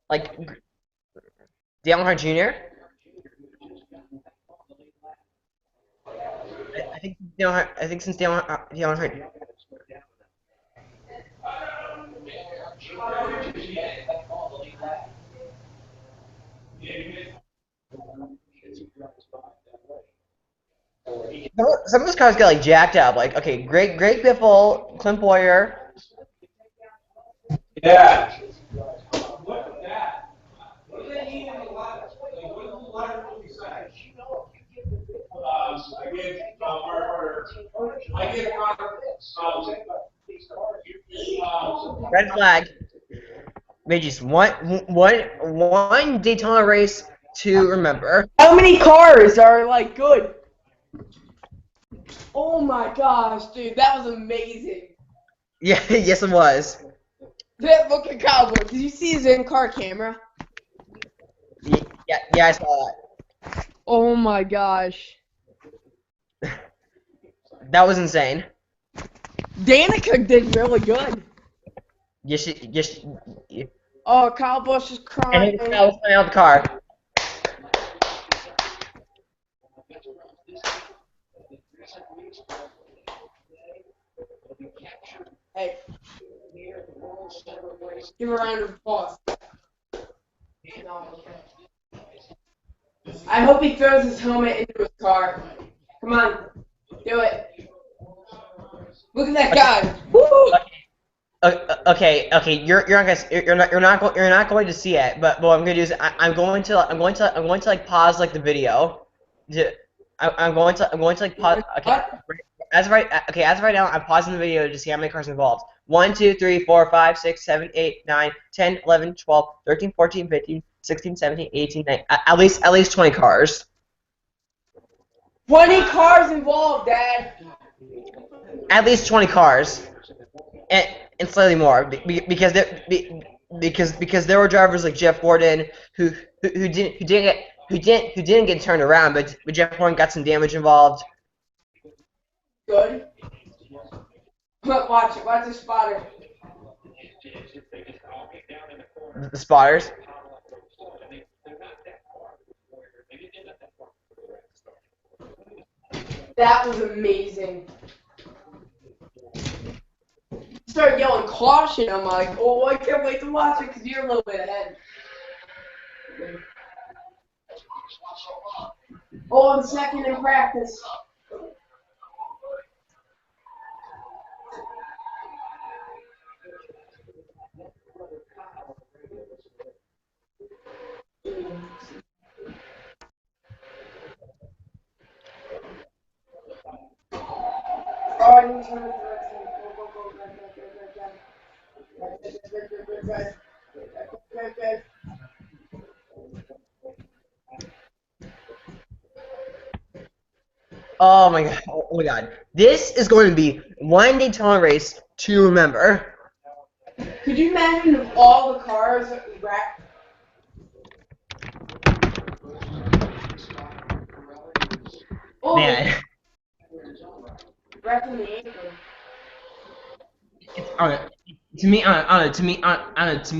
Like Dale Earnhardt Jr. I think since Dale Earnhardt. Some of those cars get like jacked up. Like, okay, Greg Biffle, Clint Boyer. Yeah. Red flag. Maybe just one Daytona race to remember. How many cars are like good? Oh my gosh, dude, that was amazing. Yeah, yes it was. Look at Cowboy. Did you see his in-car camera? Yeah, I saw that. Oh my gosh. That was insane. Danica did really good. Yes. Oh, Kyle Busch is crying. And that was coming out of the car. Hey. Give a round of applause. I hope he throws his helmet into his car. Come on. Do it. Look at that guy. Woo! Okay. You're not going to see it, but what I'm going to do is I'm going to like pause like the video. I'm going to like pause. Okay. As of right now, I'm pausing the video to see how many cars are involved. 1, 2, 3, 4, 5, 6, 7, 8, 9, 10, 11, 12, 13, 14, 15, 16, 17, 18, 19. At least 20 cars. 20 cars involved, Dad. At least 20 cars, and slightly more because because there were drivers like Jeff Gordon who didn't get turned around, but Jeff Gordon got some damage involved. Good. Watch the spotter. The spotters. That was amazing. Start yelling caution. I'm like, oh, I can't wait to watch it because you're a little bit ahead. Oh, I'm second in practice. Oh, I need to turn it Good. Oh my god! Oh my god! This is going to be one Daytona race to remember. Could you imagine if all the cars wrecked? Oh, Man. wrecking the apron. To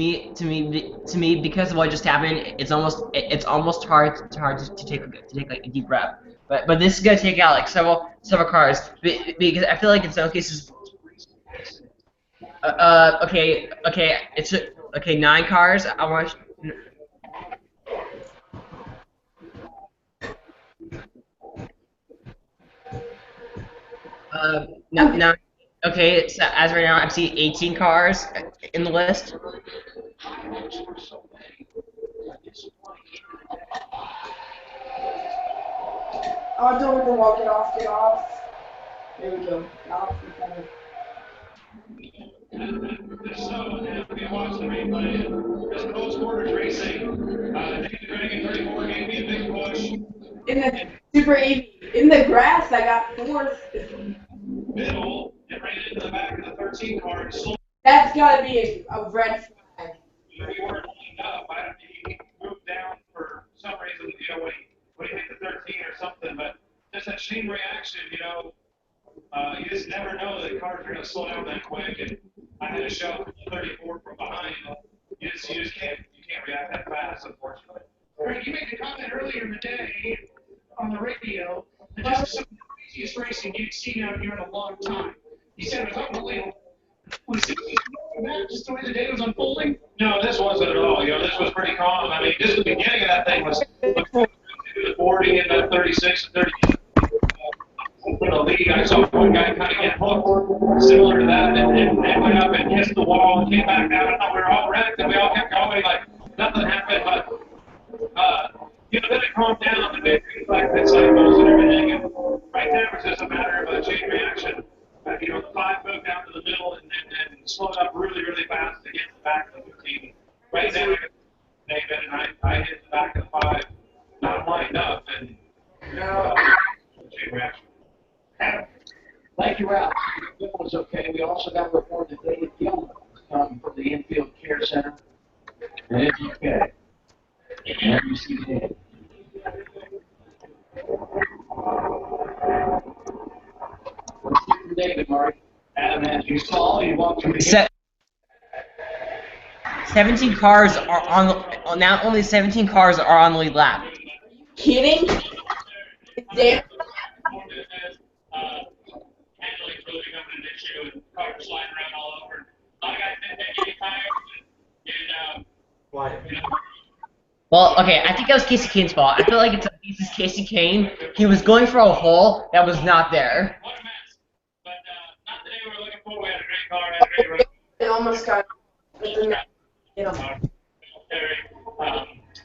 me, because of what just happened, it's almost hard to take like a deep breath. But this is gonna take out like several cars because I feel like in some cases. Okay, it's okay. 9 cars. I want. No. Okay, so as right now, I see 18 cars in the list. Oh, don't let them walk it off. Get off. There we go. Off. So, if you watch the replay, this close quarters racing, David Greg in 34 gave me a big push. In the Super 80, in the grass, I got 4th. Middle, and ran into the back of the 13 car and slowed. That's gotta be a red flag. We weren't lined up. He moved down for some reason, when he hit the 13 or something, but just that chain reaction, you just never know that cars are going to slow down that quick, and I had to shove 34 from behind. You just can't react that fast, unfortunately. Greg, you made the comment earlier in the day on the radio that this is some of the craziest racing you'd seen out here in a long time. You said it was unbelievable. Was it just the way the day was unfolding? No, this wasn't at all. This was pretty calm. I mean, just the beginning of that thing was the 40 and the 36 and 30. For the lead, I saw one guy kind of get hooked, similar to that, and went up and kissed the wall and came back down. I thought we were all wrecked, and we all kept going like nothing happened. But then it calmed down, and they like pit cycles and everything. And right there was just a matter of a chain reaction. The 5 moved down to the middle and slowed up really, really fast to get to the back of the 15. Right there, David, and I hit the back of the 5, not lined up, and chain reaction. Thank you, Ralph. That was okay. We also got a report that David Gilman from the infield care center. And it's okay. And you see David. Let's hear from David, Murray. Adam, as you saw, you walked through the 17 cars are on. Now only 17 cars are on the lead lap. Kidding? Damn. Handling really becoming an issue, and cars sliding around all over. A lot of guys didn't take any tires, and Well, okay, I think that was Casey Kane's fault. I feel like it's Casey Kane. He was going for a hole that was not there. what a mess. But not the day we were looking for. We had a great car, had a great race. It almost got.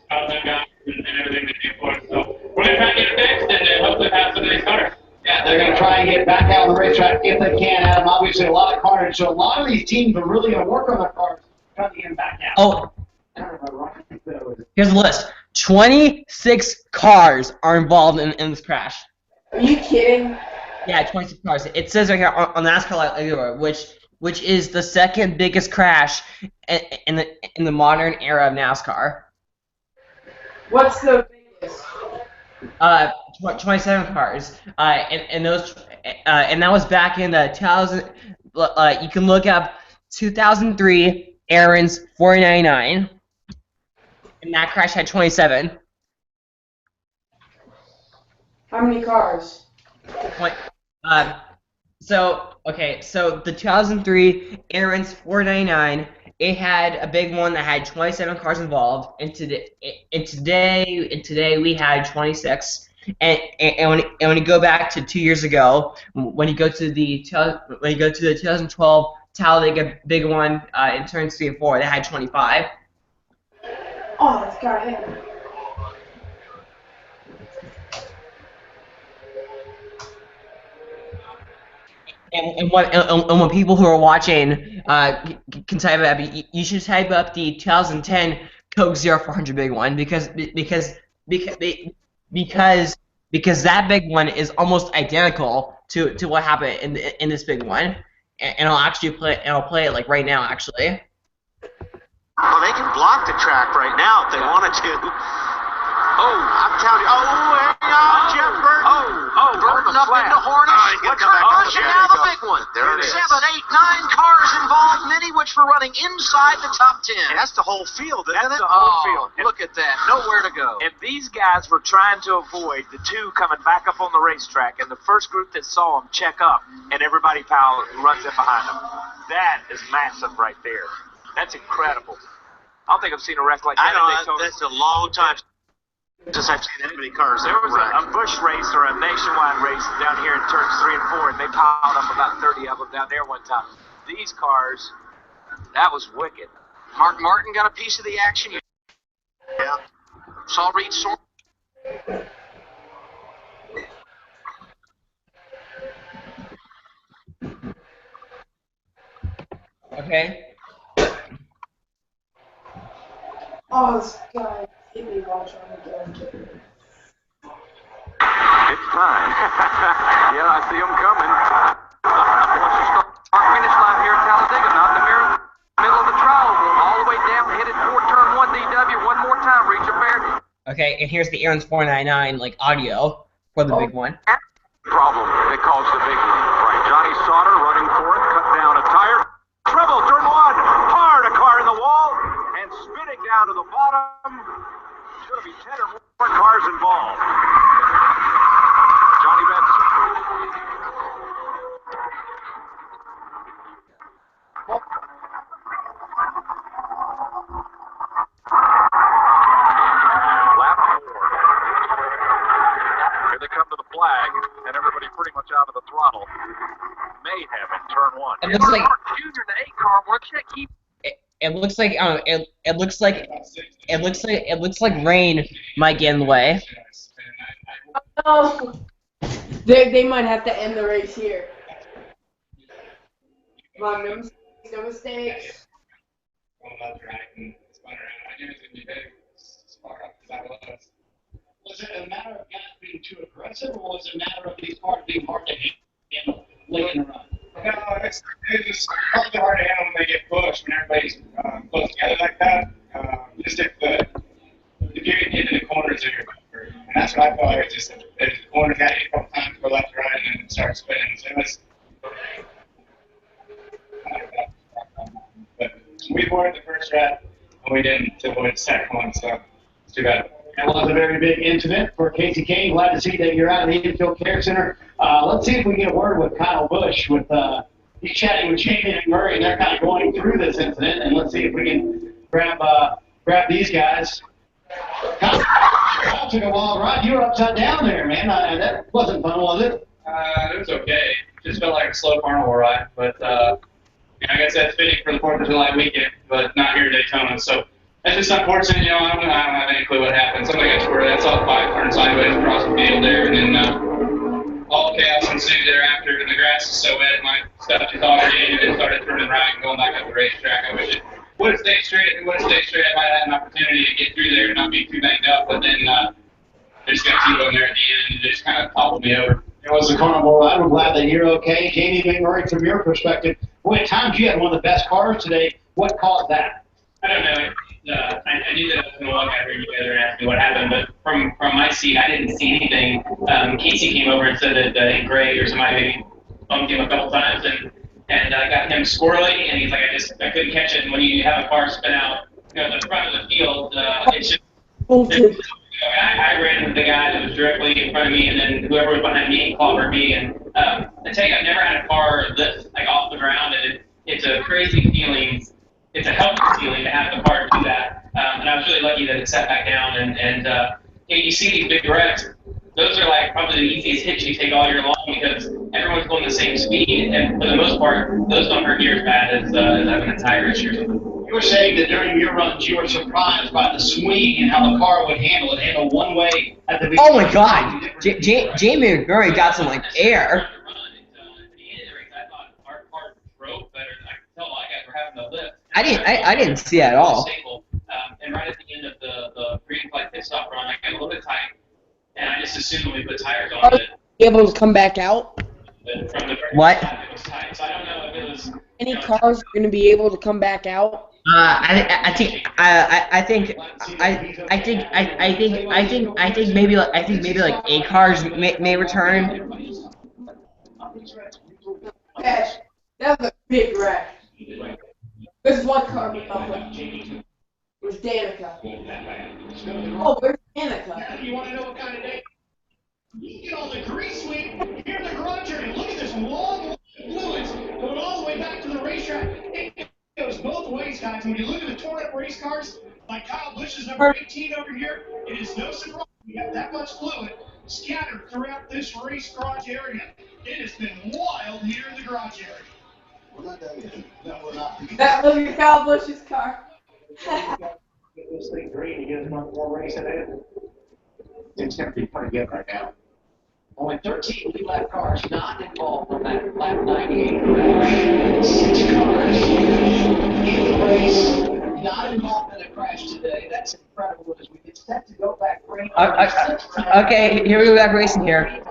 How that guy and everything they do for us. So we're going to try to get it fixed and hopefully pass some of these cars. Yeah, they're going to try and get back out on the racetrack if they can, Adam. Obviously, a lot of carnage. So a lot of these teams are really going to work on their cars, trying to get them back out. Oh, here's the list. 26 cars are involved in this crash. Are you kidding? Yeah, 26 cars. It says right here on NASCAR Live, which which is the second biggest crash in the modern era of NASCAR. What's the biggest? 27 cars. And those and that was back in the 2000. You can look up 2003 Aaron's 499, and that crash had 27. How many cars? So the 2003 Aaron's 499, it had a big one that had 27 cars involved, and today we had 26. And when you go back to 2 years ago, when you go to the 2012 Talladega big one in turns 3 and 4, they had 25. Oh, that's got him. And when people who are watching can type up, you should type up the 2010 Coke Zero 400 big one because that big one is almost identical to what happened in this big one, and I'll play it like right now actually. Well, they can block the track right now if they wanted to. Oh, I'm telling you. Oh, hang on, Jeff Burton. Burton up into Hornish. Concussion, now the big one. There it is. 7, 8, 9 cars involved, many which were running inside the top 10. And that's the whole field, isn't it? That's the whole field. Look at that. Nowhere to go. And these guys were trying to avoid the two coming back up on the racetrack, and the first group that saw them check up, and everybody runs in behind them. That is massive right there. That's incredible. I don't think I've seen a wreck like that. I know, that's a long time since I've seen that many cars. There was a Busch race or a nationwide race down here in turns 3 and 4, and they piled up about 30 of them down there one time. These cars, that was wicked. Mark Martin got a piece of the action. Yeah. Saw Reed Sor. Okay. Oh, this guy hit me while trying to get him. It's time. Yeah, I see them coming. Our finish line here at Talladega, not the middle of the trial. All the way down, headed toward turn 1 DW. One more time, reach a fair. Okay, and here's the Aaron's 499 like audio for the big one. Problem that caused the big one. Right, Johnny Sauter running for it, cut down a tire. Trouble, turn 1, hard, a car in the wall, and spinning down to the bottom. There's going to be 10 or more cars involved. Johnny Benson. Lap 4. Here they come to the flag, and everybody pretty much out of the throttle. Mayhem in turn 1. It looks like Junior, the 8 car, why can't keep. it looks like rain might get in the way. Oh, they might have to end the race here. Come on, no mistakes. Going up track and spun around. I knew it was going to be big as far up as I was. Was it a matter of guys being too aggressive, or was it a matter of these cars being hard to handle late in the run? No, it's probably hard to handle when they get pushed, when everybody's close together like that. Just if you get into the corners of your car. And that's what I felt like. It's just the corners got hit a couple times, go left to right, and then it starts spinning. So it was. But we avoided the first wrap, and we didn't avoid the second one, so it's too bad. That was a very big incident for Casey Kane. Glad to see that you're out of the infield care center. Let's see if we get a word with Kyle Busch. He's chatting with Shane and Murray, and they're kind of going through this incident. And let's see if we can grab these guys. Kyle took a wild ride. You were upside down there, man. That wasn't fun, was it? It was okay. Just felt like a slow carnival ride, but I guess that's fitting for the 4th of July weekend, but not here in Daytona. So that's just unfortunate. I don't have any clue what happened. Somebody got squirted. I saw 5 turn sideways across the field there, and then all chaos ensued thereafter. And the grass is so wet, my stuff just all again, and it started turning right and going back up the racetrack. I wish it would have stayed straight. If it would have stayed straight, I might have had an opportunity to get through there and not be too banged up. But then they just got 2 of them there at the end, and it just kind of toppled me over. It was a carnival ride. I'm glad that you're okay. Jamie McMurray, from your perspective, boy, at times you had one of the best cars today. What caused that? I don't know. I knew that I was going to walk out here and you guys were going to ask me what happened, but from my seat, I didn't see anything. Casey came over and said that I think Greg or somebody maybe bumped him a couple times, and I got him squirrely, and he's like, I couldn't catch it. And when you have a car spin out, the front of the field, it's just. I ran into the guy that was directly in front of me, and then whoever was behind me clobbered me. And I tell you, I've never had a car lift like off the ground, and it's a crazy feeling. It's a healthy feeling to have the car do that. And I was really lucky that it sat back down. And you see these big wrecks. Those are like probably the easiest hits you take all year long because everyone's going the same speed, and for the most part, those don't hurt near as bad as having a tire issue or something. You were saying that during your runs, you were surprised by the swing and how the car would handle it. Handle one way at the beginning. Oh my God, Jamie McMurray got some like air. I didn't see that at all. And right at the end of the green flag pit stop run, I got a little bit tight, and I just assumed when we put tires on it. Able to come back out? What? It was tight, so I don't know if it was. Any cars are going to be able to come back out? I think maybe like 8 cars may return. Yes, that was a big wreck. There's one car we got with. It was Danica. Oh, where's Danica? You want to know what kind of day? You get on the grease sweep here in the garage area. Look at this long fluids going all the way back to the racetrack. It goes both ways, guys. When you look at the torn-up race cars, like Kyle Busch's number 18 over here, it is no surprise we have that much fluid scattered throughout this race garage area. It has been wild here in the garage area. That was your Kyle Busch's car. Get this thing green and get one more race ahead. It's going to be pretty good right now. Only 13 lead lap cars not involved on that lap 98 crash. 6 cars in the race not involved in a crash today. That's incredible as we get set to go back green. Okay, here we go back racing here.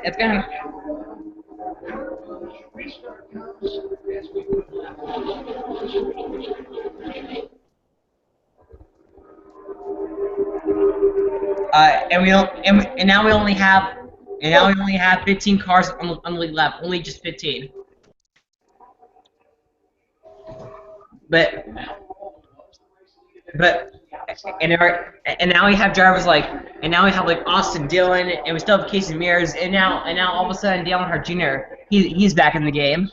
It's gonna. And now we only have 15 cars on the lead lap, only just 15. But now we have drivers like Austin Dillon, and we still have Casey Mears, and now all of a sudden Dale Earnhardt Jr. he's back in the game.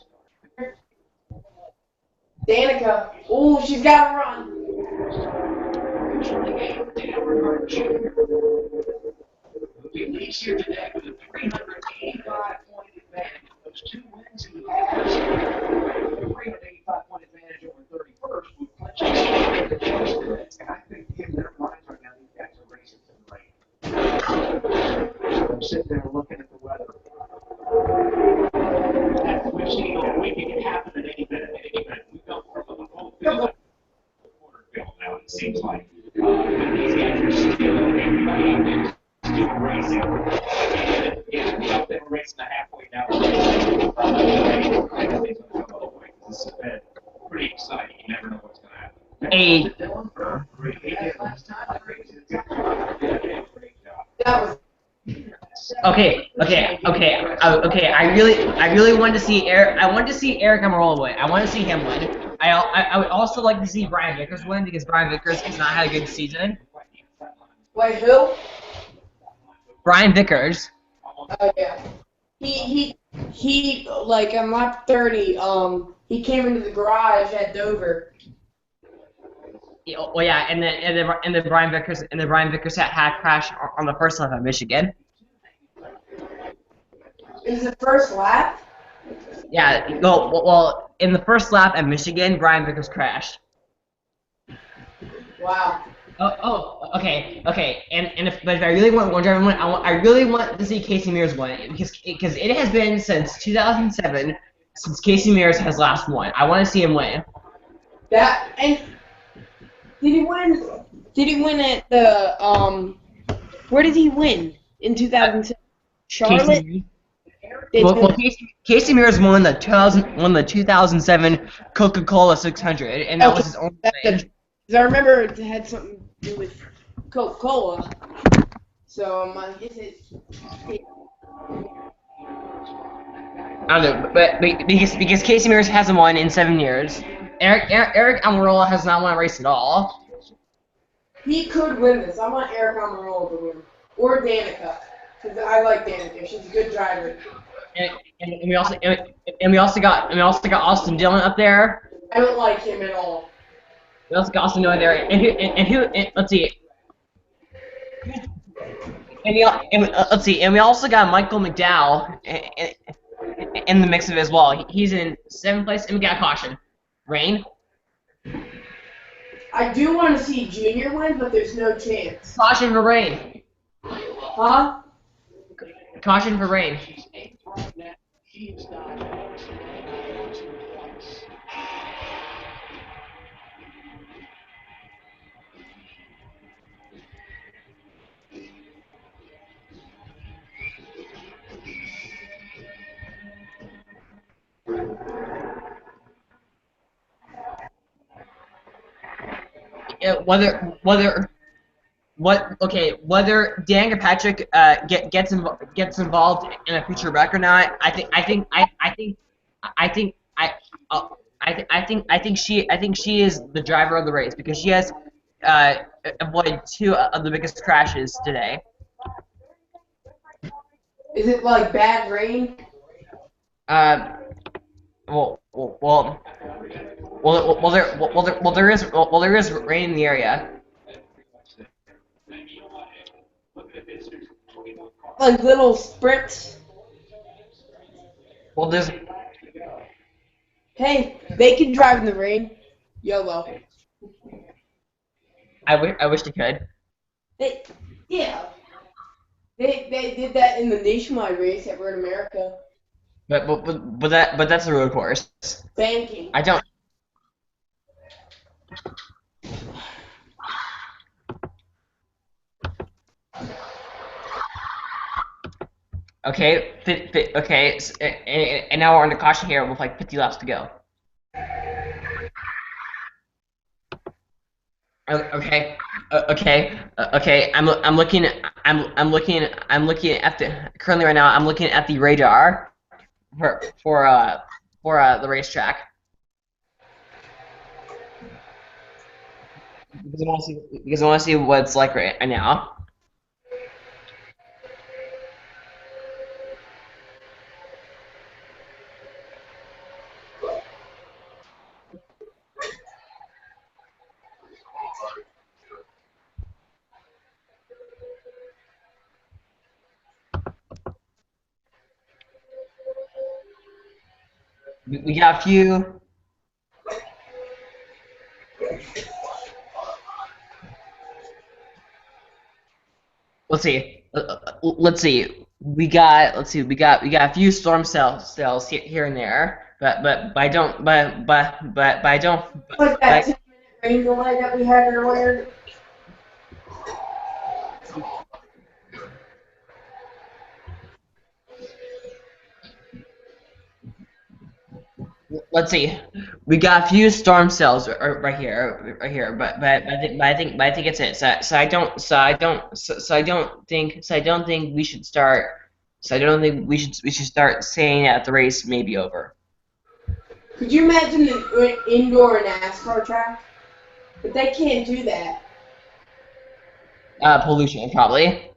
Danica, oh, she's got to run. He leads here today with a 385-point advantage. Those 2 wins in the past, a 385-point advantage over 31st would clinch the choice today. And I think in their minds right now, these guys are racing to the rain. So I'm sitting there looking at the weather. As we've seen all week, it can happen at any minute. We've gone from the whole field to the quarter field now, it seems like. These guys are still, everybody out there still racing. And out there racing the halfway down the race. This has been pretty exciting. You never know what's going to happen. Okay. I really wanted to see Eric. I wanted to see Eric Almirola win. I want to see him win. I would also like to see Brian Vickers win because Brian Vickers has not had a good season. Wait, who? Brian Vickers. Oh yeah. He like on lap 30. He came into the garage at Dover. Well, yeah, and then Brian Vickers had a crash on the first lap at Michigan. Is the first lap? Yeah. Well, in the first lap at Michigan, Brian Vickers crashed. Wow. Okay. But if I really want one driver to win, I really want to see Casey Mears win because it has been since 2007 since Casey Mears has last won. I want to see him win. That and did he win? Did he win at the Where did he win? in 2007. Charlotte. Well, Casey Mears won the 2007 Coca-Cola 600, and that was his only win. Because I remember it had something to do with Coca-Cola. So I guess it's. I don't know, but because Casey Mears hasn't won in 7 years. Eric Almirola has not won a race at all. He could win this. I want Eric Almirola to win, or Danica, because I like Danica. She's a good driver. And we also got Austin Dillon up there. I don't like him at all. We also got Austin Dillon there, and let's see. Let's see, and we also got Michael McDowell in the mix of it as well. He's in 7th place, and we got caution. Rain. I do want to see Junior win, but there's no chance. Caution for rain. Huh? Caution for rain. Whether Dan Kirkpatrick gets involved in a future wreck or not, I think she is the driver of the race because she has avoided 2 of the biggest crashes today. Is it like bad rain? There is rain in the area. Like little spritz. Well, there's. Hey, they can drive in the rain. YOLO. I wish they could. Yeah. They did that in the nationwide race at Road America. But that's a road course. Banking. I don't. Okay, okay, and now we're on the caution here with like 50 laps to go. Okay. I'm looking at the currently right now. I'm looking at the radar for the racetrack because I want to see what it's like right now. We got a few. Let's see. We got a few storm cells here and there, but I don't. Like that 10-minute rain delay that we had earlier. Let's see. We got a few storm cells right here, but I think it's it. So I don't think we should start. So I don't think we should start saying that the race may be over. Could you imagine an indoor NASCAR track? But they can't do that. Pollution probably.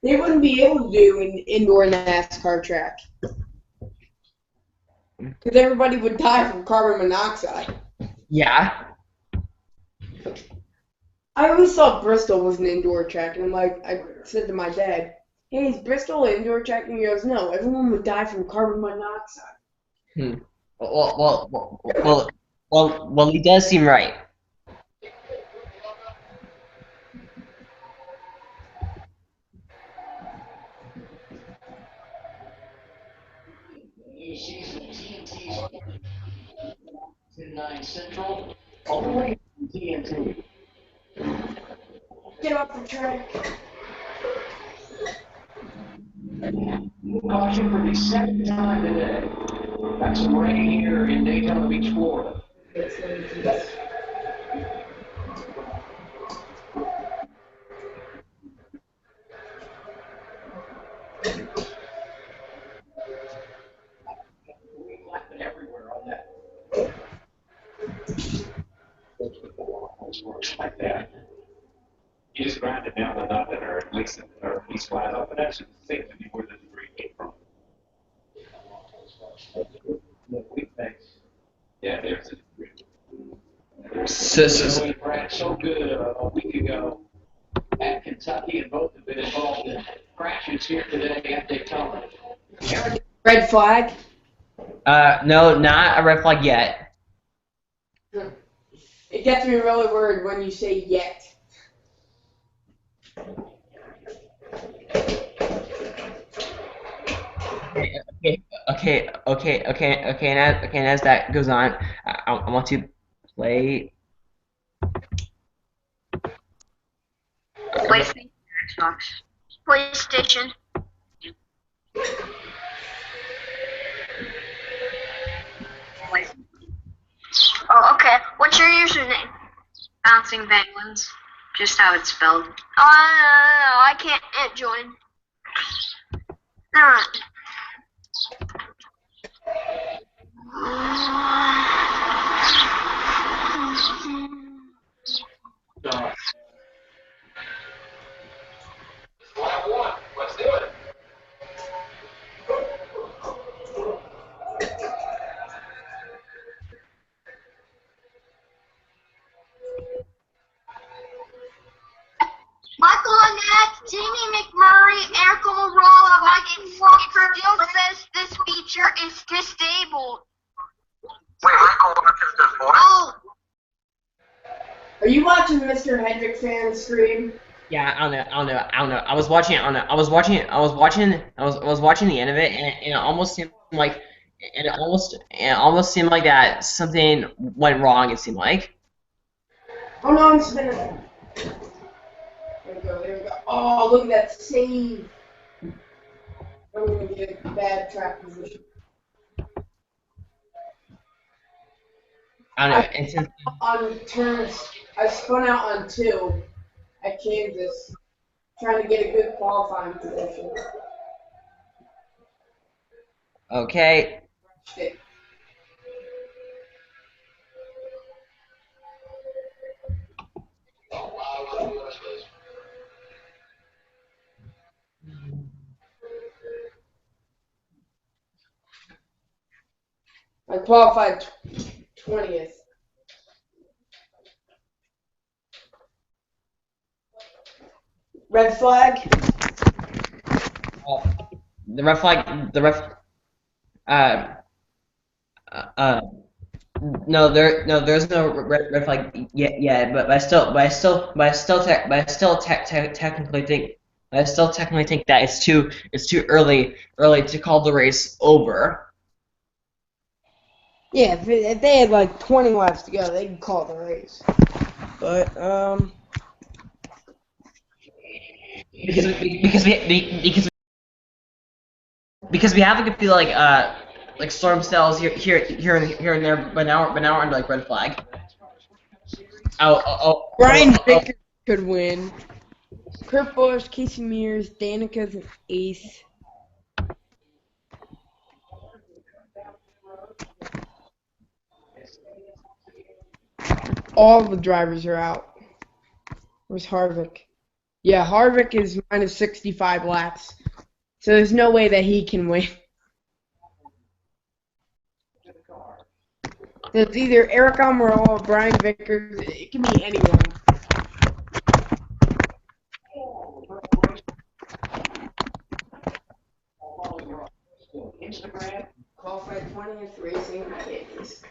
They wouldn't be able to do an indoor NASCAR track. Because everybody would die from carbon monoxide. Yeah. I always thought Bristol was an indoor track, and I said to my dad, "Hey, is Bristol an indoor track?" And he goes, "No, everyone would die from carbon monoxide." Well, he does seem right. Central, all the way to TNT. Get off the track. Caution for the second time today. Got some rain here in Daytona Beach, Florida. Everywhere on that. Works like that. You just grind it down to nothing, or at least flat up, and that's the thing to be where the debris came from. Yeah, there's the debris. So good a week ago at Kentucky, and both have been involved in crashes here today at Daytona. Red flag? No, not a red flag yet. It gets me really worried when you say yet. Okay. And as that goes on, I want to play. PlayStation, Xbox. PlayStation. Oh, okay. What's your username? Bouncing Penguins. Just how it's spelled. No, I can't join. Alright. What I want. Let's do it. Michael Annette, Jamie McMurray, Erica Morolla, Mike Walker still says this feature is disabled. Wait, Michael watches this voice? Oh, Are you watching MrHendrickFan stream? Yeah, I don't know. I was watching it. I was watching the end of it, and it almost seemed like, it almost seemed like that something went wrong. It seemed like. Oh no, I'm spinning. There we go. Oh, look at that save. I'm gonna get a bad track position. I don't know. And since On turns, I spun out on 2 at Kansas, trying to get a good qualifying position. okay, Shit. I qualified 20th. Red flag? the ref. There's no red flag yet. But I still technically think. I still technically think that it's too early to call the race over. Yeah, if they had like 20 laps to go, they could call the race. But, because we have to feel like storm cells here and there, but now we're under like red flag. Brian Vickers could win. Kurt Busch, Casey Mears, Danica's an ace. All the drivers are out. Where's Harvick? Yeah, Harvick is minus 65 laps. So there's no way that he can win. So it's either Eric Almirola or Brian Vickers. It can be anyone. Instagram, qualified 20th, racing, Kansas.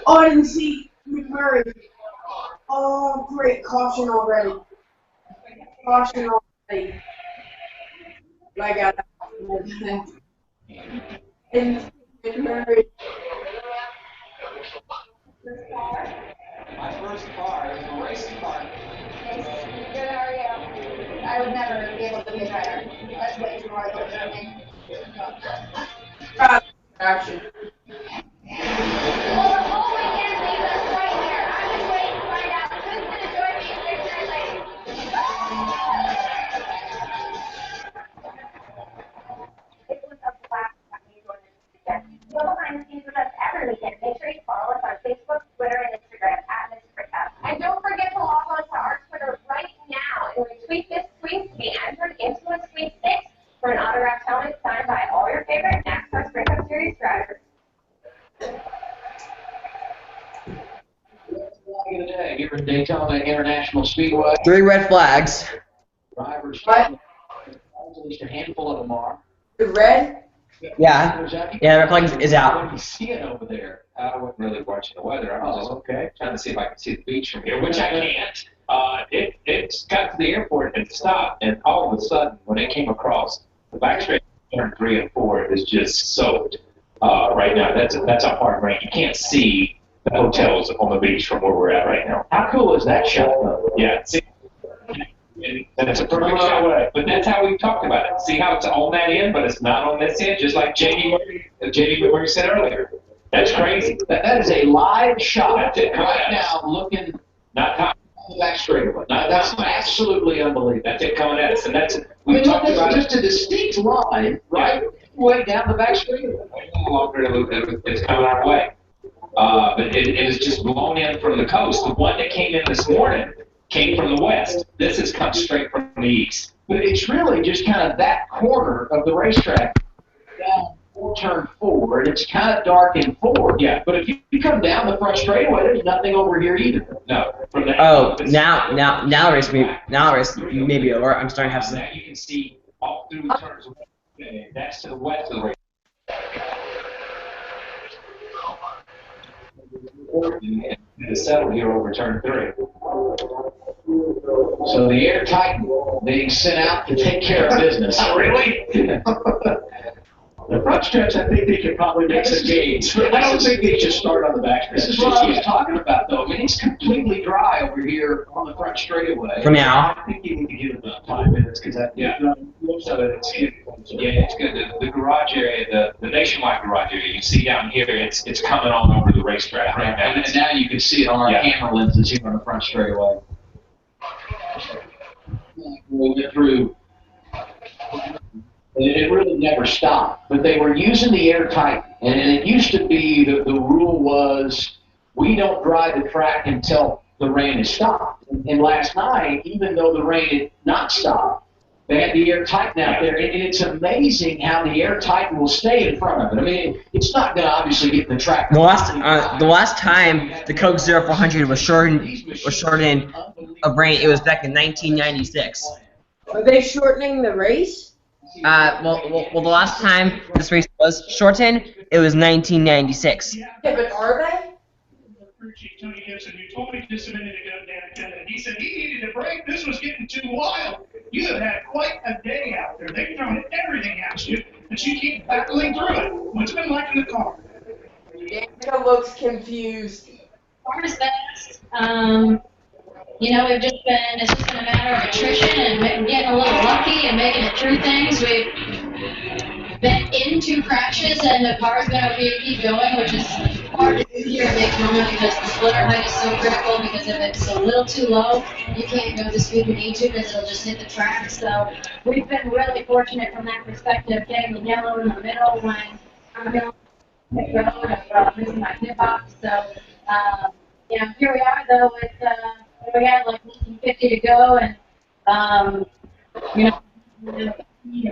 Oh, I didn't see McMurray. Oh, great. Caution already. Caution already. I got that. And McMurray. My first car is a racing car. here in Daytona International Speedway. 3 red flags. Drivers, What? at least a handful of them are. The red? Yeah. Yeah, red flag is out. What are you seeing over there? I wasn't really watching the weather. I was just Okay. trying to see if I could see the beach from here, which I can't. It got to the airport and stopped, and all of a sudden, when it came across, the back straight turn 3 and 4 is just soaked right now. That's a hard rain. You can't see the hotels on the beach from where we're at right now. How cool is that shot, though? Yeah. See, and that's a perfect shot, but that's how we talked about it. See how it's on that end, but it's not on this end, just like J.D. Murray said earlier. That's crazy. That is a live shot That's it. right now, looking Not top. on the back straightaway. Not That's top. absolutely unbelievable. That's it coming at us, and that's I we mean, look, talked this about is it. just a distinct line, right? Way down the back straightaway. No longer it's coming our way. But it is just blown in from the coast. The one that came in this morning came from the west. This has come straight from the east. But it's really just kind of that corner of the racetrack down turn 4, and it's kind of dark in 4. Yeah. But if you come down the front straightaway, there's nothing over here either. No. From that. Oh, now it's maybe over. I'm starting to have some. Now you can see all through the turns. That's to the west of the race. And the settle here over turn 3. So the Air Titan being sent out to take care of business. Really? The front stretch, I think they could probably make some gains. I don't think they should start on the back stretch. This is what I was talking about, though. I mean, it's completely dry over here on the front straightaway. For now. I think you need to give it about 5 minutes because most of it, It's good. The garage area, the nationwide garage area, you see down here, it's coming on over the racetrack right now. And now you can see it on our camera lenses here on the front straightaway. We went through. And it really never stopped. But they were using the Air Titan. And it used to be the rule was we don't drive the track until the rain has stopped. And last night, even though the rain had not stopped, they had the Air Titan out there. And it's amazing how the Air Titan will stay in front of it. I mean, it's not going to obviously get in the track. The last time the Coke 0400 was shortened of rain, it was back in 1996. Are they shortening the race? Well, the last time this race was shortened, it was 1996. Yeah, but are they? Tony Gibson, who told me just a minute ago down and he said he needed a break. This was getting too wild. You have had quite a day out there. They've thrown everything at you, but you keep battling through it. What's it been like in the car? Danica looks confused. Car is fast. It's just been a matter of attrition and getting a little lucky and making it through things. We've been in 2 crashes and the car's going to keep going, which is hard to do here at Daytona because the splitter height is so critical because if it's a little too low, you can't go the speed you need to because it'll just hit the track. So we've been really fortunate from that perspective, getting the yellow in the middle when I'm going to road and losing my hip hop. So, here we are though with we had like 50 to go, and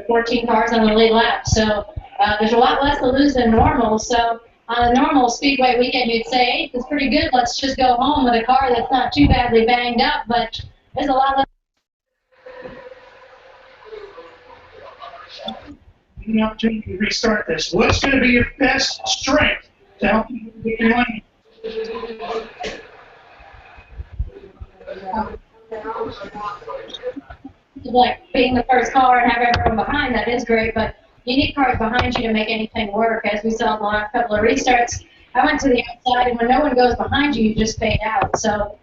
14 cars on the lead lap. So there's a lot less to lose than normal. So on a normal speedway weekend, you'd say, hey, it's pretty good. Let's just go home with a car that's not too badly banged up. But there's a lot less. The opportunity to restart this. What's going to be your best strength to help you get your lane? Like being the first car and have everyone behind, that is great, but you need cars behind you to make anything work. As we saw in the last couple of restarts, I went to the outside, and when no one goes behind you, you just fade out. So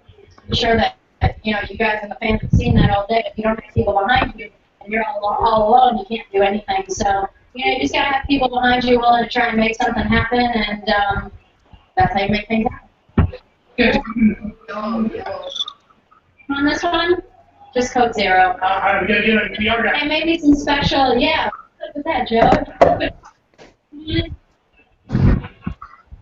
I'm sure that you guys and the fans have seen that all day. If you don't have people behind you and you're all alone, you can't do anything. So you just gotta have people behind you willing to try and make something happen, and that's how you make things happen. Good. On this one, just code 0. I'm going to get a PR guy. And maybe some special, look at that, Joe.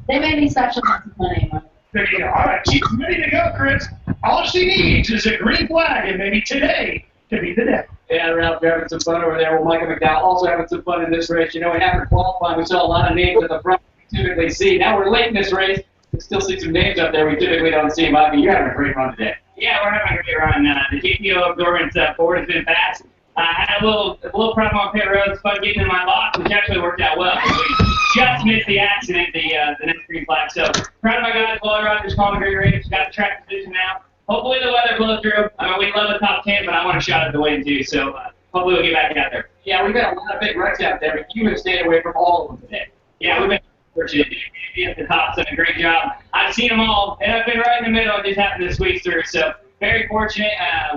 They may be special money. There you go. All right, she's ready to go, Chris. All she needs is a green flag, and maybe today could be the day. Yeah, Ralph, we're having some fun over there. Well, Micah McDowell also having some fun in this race. We haven't qualified. We saw a lot of names at the front we typically see. Now we're late in this race. still see some names up there we typically don't see. Bobby, you're having a great run today. Yeah, we're having a great run. The GPO endurance forward has been fast. I had a little problem on pit road. It's fun getting in my lock, which actually worked out well. We just missed the accident, the next green flag. So proud of my guys. Wally Rogers calling a great race. Got the track position now. Hopefully the weather blows through. I mean, we love the top 10, but I want a shot at the win too. So hopefully we'll get back out there. Yeah, we've got a lot of big wrecks out there, but you have stayed away from all of them today. Yeah, we've been fortunate to be at the top. Done a great job. I've seen them all, and I've been right in the middle. It just happened to squeeze through. So very fortunate.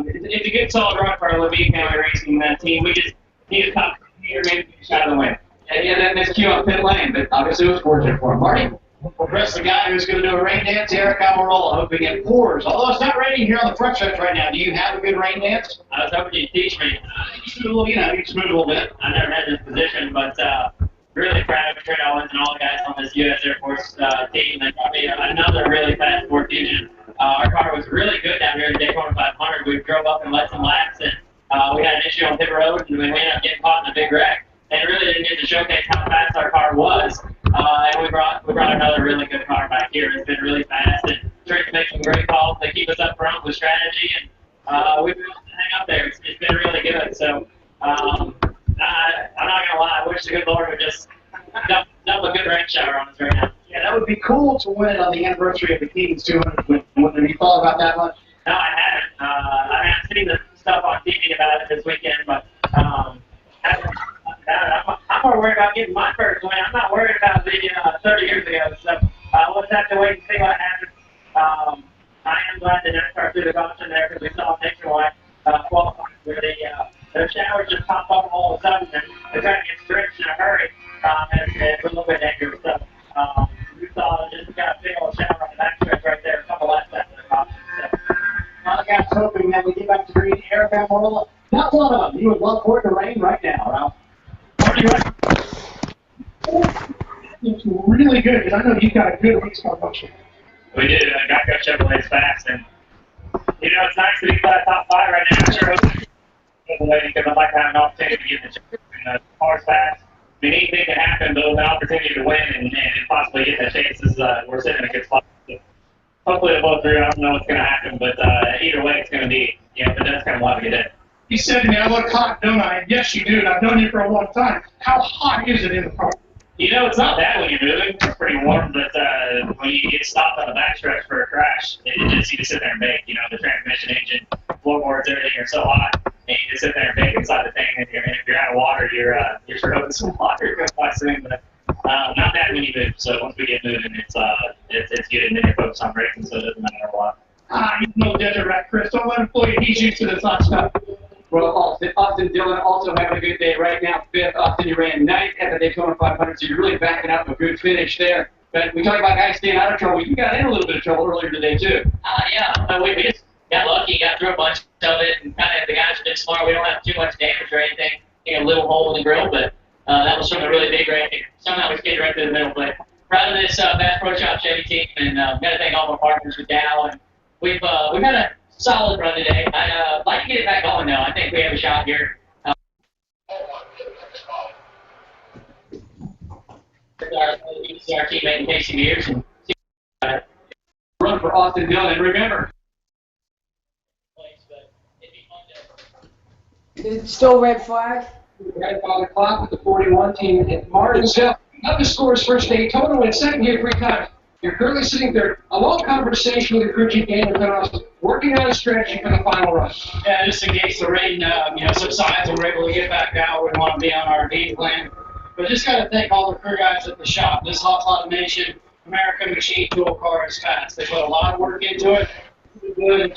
It's a good solid run for our Levine family racing team. We just need a top here, maybe get a shot of the win. And yeah, that miscue on pit lane, but obviously it was fortunate for him. Marty? Well, Chris, the guy who's going to do a rain dance, Eric Almirola, hoping it pours. Although it's not raining here on the front stretch right now. Do you have a good rain dance? I was hoping you'd teach me. You can smooth a little bit. I never had this position, but really proud of Trent Owens and all the guys on this U.S. Air Force team. They brought me another really fast fourth engine. Our car was really good down here at Daytona 500. We drove up and led some laps, and we had an issue on pit road, and we ended up getting caught in a big wreck. And really didn't get to showcase how fast our car was. And we brought another really good car back here. It's been really fast, and Trent's making great calls. They keep us up front with strategy, and we've been able to hang up there. It's been really good. So I'm not gonna lie. I wish the good Lord would just dump a good rain shower on us right now. Yeah, that would be cool to win on the anniversary of the Kings 200 win. Have you thought about that much? No, I haven't. I mean, I've seen the stuff on TV about it this weekend, but I'm more worried about getting my first win. I'm not worried about the 30 years ago. So we'll just have to wait and see what happens. I am glad that NASCAR threw the caution there because we saw nationwide qualifying where the showers just pop up all of a sudden and the track gets drenched in a hurry. And it's a little bit dangerous. So we saw just got a big old shower on the backstretch right there, a couple laps after the caution. So. I got hoping that we get back to green. Eric Almirola, not one of them. You would love for it to rain right now, Ralph. It's really good because I know you've got a good race car function. We did. Got Chevrolet's fast, and it's nice to be top 5 right now. I'm sure because I'd like to have an opportunity to get the car's fast. I mean, anything can happen, but with an opportunity to win and possibly get that chance, we're sitting in a good spot. So hopefully it'll blow through. I don't know what's going to happen, but either way, it's going to be, if it does come, we'll have to get in. He said to me, I look hot, don't I? And yes, you do, and I've known you for a long time. How hot is it in the car? It's not bad when you're moving. It's pretty warm, but when you get stopped on the backstretch for a crash, you just sit there and bake. The transmission, engine, floorboards, everything are so hot, and you just sit there and bake inside the thing. And if you're out of water, you're sure some water goes by soon. But not bad when you move. So once we get moving, it's good, and then you're focused on racing, so it doesn't matter a lot. He's no desert rat, Chris. Don't let him fool you. He's used to this hot stuff. Well, Austin Dillon also having a good day right now. 5th. Austin, you ran 9th at the Daytona 500, so you're really backing up a good finish there. But we talk about guys staying out of trouble. You got in a little bit of trouble earlier today, too. We just got lucky, got through a bunch of it, and kind of the guys have been smart. We don't have too much damage or anything. A little hole in the grill, but that was from a really big rain. Somehow we skated right through the middle. But proud of this Bass Pro Shop Chevy team, and got to thank all my partners with Dow. And we've had a solid run today. I'd like to get it back going, though. I think we have a shot here. Our teammate Casey Mears and run for Austin Dillon. And remember, is it still red flag? Red flag clock with the 41 team at Martinsville. Up the scores first Daytona went second here 3 times. You're currently sitting there, a long conversation with your crew chief, Daniel Penrose, working on a strategy for the final run. Yeah, just in case the rain, subsides and we're able to get back out, we want to be on our game plan. But just got to thank all the crew guys at the shop. This Hot Automation American machine tool car is fast. They put a lot of work into it. Good.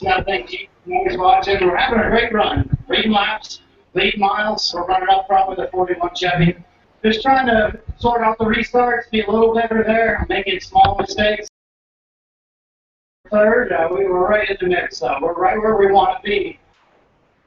Got to thank you guys watching. We're having a great run. Leading laps, lead miles. We're running up front with the 41 Chevy. Just trying to sort out the restarts, be a little better there, making small mistakes. Third, we were right in the mix, so we're right where we want to be.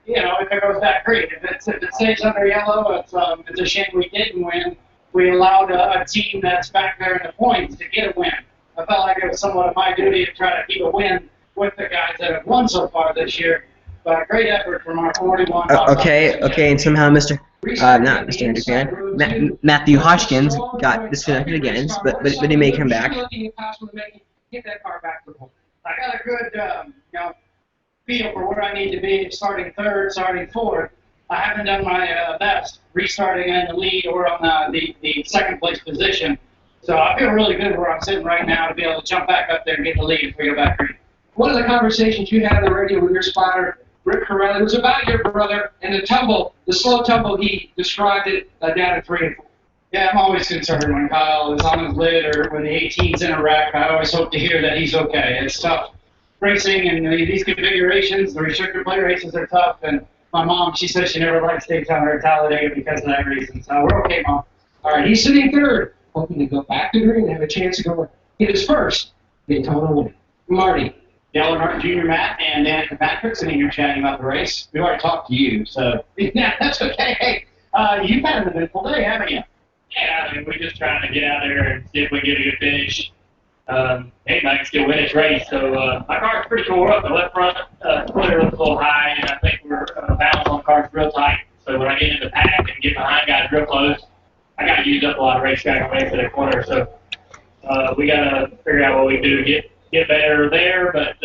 If it goes that green. If it stays under yellow, it's a shame we didn't win. We allowed a team that's back there in the points to get a win. I felt like it was somewhat of my duty to try to keep a win with the guys that have won so far this year. But great effort from our 41. Okay, and somehow Mr. not Mr. HendrickFan. Mattrew Hotchkiss got disconnected again, but he may come back. Get that car back to the home. I got a good feel for where I need to be, starting third, starting fourth. I haven't done my best restarting in the lead or on the second place position. So I feel really good where I'm sitting right now to be able to jump back up there and get the lead if we go back green. One of the conversations you had on the radio with your spotter, Rick Corelli, was about your brother and the slow tumble he described it down at 3 and 4. Yeah, I'm always concerned when Kyle is on his lid or when the 18's in a wreck. I always hope to hear that he's okay. It's tough racing, and these configurations, the restricted play races are tough. And my mom, she says she never likes Daytona or Talladega because of that reason. So we're okay, Mom. All right, he's sitting third, hoping to go back to green and have a chance to go get his first Daytona win. Marty. Dale Earnhardt Jr., Matt, and Danica Patrick sitting here chatting about the race. We already talked to you, so yeah, that's okay. Hey, you've had an eventful day, haven't you? Yeah, I mean, we're just trying to get out there and see if we can get a good finish. Anybody can still win this race. So my car's pretty tore up. The left front splitter looks a little high, and I think we're balanced on the car's real tight. So when I get in the pack and get behind guys real close, I got to use up a lot of racetrack away for that corner. So we got to figure out what we can do to get better there. But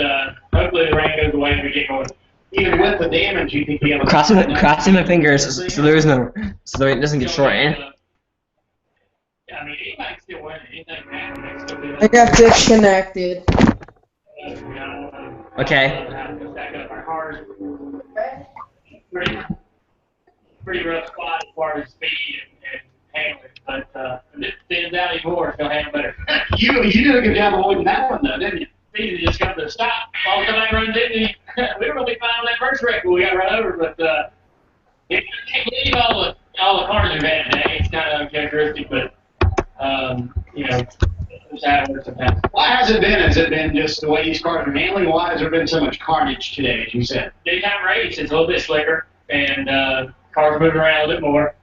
hopefully the rain goes away and we get going. Even with the damage, you think you have Crossing my fingers so there is no, so it doesn't get shortened. I mean, anybody can still win. Anything can happen. I got disconnected. Okay. Our car's pretty rough spot as far as speed and handling, but if it stands out anymore, it's going to handle better. You did a good job of avoiding that one, though, didn't you? Easy just come to a stop. All somebody runs into me. We were going to be fine on that first wreck, but we got run over. But if you can't believe all the cars we've had today, it's kind of uncharacteristic, but you know, it's how it works sometimes. Why has it been? Has it been just the way these cars are handling? Why has there been so much carnage today, as you said? Daytime race, it's a little bit slicker, and cars are moving around a little bit more,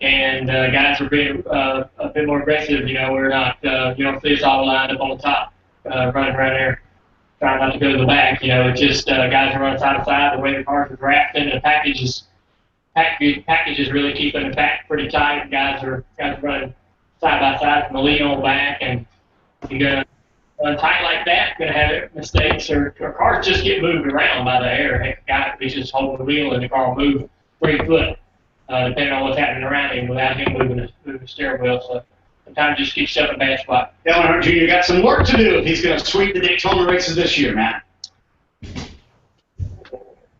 and guys are being a bit more aggressive. You know, we're not, you don't see us all lined up on the top, running around there, trying not to go to the back. You know, it's just guys are running side to side. The way the cars are drafting, the package is really keeping the pack pretty tight. Guys are running side by side from the lead on back, and you're going to run tight like that, you're going to have mistakes, or cars just get moved around by the air. Heck, a guy could be just holding the wheel and the car will move 3 foot, depending on what's happening around him without him moving the steering wheel. So sometimes just get stuck in a bad spot. Dale Earnhardt Jr. got some work to do if he's going to sweep the Daytona races this year, Matt.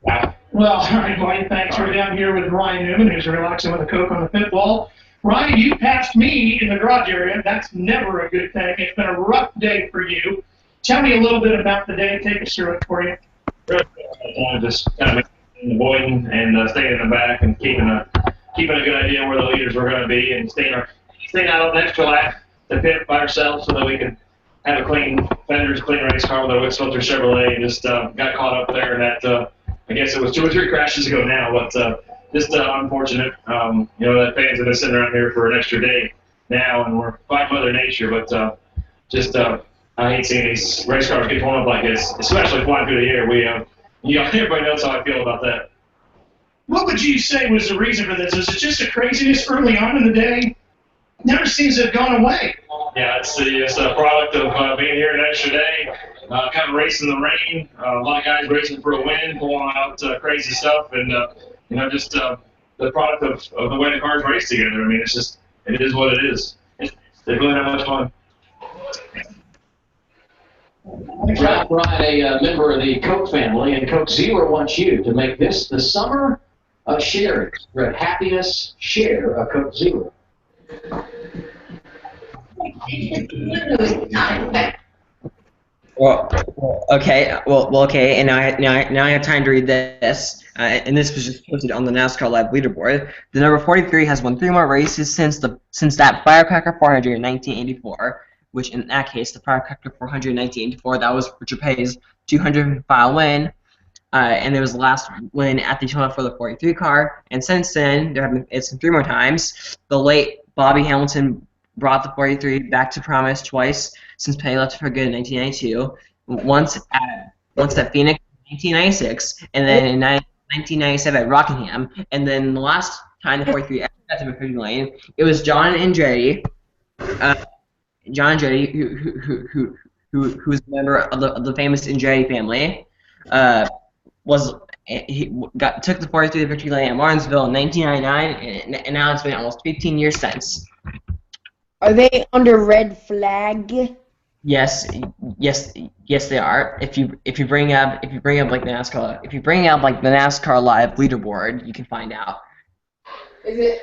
Wow. Well, all right, Wayne, thanks. We're down here with Ryan Newman, who's relaxing with a Coke on the pit wall. Ryan, you passed me in the garage area. That's never a good thing. It's been a rough day for you. Tell me a little bit about the day. Take us through it for you. Just kind of avoiding and staying in the back and keeping a good idea where the leaders were going to be, and staying out an extra lap to pit by ourselves so that we could have a clean fenders, clean race car with a Wix filter Chevrolet, and just got caught up there in that. I guess it was 2 or 3 crashes ago now, but. Just unfortunate, you know, that fans have been sitting around here for an extra day now, and we're fighting Mother Nature, but I hate seeing these race cars get torn up like this, especially flying through the air. You know, everybody knows how I feel about that. What would you say was the reason for this? Is it just a craziness early on in the day? Never seems to have gone away. Yeah, it's a product of being here an extra day, kind of racing the rain, a lot of guys racing for a win, pulling out crazy stuff, and you know, just the product of the way the cars race together. I mean, it is what it is. They're really not much fun. Brian, a member of the Coke family, and Coke Zero wants you to make this the summer of sharing. Spread happiness, share a Coke Zero. Well, okay, okay, and now I have time to read this, and this was just posted on the NASCAR Live leaderboard. The number 43 has won 3 more races since that Firecracker 400 in 1984, which in that case, the Firecracker 400 in 1984, that was Richard Petty's 200-mile win, and it was the last win at Daytona for the 43 car, and since then, it's been 3 more times. The late Bobby Hamilton brought the 43 back to promise twice since Petty left for good in 1992. Once at Phoenix in 1996, and then in 1997 at Rockingham, and then the last behind the 43 at the victory lane. It was John Andretti, who's a member of the famous Andretti family. Took the 43 to the victory lane at Martinsville in 1999, and now it's been almost 15 years since. Are they under red flag? Yes, they are. If you bring up like the NASCAR live leaderboard, you can find out. Is it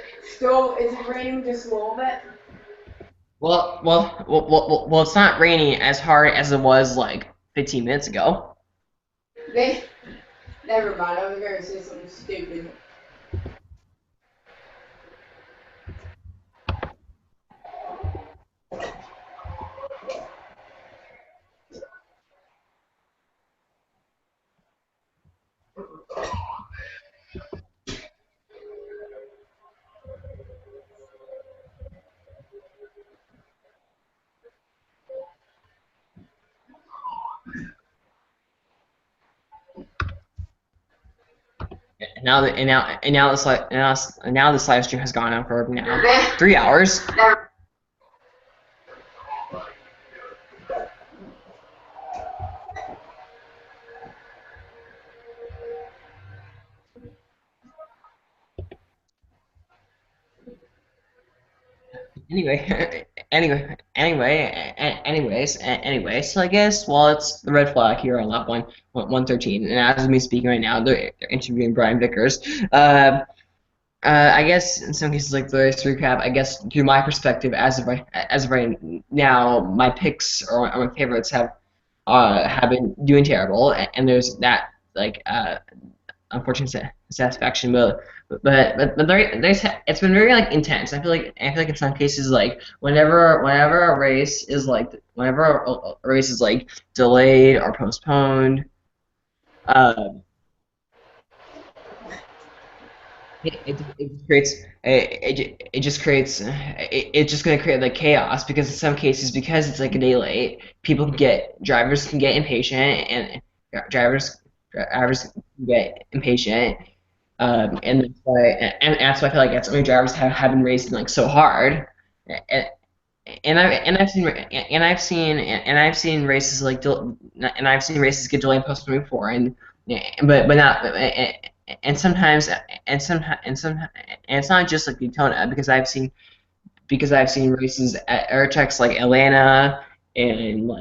raining just a little bit? Well, it's not raining as hard as it was like 15 minutes ago. Never mind. I was going to say something stupid. Now this live stream has gone on for now 3 hours. Anyways, so I guess it's the red flag here on lap 113, and as me speaking right now, they're interviewing Brian Vickers. I guess in some cases, like the race recap, I guess through my perspective, as of right now, my picks or my favorites have been doing terrible, and there's that unfortunate satisfaction, but it's been very intense. I feel like in some cases whenever a race is delayed or postponed, it's just gonna create chaos, because in some cases, because it's a day late, drivers can get impatient, and drivers can get impatient, and that's why I feel like some drivers have been racing so hard, and I've seen races get delayed and postponed before, but not. And sometimes, and it's not just like Daytona, because I've seen races at air tracks like Atlanta and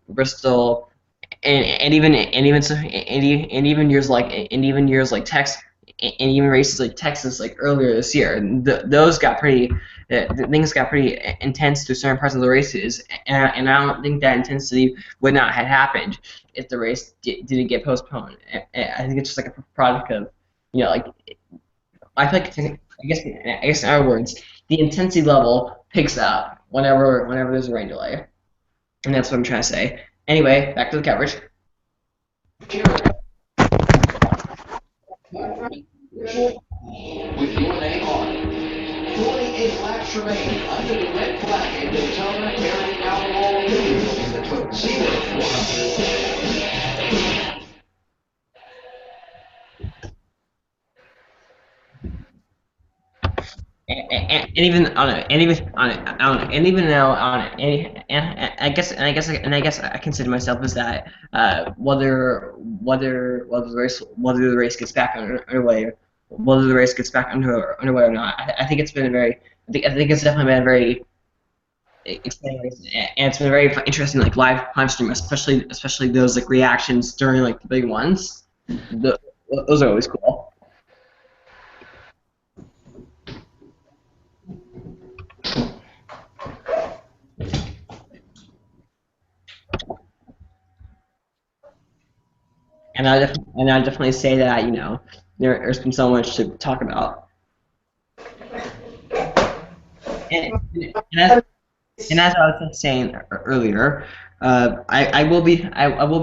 Bristol, and even years like Texas, and even races like Texas earlier this year. Those got pretty. Things got pretty intense through certain parts of the races, and I don't think that intensity would not have happened if the race didn't get postponed. I think it's just a product of, I feel like, I guess in other words, the intensity level picks up whenever there's a rain delay, and that's what I'm trying to say. Anyway, back to the coverage. With your name on it. 48 laps remaining under the red flag in Daytona, carrying out all leaders in the Tuxedo 400. And even on it, and even on it, and even now on it, and I guess I consider myself as that. Whether the race gets back underway, or not, I think it's been I think it's definitely been a very exciting race, and it's been a very interesting live stream, especially those reactions during the big ones. Those are always cool. And I definitely say that there's been so much to talk about. And as I was saying earlier, I will be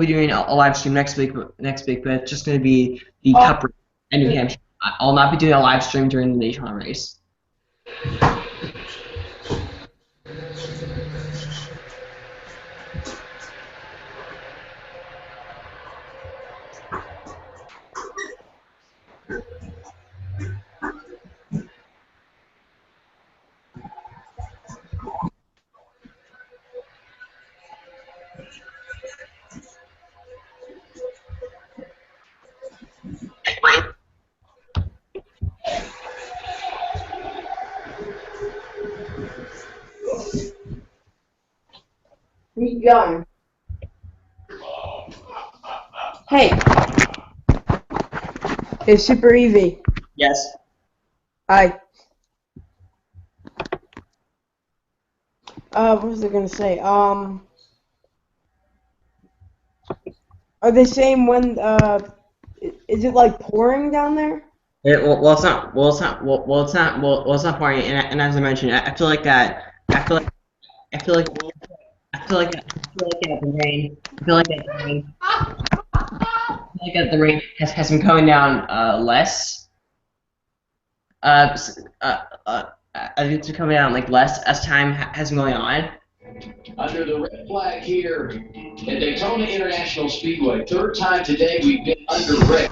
doing a live stream next week, but it's just going to be the Cup race in New Hampshire. I'll not be doing a live stream during the Daytona race. Keep going. Hey. Hey, Super Eevee. Yes. Hi. What was I gonna say? Are they saying when, is it like pouring down there? Well, it's not. Well, it's not. Well, it's not. Well, it's not pouring. And as I mentioned, I feel like that. I feel like. I feel like. I feel like. I feel like that the rain. I feel like that the rain. I feel like that the rain has been coming down less. I think it's been coming down like less as time has been going on. Under the red flag here at Daytona International Speedway. Third time today we've been under red.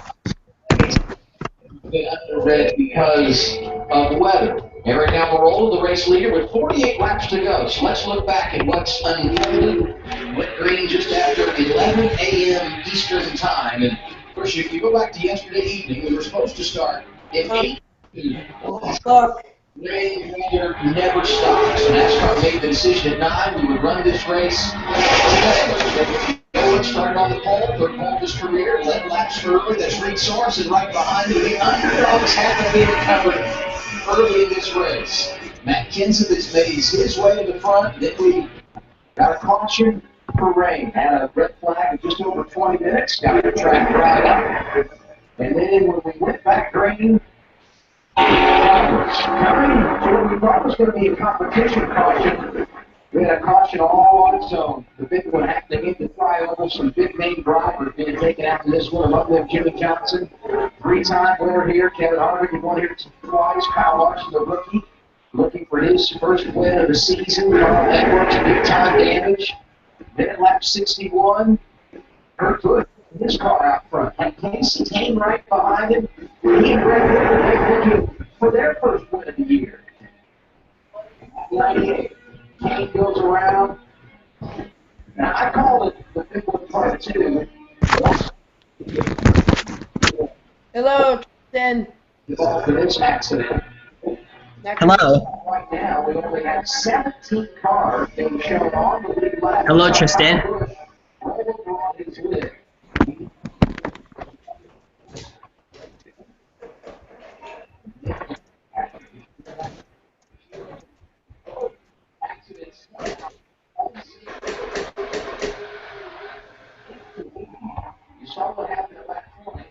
We've been under red because of weather. And right now we're rolling the race leader with 48 laps to go. So let's look back at what's unfolded. Went green just after 11 a.m. Eastern time. And of course, if you go back to yesterday evening, we were supposed to start at 8. Fuck. Rain weather never stops. NASCAR made the decision at 9 we would run this race today. Owen started on the pole, third pole of his career, led laps early. That's Reed Sorensen right behind him. The underdogs haven't been covered early in this race. Matt Kenseth has made his way to the front. Then we got a caution for rain. Had a red flag in just over 20 minutes. Got the track right up. And then when we went back green, coming to what we thought was going to be a competition caution. We had a caution all on its own. The big one happening in the flyover. Some big name drivers being taken out in this one. Among them, Jimmy Johnson, 3-time winner here. Kevin Harvick, he won here twice. Kyle Larson, the rookie, looking for his first win of the season. Carl Edwards, big time damage. Then at lap 61, Kurt Busch, his car out front. And Casey came right behind him. He and Greg Whitmer looking for their first win of the year. 98. Kane goes around. Now, I call it the big one part 2. Hello, Tristan. Involved in this accident. Hello. Right now, we only have 17 cars being shown on the lead lap. Hello, Tristan. On his lid. You saw what happened at lap 20.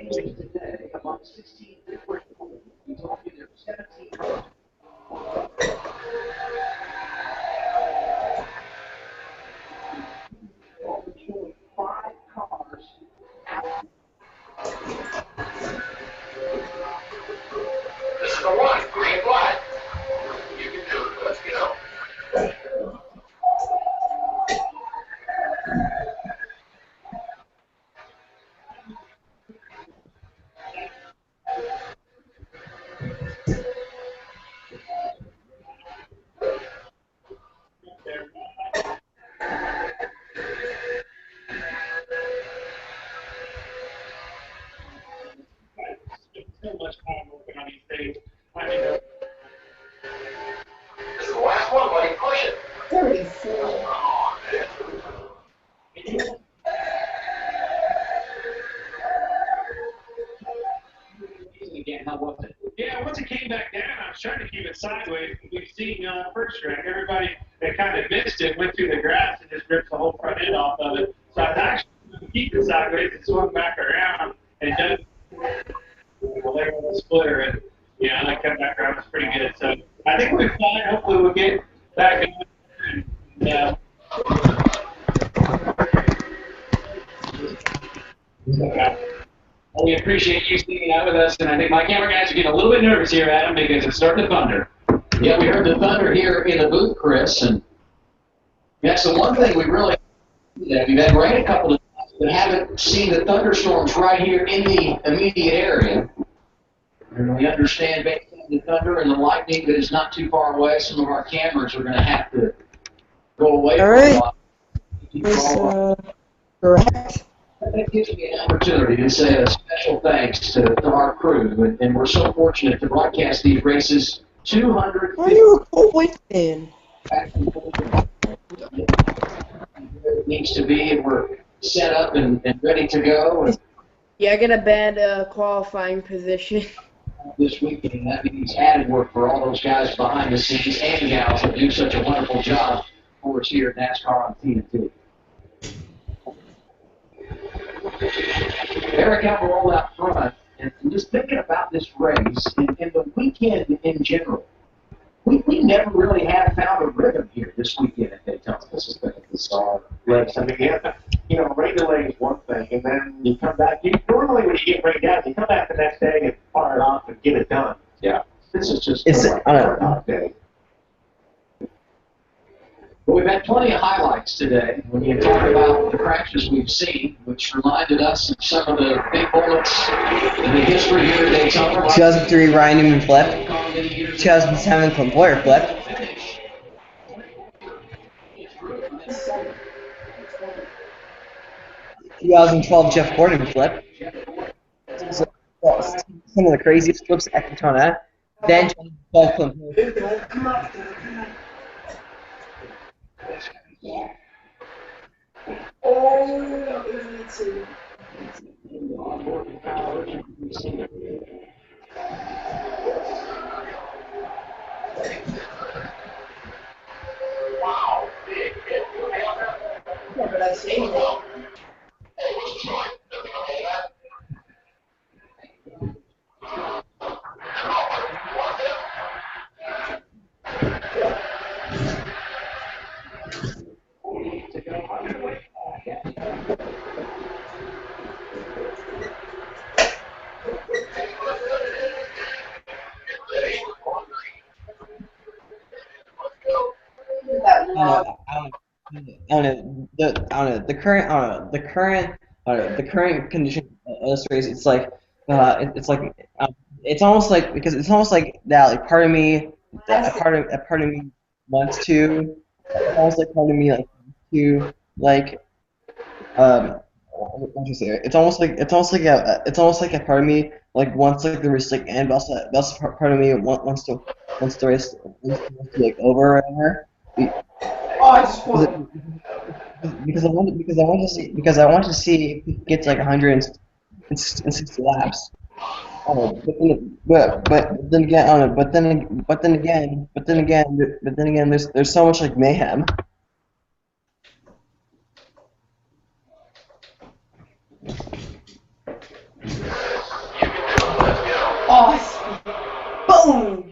Today, among 16 different pools, we told you there were 17 cars. Showing 5 cars out. This is the one, green flag. You can do it, let's go. So much time working on these things. I mean, This is the last one, buddy. Push it. 34. Oh, man. Again, how was it? yeah, once it came back down, I was trying to keep it sideways. We've seen first track. Everybody that kind of missed it went through the grass and just ripped the whole front end off of it. So I was actually going to keep it sideways and swung back around and done well, there was a splitter, and yeah, I come back around. It's pretty good. So I think we'll be fine. Hopefully, we'll get back in. And, We appreciate you sticking out with us, and I think my camera guys are getting a little bit nervous here, Adam, because it's starting to thunder. Yeah, we heard the thunder here in the booth, Chris, and that's the one thing we really Yeah, we've had rain a couple of times, but haven't seen the thunderstorms right here in the immediate area. And we understand based on the thunder and the lightning that is not too far away, some of our cameras are going to have to go away for a while. Correct. That gives me an opportunity to say a special thanks to our crew, and we're so fortunate to broadcast these races 250. Why are you recording? It needs to be, and we're set up and ready to go. And Yeah, I got a bad qualifying position. this weekend, that means added work for all those guys behind the scenes and gals that do such a wonderful job for us here at NASCAR on TNT. Eric Almirola out front, and just thinking about this race and the weekend in general, we never really have found a rhythm here this weekend at Daytona. This has been a bizarre race. I mean, rain delay is one thing, and then you come back. Normally, when you get rained out, you come back the next day and fire it off and get it done. Yeah. This is just a hot day. But we've had plenty of highlights today when you talk about the crashes we've seen, which reminded us of some of the big bullets in the history here at Daytona. 2003 Ryan Newman flip. 2007 Clint Boyer flip. 2012 Jeff Gordon flip. So, some of the craziest flips at Daytona. Then 2012 Clint Boyer. Wow. Yeah, but I've seen it. The current condition of this race, it's almost like that, like part of me, a part of me wants to, it's almost like part of me like what do you say? It's almost like a part of me like wants like the race like end, but also part of me wants the race wants to like over or whatever. Because I want to see if he gets like 160 laps. But then again, there's so much like mayhem. Awesome. Boom.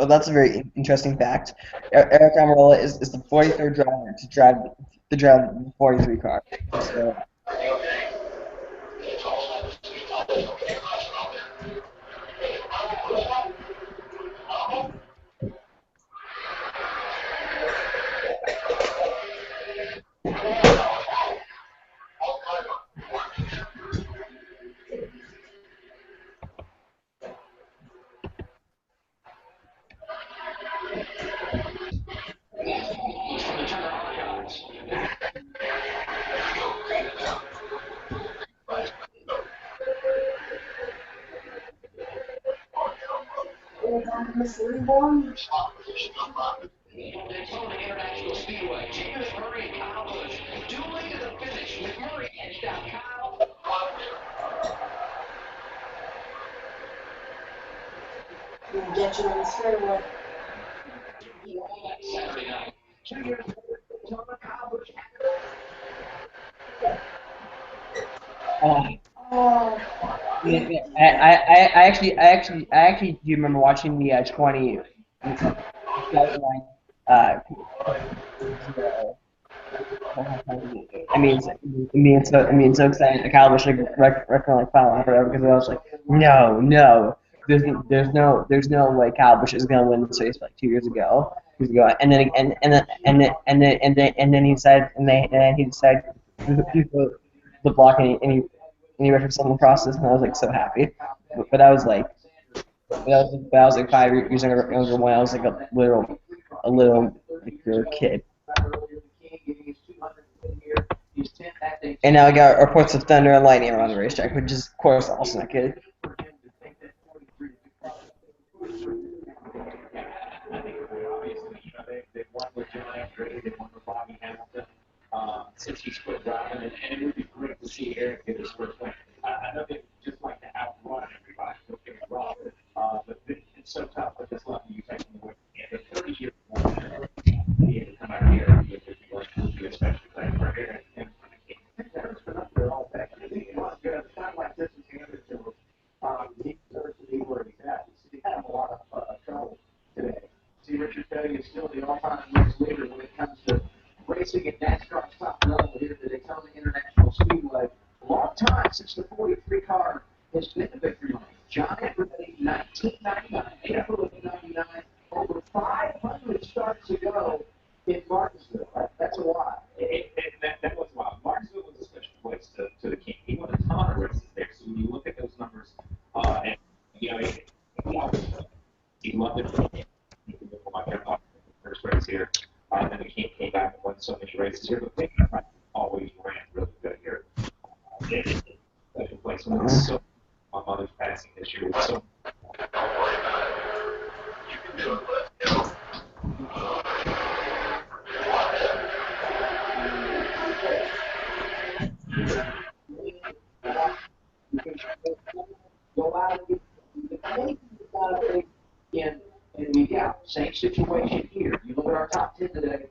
That's a very interesting fact. Eric Almirola is the 43rd driver to drive the 43 car. So, Daytona International Speedway. James Murray and Kyle Busch dueling to the finish. McMurray edged out Kyle. We'll get you on the straightaway. Saturday night. 2 years later, Daytona, Kyle Busch. Yeah, I actually do remember watching the 2009 zero. So excited. Kyle was like like following forever because I was like, no, there's no way Kyle Busch is gonna win this race like 2 years ago. And then he decided, the block, and he referenced something process, and I was like so happy. But I was like, but I was like 5 years younger when I was like a little like little kid. And now I got reports of thunder and lightning around the racetrack, which is, of course, also not good. They won with John Andretti, they won with Bobby Hamilton, since he's quit driving, and it would be great to see Eric get his first win. I know they just like to outrun everybody, don't get me wrong, but it's so tough with this level you take away. And the 30-year be able to come out here and be especially playing for Eric. And Eric's been up there all day. I think it was good. At a time like this, it's handed to him. He deserves to be where he's at. He's had a lot of trouble today. See, Richard Petty is still the all-time race leader when it comes to racing at NASCAR's top level here at the Daytona International Speedway. Long time since the 43 car has been the victory lane. John Andretti, 1999, April of 99, over 500 starts ago in Martinsville. That's a lot. That was wild. Martinsville was a special place to the King. He won a ton of races there. So when you look at those numbers, and he loved it. First race here, and then the King came back and won so many races here. But King always ran really good here. Second place was so. My mother's passing this year was so. Go out and get and we got same situation here. You look at our top 10 today.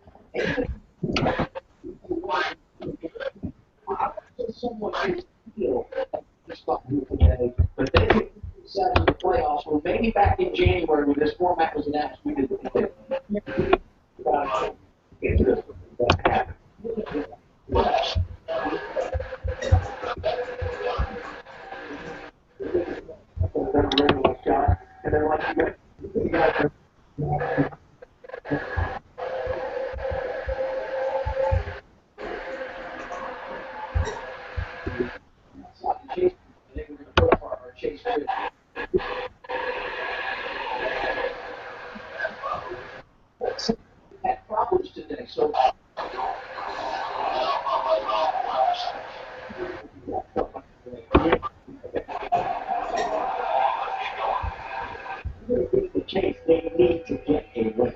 Someone feel just like today, but they get inside of the playoffs. Or maybe back in January when this format was announced, we did get to this. And they're like, you got Chase, I think we're going to put up our Chase grid. Had problems today, so the Chase, they need to get a win.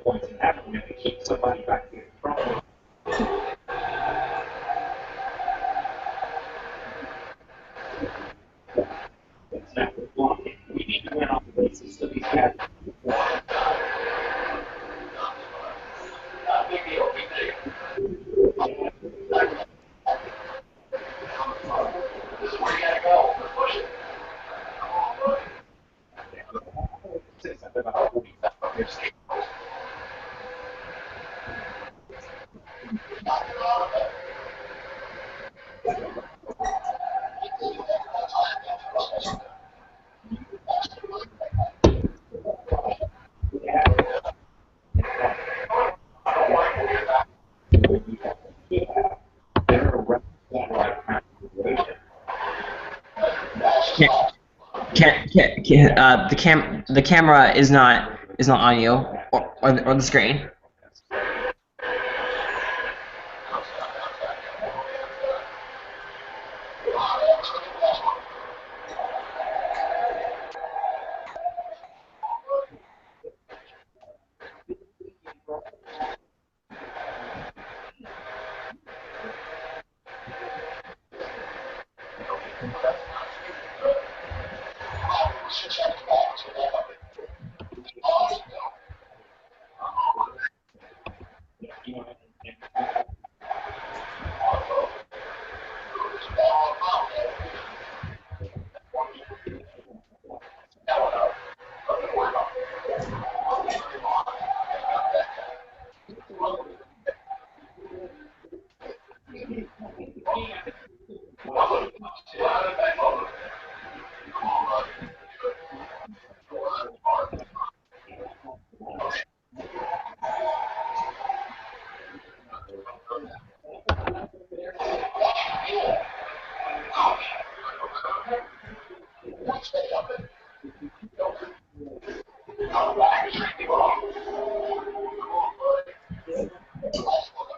Points and have to keep somebody back here. We need to win off the basis of these guys. The camera is not on you or the screen.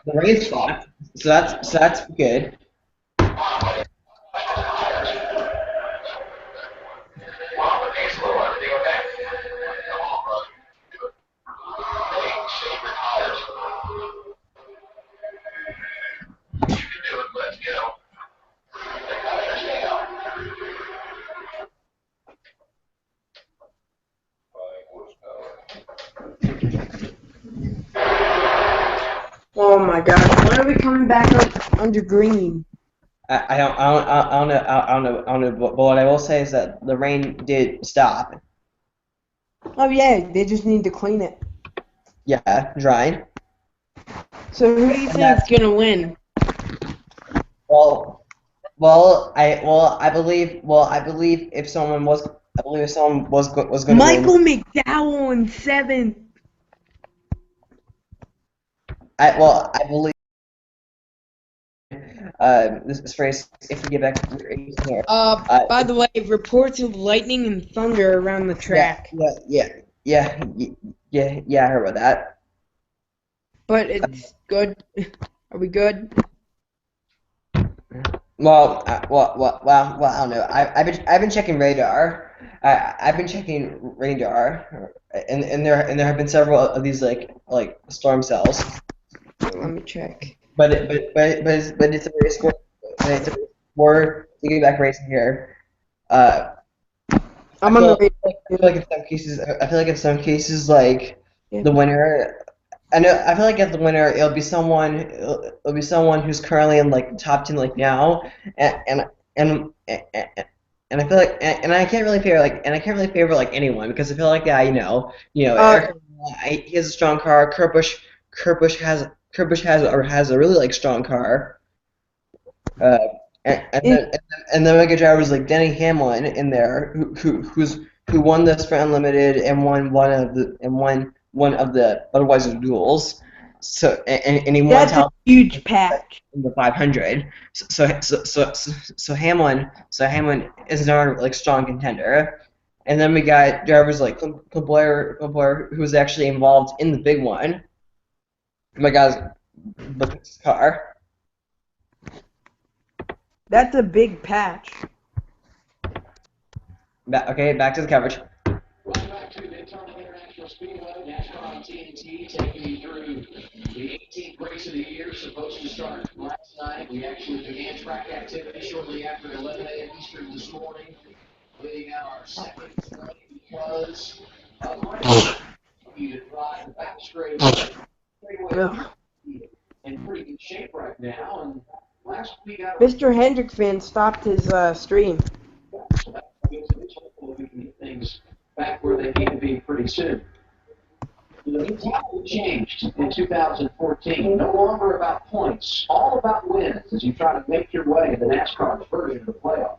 the rain stopped, so that's good. Oh my God! When are we coming back up under green? I don't know. But what I will say is that the rain did stop. Oh yeah, they just need to clean it. Yeah, drying. So who do you think's gonna win? I believe if someone was going to win. Michael McDowell in 7th. I believe. This phrase, if we get back here. By the way, reports of lightning and thunder around the track. Yeah. I heard about that. But it's good. Are we good? Well, I don't know. I've been checking radar. I've been checking radar, and there have been several of these like storm cells. Let me check. But it's a race score. We're to get back racing here. I'm on the race. I feel like in some cases, like the winner. I feel like as the winner, it'll be someone who's currently in like the top 10 like now, and I feel like I can't really favor like anyone because I feel like Eric, he has a strong car. Kurt Busch has a really like strong car. And then we get drivers like Denny Hamlin in there who won the Sprint Unlimited and won one of the Budweiser duels. So and he won That's a huge patch in the 500. So Hamlin is another like strong contender. And then we got drivers like Blair who was actually involved in the big one. My guy's car. That's a big patch. Okay, back to the coverage. Welcome back to Daytona International Speedway, NASCAR on TNT, taking you through the 18th race of the year, supposed to start last night. We actually began track activity shortly after 11 a.m. Eastern this morning, leading out our second because of rain. You to drive the back straightaway in pretty good shape right now, and last week MrHendrickFan stopped his stream. So that means that it's hopeful we can get things back where they need to be pretty soon. The mentality changed in 2014. No longer about points, all about wins as you try to make your way in the NASCAR's version of the playoffs.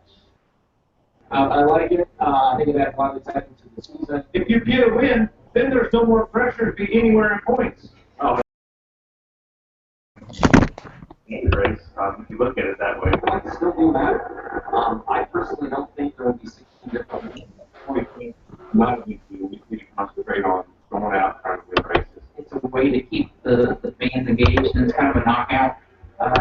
I like it. I think it adds a lot of excitement to the season. If you get a win, then there's no more pressure to be anywhere in points. Oh. Race, if you look at it that way. Points still do matter. I personally don't think there will be 16 different points. Not we need to concentrate on going out trying to win races. It's a way to keep the fans engaged, and it's kind of a knockout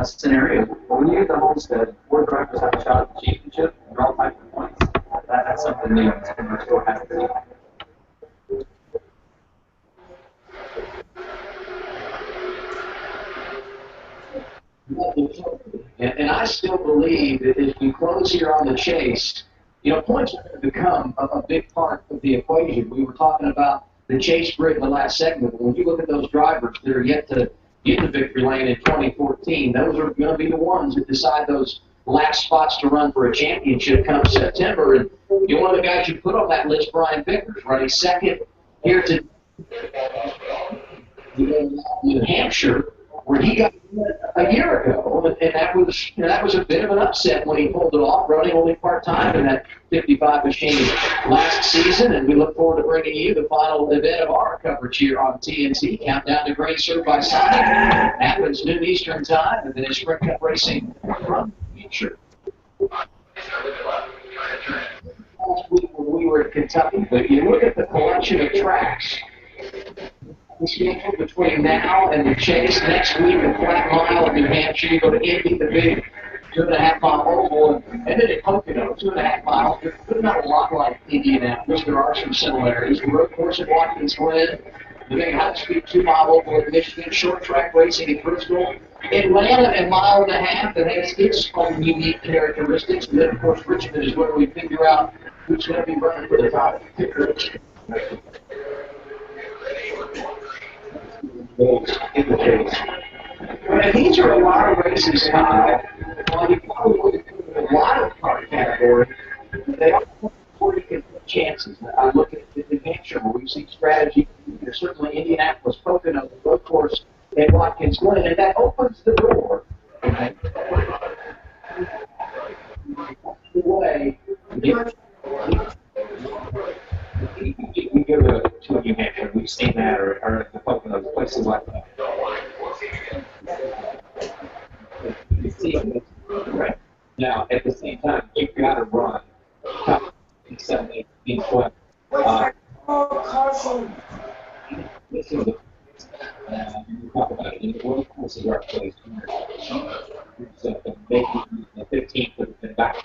scenario. When you get the Homestead, 4 drivers have a shot at the championship, and they're all tied for points. That's something new. We're still happy to see. And I still believe that as we close here on the chase, points are going to become a big part of the equation. We were talking about the chase grid in the last segment. When you look at those drivers that are yet to get the victory lane in 2014, those are going to be the ones that decide those last spots to run for a championship come September. And one of the guys you put on that list, Brian Vickers, running second here to New Hampshire, where he got a year ago, and that was a bit of an upset when he pulled it off, running only part-time in that 55 machine last season, and we look forward to bringing you the final event of our coverage here on TNT. Countdown to green served by Sonic. Happens noon Eastern time, and then it's Sprint Cup racing from the future. Last week when we were in Kentucky, but you look at the collection of tracks the schedule between now and the chase next week, a flat mile in New Hampshire. You go to Indy, the big 2.5 mile oval, and then at Pocono, 2.5 miles. They're not a lot like Indianapolis. There are some similarities. The road course at Watkins Glen, the big high-speed 2 mile oval in Michigan, short track racing in Bristol. Atlanta, a mile and a half that has its own unique characteristics. And then, of course, Richmond is where we figure out who's going to be running for the top pickers. In the case. And these are a lot of races, Kyle. While you probably would have a lot of car category, they all have pretty good chances. I look at New Hampshire where we see strategy. There's certainly Indianapolis, Pocono, the road course, and Watkins Glen, and that opens the door. Way. We go to New Hampshire, we've seen that, or the Poconos, places like that. You see it, right? Now, at the same time, you've got to run top 7, 8, 12. This is you talk about it, in the world courses are placed yourself and make the 15th and back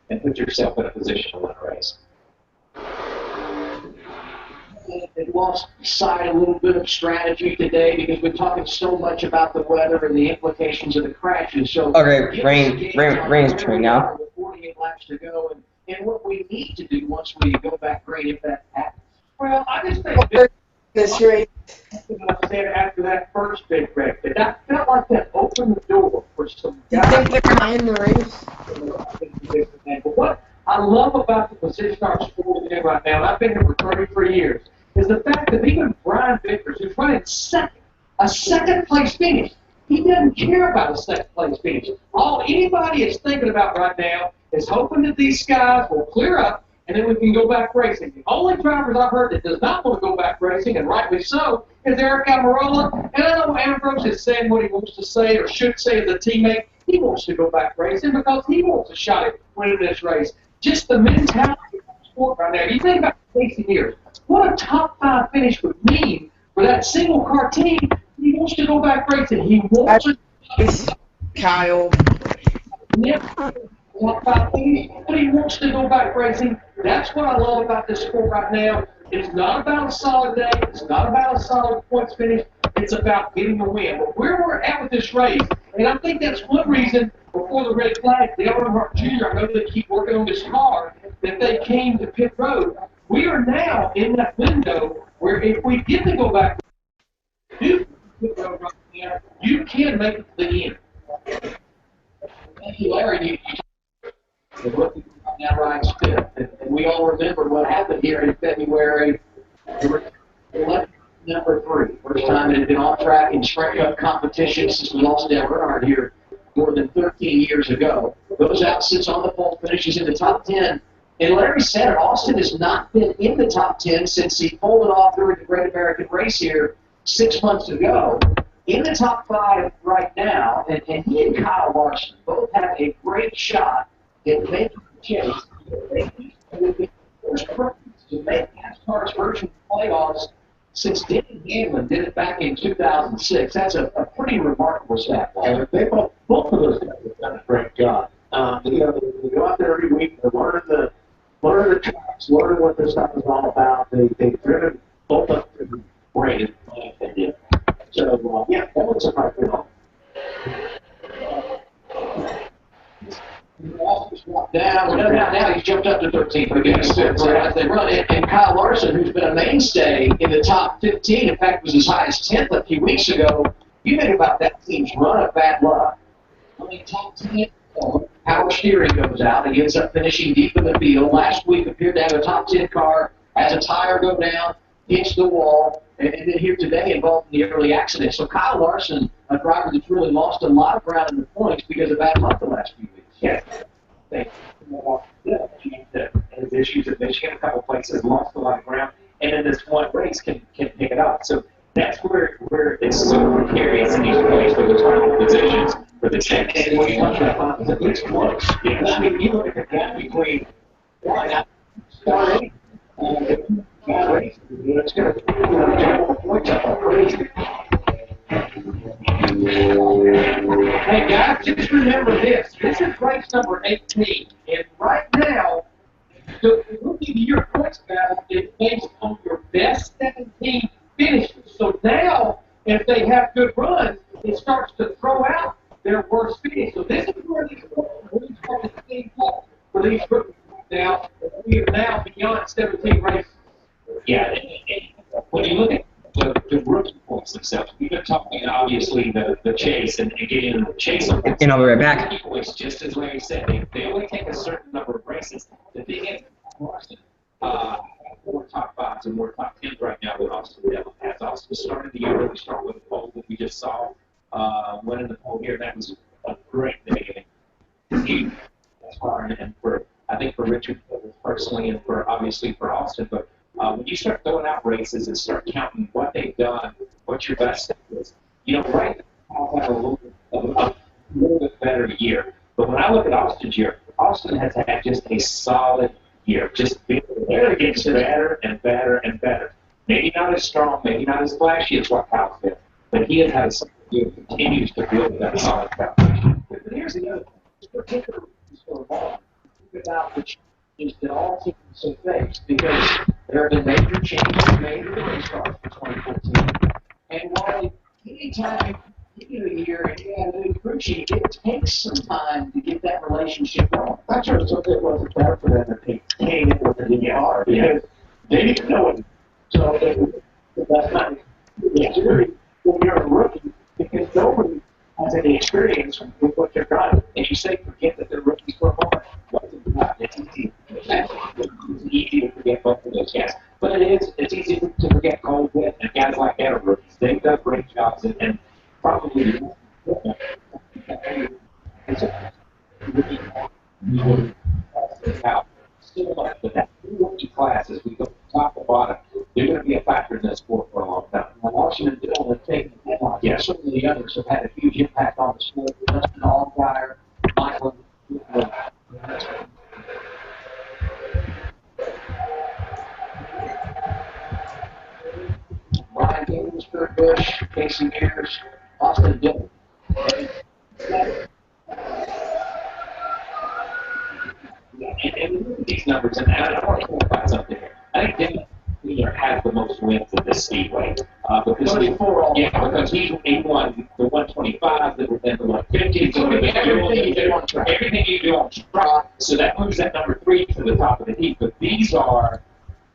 and put yourself in a position to win a race. It lost sight a little bit of strategy today because we're talking so much about the weather and the implications of the crashes. So okay, rain's turning now. 48 laps to go, and what we need to do once we go back green, if that happens. Well, I just think this race. I said after that first big wreck, that felt like that opened the door for some You guys. think they're going to end the race? But what I love about the position our sport is in right now, and I've been here for 33 years, is the fact that even Brian Vickers, who's running a second place finish, he doesn't care about a second place finish. All anybody is thinking about right now is hoping that these skies will clear up and then we can go back racing. The only drivers I've heard that does not want to go back racing, and rightly so, is Eric Almirola. And I know Ambrose is saying what he wants to say or should say as a teammate. He wants to go back racing because he wants a shot at winning this race. Just the mentality of the sport right now. You think about racing years. What a top 5 finish would mean for that single car team. He wants to go back racing. He wants to. Kyle. Top 5 finish, but he wants to go back racing. That's what I love about this sport right now. It's not about a solid day. It's not about a solid points finish. It's about getting the win. But where we're at with this race, and I think that's one reason before the red flag, Dale Earnhardt Jr., I know they keep working on this car, that they came to pit road. We are now in that window where if we get to go back to pit road right now, you can make it to the end. Thank you, Larry. The rookie now rides 5th. And we all remember what happened here in February. Number 3. First time it had been on track in Sprint Cup competition since we lost Dale Earnhardt here more than 13 years ago. Goes out, sits on the pole, finishes in the top 10. And Larry said it, Austin has not been in the top 10 since he pulled it off during the Great American Race here 6 months ago. In the top 5 right now, and he and Kyle Larson both have a great shot at making the chase. They will be the first persons to make NASCAR's version of playoffs since Denny Hamlin did it back in 2006. That's a pretty remarkable stat. They both of those guys have done a great job. They go out there every week. They're learning the tracks, learning what this stuff is all about. They've driven both up to great, in my opinion. So, yeah, that was a hard deal. Now he's jumped up to 13th again. So as they run it, and Kyle Larson, who's been a mainstay in the top 15, in fact was as high as 10th a few weeks ago. You think about that team's run of bad luck. I mean, top 10, power steering goes out. He ends up finishing deep in the field. Last week appeared to have a top 10 car, has a tire go down, hits the wall, and then here today involved in the early accident. So Kyle Larson, a driver that's really lost a lot of ground in the points because of bad luck the last few weeks. Yes. His issues at Michigan, a couple places, lost a lot of ground, and in this one race can pick it up. So that's where it's so precarious in these points for those final positions for the check. And what you talk about is that it's close. Yes. I mean, you look at the gap between start 8 race. It's going to, jump the points up like crazy. Hey guys, just remember this. This is race number 18. And right now, the rookie of the year points battle is based on your best 17 finishes. So now, if they have good runs, it starts to throw out their worst finish. So this is where these rookies are the same fault for these rookies. Now, we are now beyond 17 races. Yeah, and when you look at the rookie points themselves, we've been talking obviously the chase and getting the chase on. And I'll be right back. Rookie points, just as Larry said, they only take a certain number of races. The thing is, Austin, more top fives and more top tens right now with Austin Dillon. As Austin started the year really strong with the pole that we just saw, winning the pole here, that was a great day. Huge as far and for I think for Richard personally and for obviously for Austin, but when you start throwing out races and start counting what they've done, what your best step is, right now I'll have a little bit better year. But when I look at Austin's year, Austin has had just a solid year. Just there gets better and better and better. Maybe not as strong, maybe not as flashy as what Kyle's been, but he has had a solid year and continues to build that solid foundation. But here's the other thing. This particular race for long, about the changes that all teams have faced, because there have been major changes made to the race cars for 2014. And while anytime you do a year and you have a new crew chief, it takes some time to get that relationship going. I'm sure it wasn't better for them to maintain it with the DNR because they didn't know it. So that's not when you're a rookie, because nobody has any experience with what they're driving. And you say forget that they're rookies for a moment. It's easy. It's easy to forget both of those guys. But it's easy to forget Cole Witt and guys like that are rookies. They've done great jobs and probably still much, but that rookie class as we go from top to bottom, they're going to be a factor in this sport for a long time. Now, Washington Dillon has taken the headlines. Yeah. Some of the others have had a huge impact on the sport. Dustin Allgaier, Michael. Brian Gaines, Kurt Busch, Casey Mears, Austin Dillon. And look at these numbers, and I want to clarify something here. I think Dillon has the most wins in this speedway because he won the 125, then the 150, so everything you do on track. So that moves that number 3 to the top of the heap. But these are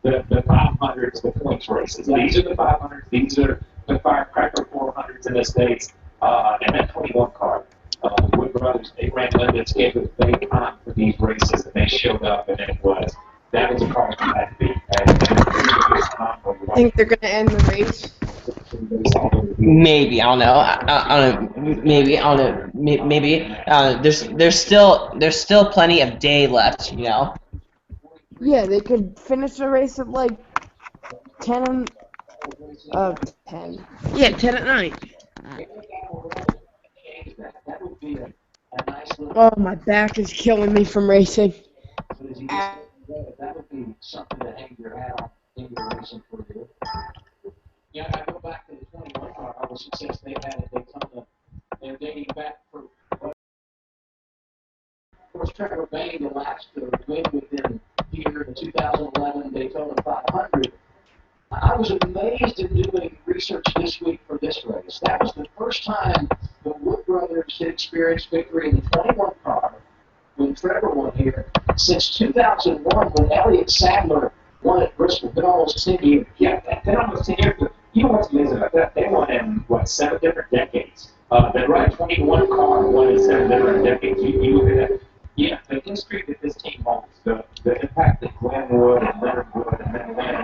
the 500s, the points races. These are the 500s. These are the Firecracker 400s in the States, and that 21 car. The Wood Brothers, they ran limits, gave it a big time for these races, and they showed up, and that was a car you had to beat. I think they're going to end the race. Maybe, I don't know. I don't know. Maybe, I don't know. Maybe. There's still plenty of day left, Yeah, they could finish the race at like 10. Yeah, 10 at night. Oh, my back is killing me from racing. That would be something to hang your hat on in your racing career. Yeah, I go back to the 21 car, all the success they've had at Daytona. They're dating back for what? Of course, Trevor Bayne, the last win within here in the 2011 Daytona 500. I was amazed in doing research this week for this race. That was the first time the Wood Brothers had experienced victory in the 21 car when Trevor won here since 2001 when Elliott Sadler won at Bristol. Been almost 10 years. Yeah, been almost 10 years. But you know what's amazing about that? They won in, 7 different decades. They run a 21 car, won in 7 different decades. You look at that. Yeah, the history that this team holds, the impact that Glenn Wood and Leonard Wood and then Lynn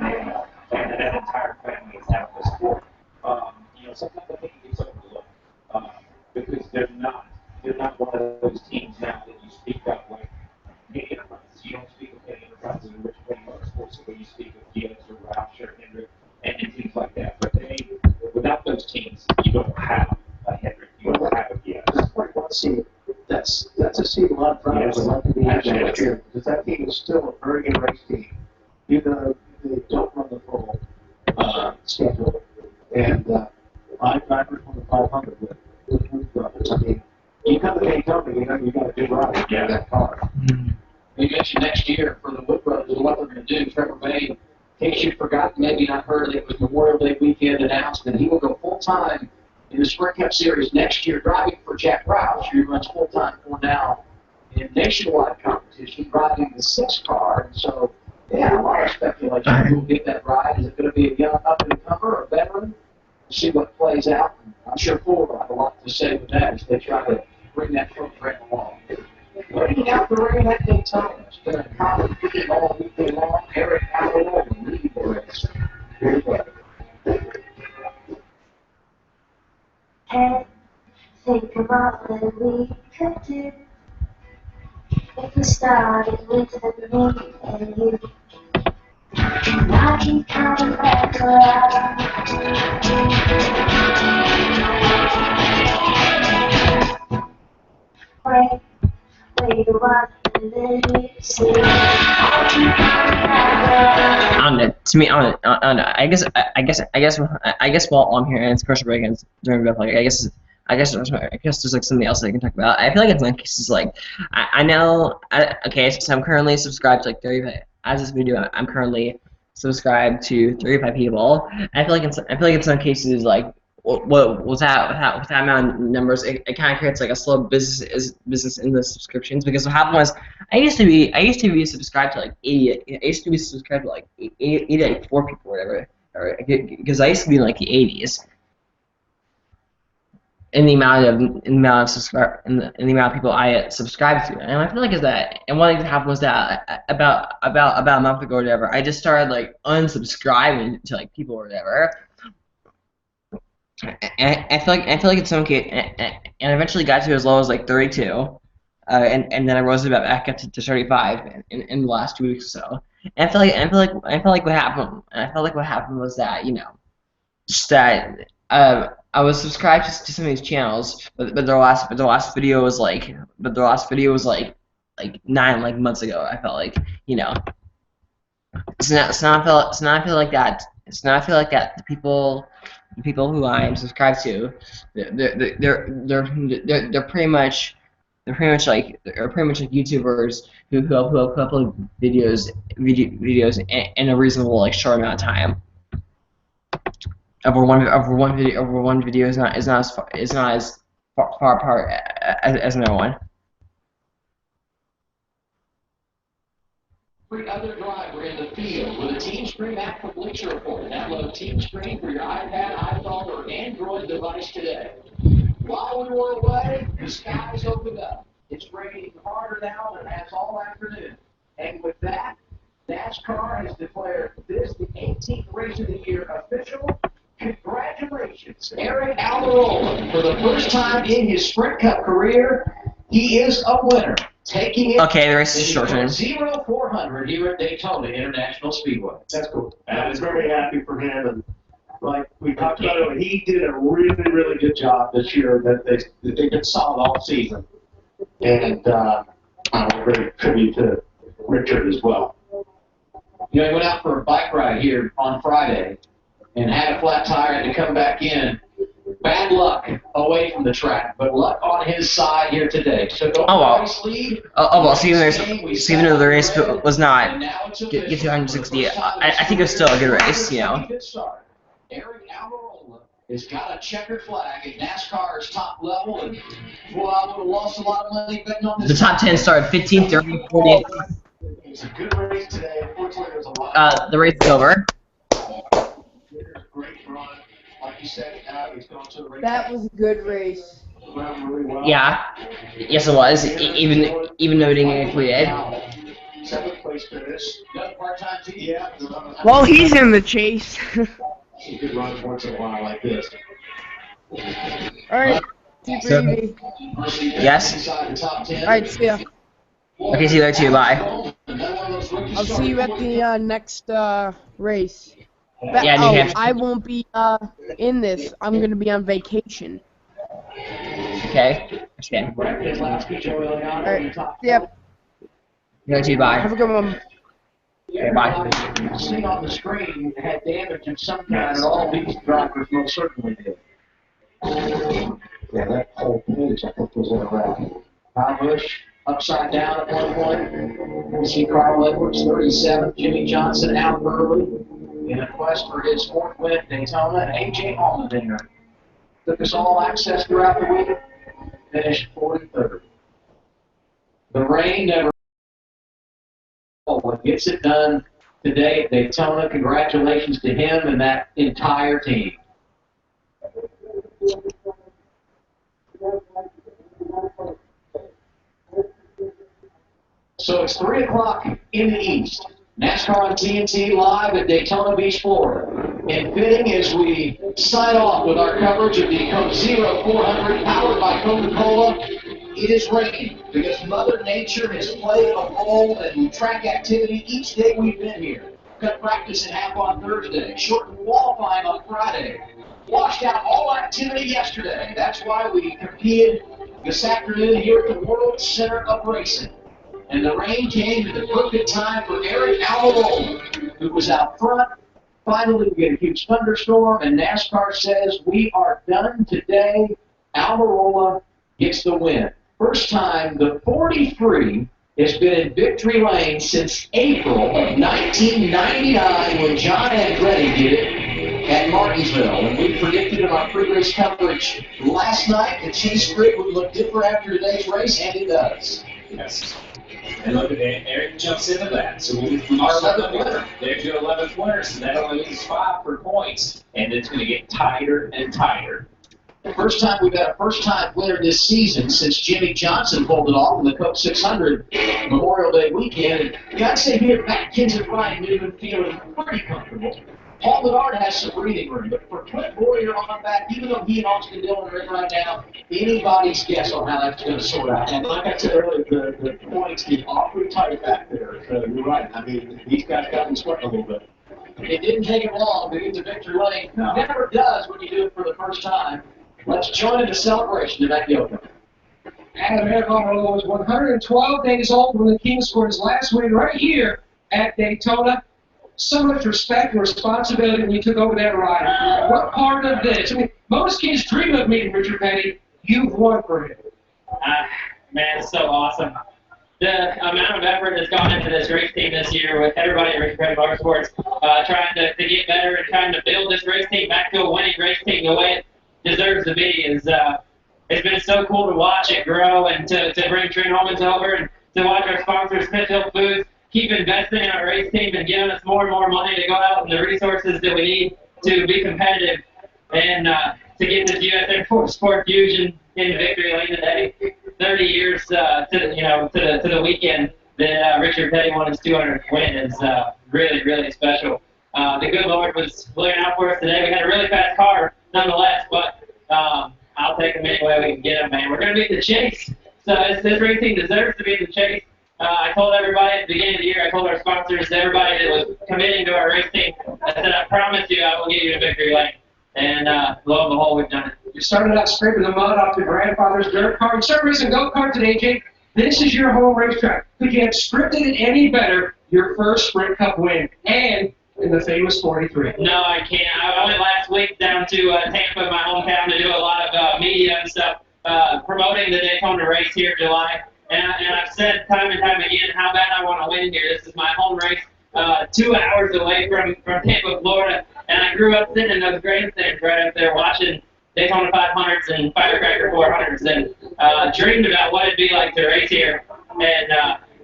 and that entire family has had on the sport. Sometimes I think it gets overlooked because they're not one of those teams now that you speak of like Many Enterprises. You don't speak of Many Enterprises or Rich Petty Motorsports, but you speak of Gibbs or Roush or Hendrick and teams like that. But without those teams, you don't have a Hendrick, you don't have a Gibbs. That's a seat a lot of drivers would like to be in next year because that team is still a very good race team. Even though they don't run the schedule. And my drivers won the 500 with brothers. I mean, you come to Daytona, you know you got a good ride to get that car. We mentioned next year for the Wood Brothers what they're going to do. Trevor May, in case you forgot, maybe not heard, it was Memorial Day weekend announced that he will go full-time in the Sprint Cup Series next year, driving for Jack Roush, who runs full-time for now in nationwide competition, driving the 6 car. And so, yeah, a lot of speculation who will get that ride. Is it going to be a young up-and-comer or a veteran? We'll see what plays out. I'm sure Ford will have a lot to say with that as they try to bring that program along. Waiting out the rain at Daytona. It's been a common theme all weekend long. Eric Allen leading the race. Here we go. Hey, think about what we could do if we started with me and you. I keep coming back around. Wait, what did you see? I keep coming back around. I don't know. To me, I don't know. I guess while I'm here and it's commercial break and it's during the like, I guess there's like something else that I can talk about. I feel like in some cases, like I know. Okay, so I'm currently subscribed to like 35. As this video, I'm currently subscribed to 35 people. I feel like in some cases, like with that amount of numbers, it kind of creates like a slow business in the subscriptions. Because what happened was I used to be subscribed to like 80. I used to be subscribed to like 84 people or whatever. Because I used to be in like the 80s. In the amount of people I subscribed to, and I feel like and one thing that happened was that about a month ago or whatever, I just started like unsubscribing to like people or whatever, and I feel like in some case, and eventually got to as low as like 32, and then I rose about back up to 35 in the last 2 weeks or so. And I feel like what happened was that just that I was subscribed to some of these channels, but their last video was like 9 months ago. I felt like So now I feel like that. The people who I am subscribed to, they're pretty much like YouTubers who upload videos in a reasonable like short amount of time. Over one video is not as far apart as another one. Every other driver in the field with a Team Screen app from Bleacher Report. Download Team Screen for your iPad, iPhone, or Android device today. While we were away, the skies opened up. It's raining harder now than it has all afternoon. And with that, NASCAR has declared this the 18th race of the year official. Congratulations, Eric Almirola. For the first time in his Sprint Cup career, he is a winner. Taking it the race is shortened. 0-400 here at Daytona International Speedway. That's cool. I was very happy for him, and like we talked about earlier, he did a really, really good job this year. That they've been solid all season, and I'm very tribute to Richard as well. He went out for a bike ride here on Friday and had a flat tire and had to come back in. Bad luck away from the track, but luck on his side here today. So lead. Even though the race was not get 260, I think it was still a good race, Eric Almirola has got a checkered flag at NASCAR's top level, and boy, I would have lost a lot of money betting on this. The top 10 started 15th, 30th, 40th. It's a good race today. Unfortunately, there's a lot. The race is over. Great run. Like you said, he's going to the race. That was a good race. Really well. Yeah. Yes, it was. Even though it didn't get included. 7th place finish. Yeah. Well, he's in the chase. He could run once in a while like this. Alright. Super easy. Yes. Alright, see ya. Okay, see you later too. Bye. I'll see you at the next race. Yeah, New Hampshire. I won't be in this. I'm gonna be on vacation. Okay. Alright. Yep. You too. Bye. Have a good one. Everybody you see on the screen had damage of some kind, and all these drivers most certainly did. Yeah, that whole page, I think, was in a wreck. Kyle Busch upside down at one point. We see Carl Edwards, 37, Jimmy Johnson out early in a quest for his fourth win at Daytona, and A.J. Allmendinger took us all access throughout the week, finished 43rd. The rain never gets it done today at Daytona. Congratulations to him and that entire team. So it's 3 o'clock in the East. NASCAR on TNT live at Daytona Beach, Florida. And fitting as we sign off with our coverage of the Coke Zero 400 powered by Coca-Cola, it is raining because Mother Nature has played a role in track activity each day we've been here. Cut practice in half on Thursday, shortened qualifying on Friday, washed out all activity yesterday. That's why we competed this afternoon here at the World Center of Racing. And the rain came at the perfect time for Eric Almirola, who was out front. Finally, we get a huge thunderstorm, and NASCAR says we are done today. Almirola gets the win. First time the 43 has been in victory lane since April of 1999 when John Andretti did it at Martinsville. And we predicted in our pre-race coverage last night the chase grid would look different after today's race, and it does. Yes. And look at that, Eric jumps into that. So we our 11th winner. There's your 11th winner, so that only leaves 5 for points, and it's going to get tighter and tighter. The first time we've had a first-time winner this season since Jimmy Johnson pulled it off in the Coke 600 Memorial Day weekend. And got to say here, Matt Kenseth, Ryan Newman feeling pretty comfortable. Paul Menard has some breathing room, but for Clint Boyer on back, even though he and Austin Dillon are in right now, anybody's guess on how that's going to sort out. And like I said earlier, the points get awfully tight back there. So you're right. I mean, these guys got them sweating a little bit. It didn't take him long to get to victory lane. No. Never does when you do it for the first time. Let's join in the celebration tonight, Yoka. Adam Eric Almirola was 112 days old when the King scored his last win right here at Daytona. So much respect and responsibility when you took over that ride. What part of this? I mean, most kids dream of meeting Richard Petty. You've won for him. Man, it's so awesome. The amount of effort that's gone into this race team this year with everybody at Richard Petty Motorsports trying to get better and trying to build this race team back to a winning race team the way it deserves to be is it's been so cool to watch it grow and to bring Trent Holman's over and to watch our sponsor Smithfield Foods keep investing in our race team and giving us more and more money to go out and the resources that we need to be competitive and to get this USA Sport Fusion in victory lane today. 30 years to the weekend that Richard Petty won his 200th win is really, really special. The good Lord was looking out for us today. We had a really fast car nonetheless, but I'll take them any way we can get them, man. We're going to beat the chase. So this race team deserves to be in the chase. I told everybody at the beginning of the year, I told our sponsors, everybody that was committing to our race team, I said, I promise you I will get you a victory lane. And lo and behold, we've done it. You started out scraping the mud off your grandfather's dirt car. You started racing go-kart today, Jake. This is your home racetrack. Could you have scripted it any better? Your first Sprint Cup win, and in the famous 43. No, I can't. I went last week down to Tampa, my hometown, to do a lot of media and stuff, promoting the Daytona Race here in July. And I've said time and time again how bad I want to win here. This is my home race, 2 hours away from Tampa, Florida. And I grew up sitting in those grandstands right up there watching Daytona 500s and Firecracker 400s and dreamed about what it'd be like to race here. And,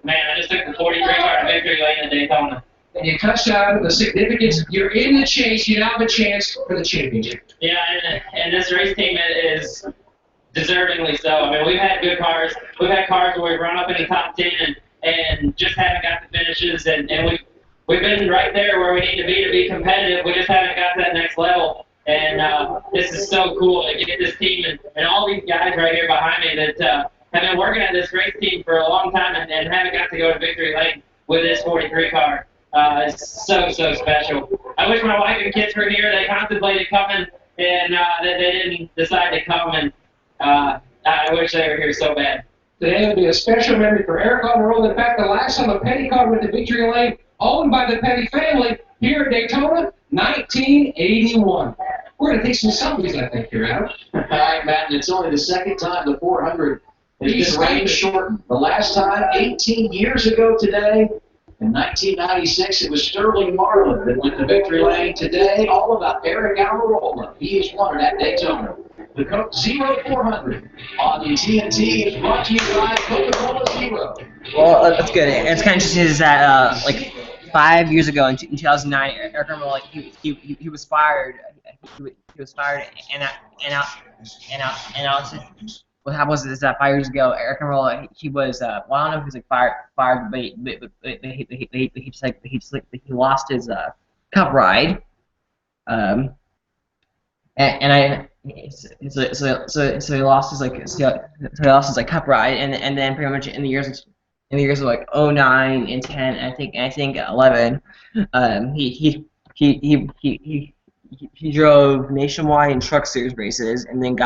man, I just took the 43 car to victory lane in Daytona. And you touched on the significance. You're in the chase. You now have a chance for the championship. Yeah, and this race team is deservingly so. I mean, we've had good cars. We've had cars where we've run up in the top 10 and just haven't got the finishes. And we've been right there where we need to be competitive. We just haven't got to that next level. And this is so cool to get this team and all these guys right here behind me that have been working at this race team for a long time and haven't got to go to victory lane with this 43 car. It's so special. I wish my wife and kids were here. They contemplated coming, and they didn't decide to come, and I wish they were here so bad. Today will be a special memory for Eric Almirola. In fact, the last time a Petty car went to victory lane, owned by the Petty family, here at Daytona, 1981. We're going to take some selfies, I think, here, Adam. All right, Matt, and it's only the second time the 400 has been rain shortened. The last time, 18 years ago today, in 1996, it was Sterling Marlin that went to victory lane. Today, all about Eric Almirola. He has won it at Daytona. The Coke Zero 400 on TNT is brought to you by Coca-Cola Zero. Well, that's good. And it's kind of interesting is that like 5 years ago in 2009, Eric Almirola, like he was fired. He was fired, and what happened was is that 5 years ago, Eric Almirola, he was well, I don't know if he was like fired, but he lost his cup ride, and so he lost his like cup ride, and then pretty much in the years of like 09 and 10, I think 11, he drove nationwide and truck series races, and then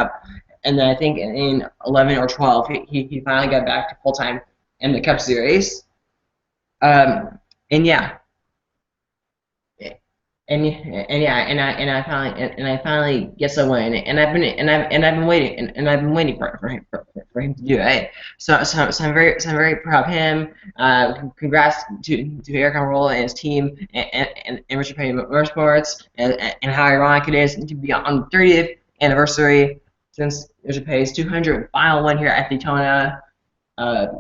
I think in 11 or 12 he finally got back to full time in the Cup Series, and yeah. I finally get a win, and I've been waiting for him to do it. So I'm very proud of him. Congrats to Eric Almirola and his team and Richard Petty Motorsports, and how ironic it is to be on the 30th anniversary since Richard Petty's 200th final win here at Daytona. And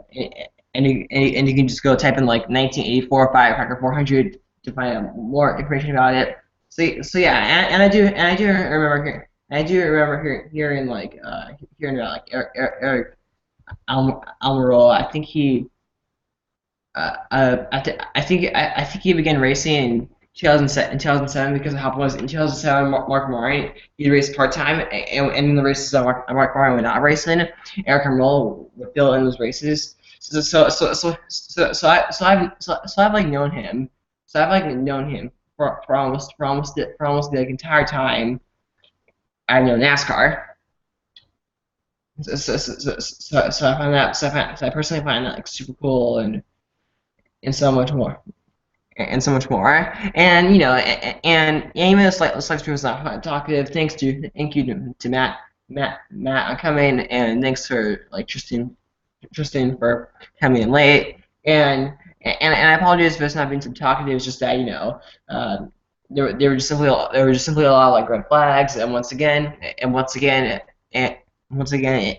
you can just go type in like 1984 Firecracker 400 to find out more information about it. So yeah, and I do remember hearing about like Eric Almirola. I think he began racing in 2007 because of how it was in 2007. Mark Martin, he raced part time, and in the races that Mark Martin would not race in, Eric Almirola would fill in those races. So I've like known him. So I've like known him for almost the entire time I've known NASCAR. So I find that I personally find that like super cool and so much more. And so much more, and you know, and even this live stream was not talkative. Thank you to Matt on coming, and thanks for like Tristan for coming in late, and I apologize for this not being so talkative. It's just that, you know, there were just simply a lot of like red flags, and once again in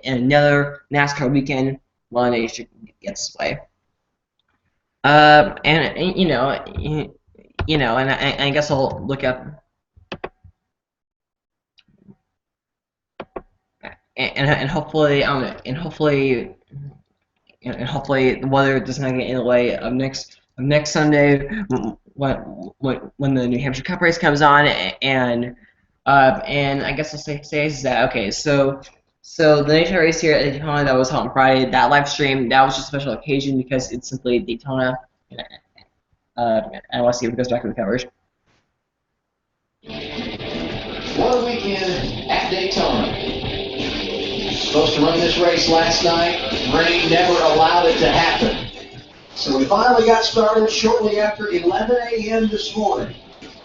another NASCAR weekend, well, Nation gets to play. And you know, and I guess I'll look up and hopefully the weather does not get in the way of next Sunday when the New Hampshire Cup race comes on, and I guess I'll say is that okay. So the Nation race here at Daytona that was held on Friday, that live stream, that was just a special occasion because it's simply Daytona. I want to see if it goes back to the coverage. What a weekend at Daytona. Supposed to run this race last night. Rain never allowed it to happen. So we finally got started shortly after 11 a.m. this morning.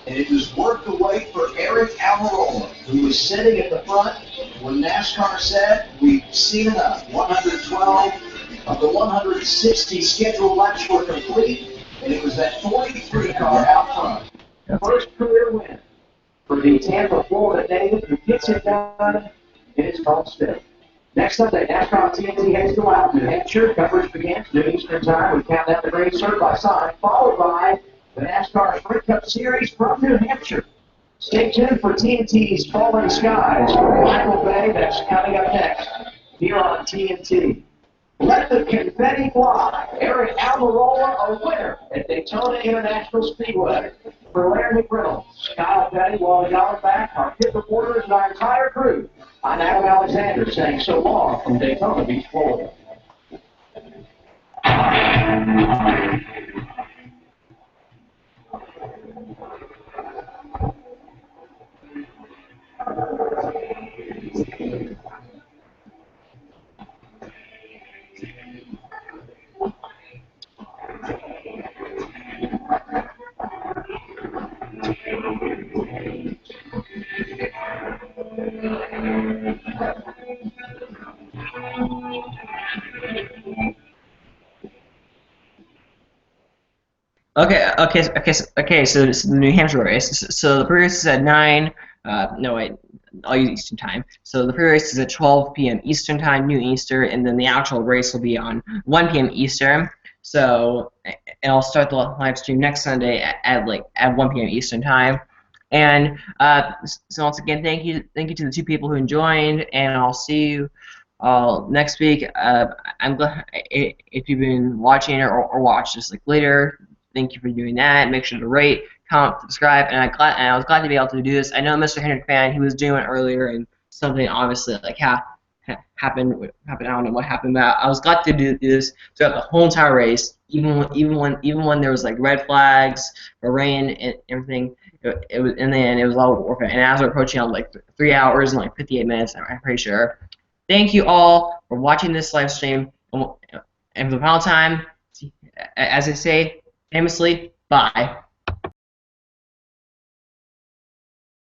And it was worth the wait for Eric Almirola, who was sitting at the front when NASCAR said, "We've seen enough." 112 of the 160 scheduled laps were complete, and it was that 43 car out front. The first career win for the Tampa, Florida native who gets it done in his home state. Next Sunday, NASCAR on TNT heads to Loud, New Hampshire. Coverage begins noon Eastern Time. We count down the grade served by sign, followed by the NASCAR Sprint Cup Series from New Hampshire. Stay tuned for TNT's Falling Skies from Michael Bay. That's coming up next here on TNT. Let the confetti fly. Eric Almirola, a winner at Daytona International Speedway. For Larry McReynolds, Kyle Petty, Wally Dollarback, our pit reporters, and our entire crew, I'm Adam Alexander saying so long from Daytona Beach, Florida. Okay. So this is the New Hampshire race. So the pre-race is at 9. No wait, I'll use Eastern time. So the pre-race is at 12 p.m. Eastern time, New Easter, and then the actual race will be on 1 p.m. Eastern. So, and I'll start the live stream next Sunday at 1 p.m. Eastern time. And so once again, thank you to the 2 people who joined, and I'll see you next week. I'm glad if you've been watching or watch this later. Thank you for doing that. Make sure to rate, comment, subscribe, and I was glad to be able to do this. I know MrHendrickFan, he was doing it earlier, and something obviously happened. I don't know what happened, but I was glad to do this throughout the whole entire race, even when there was red flags or rain and everything. It was in the end, it was all worth it. And as we're approaching on 3 hours and 58 minutes, I'm pretty sure. Thank you all for watching this live stream, and for the final time, as I say famously, bye.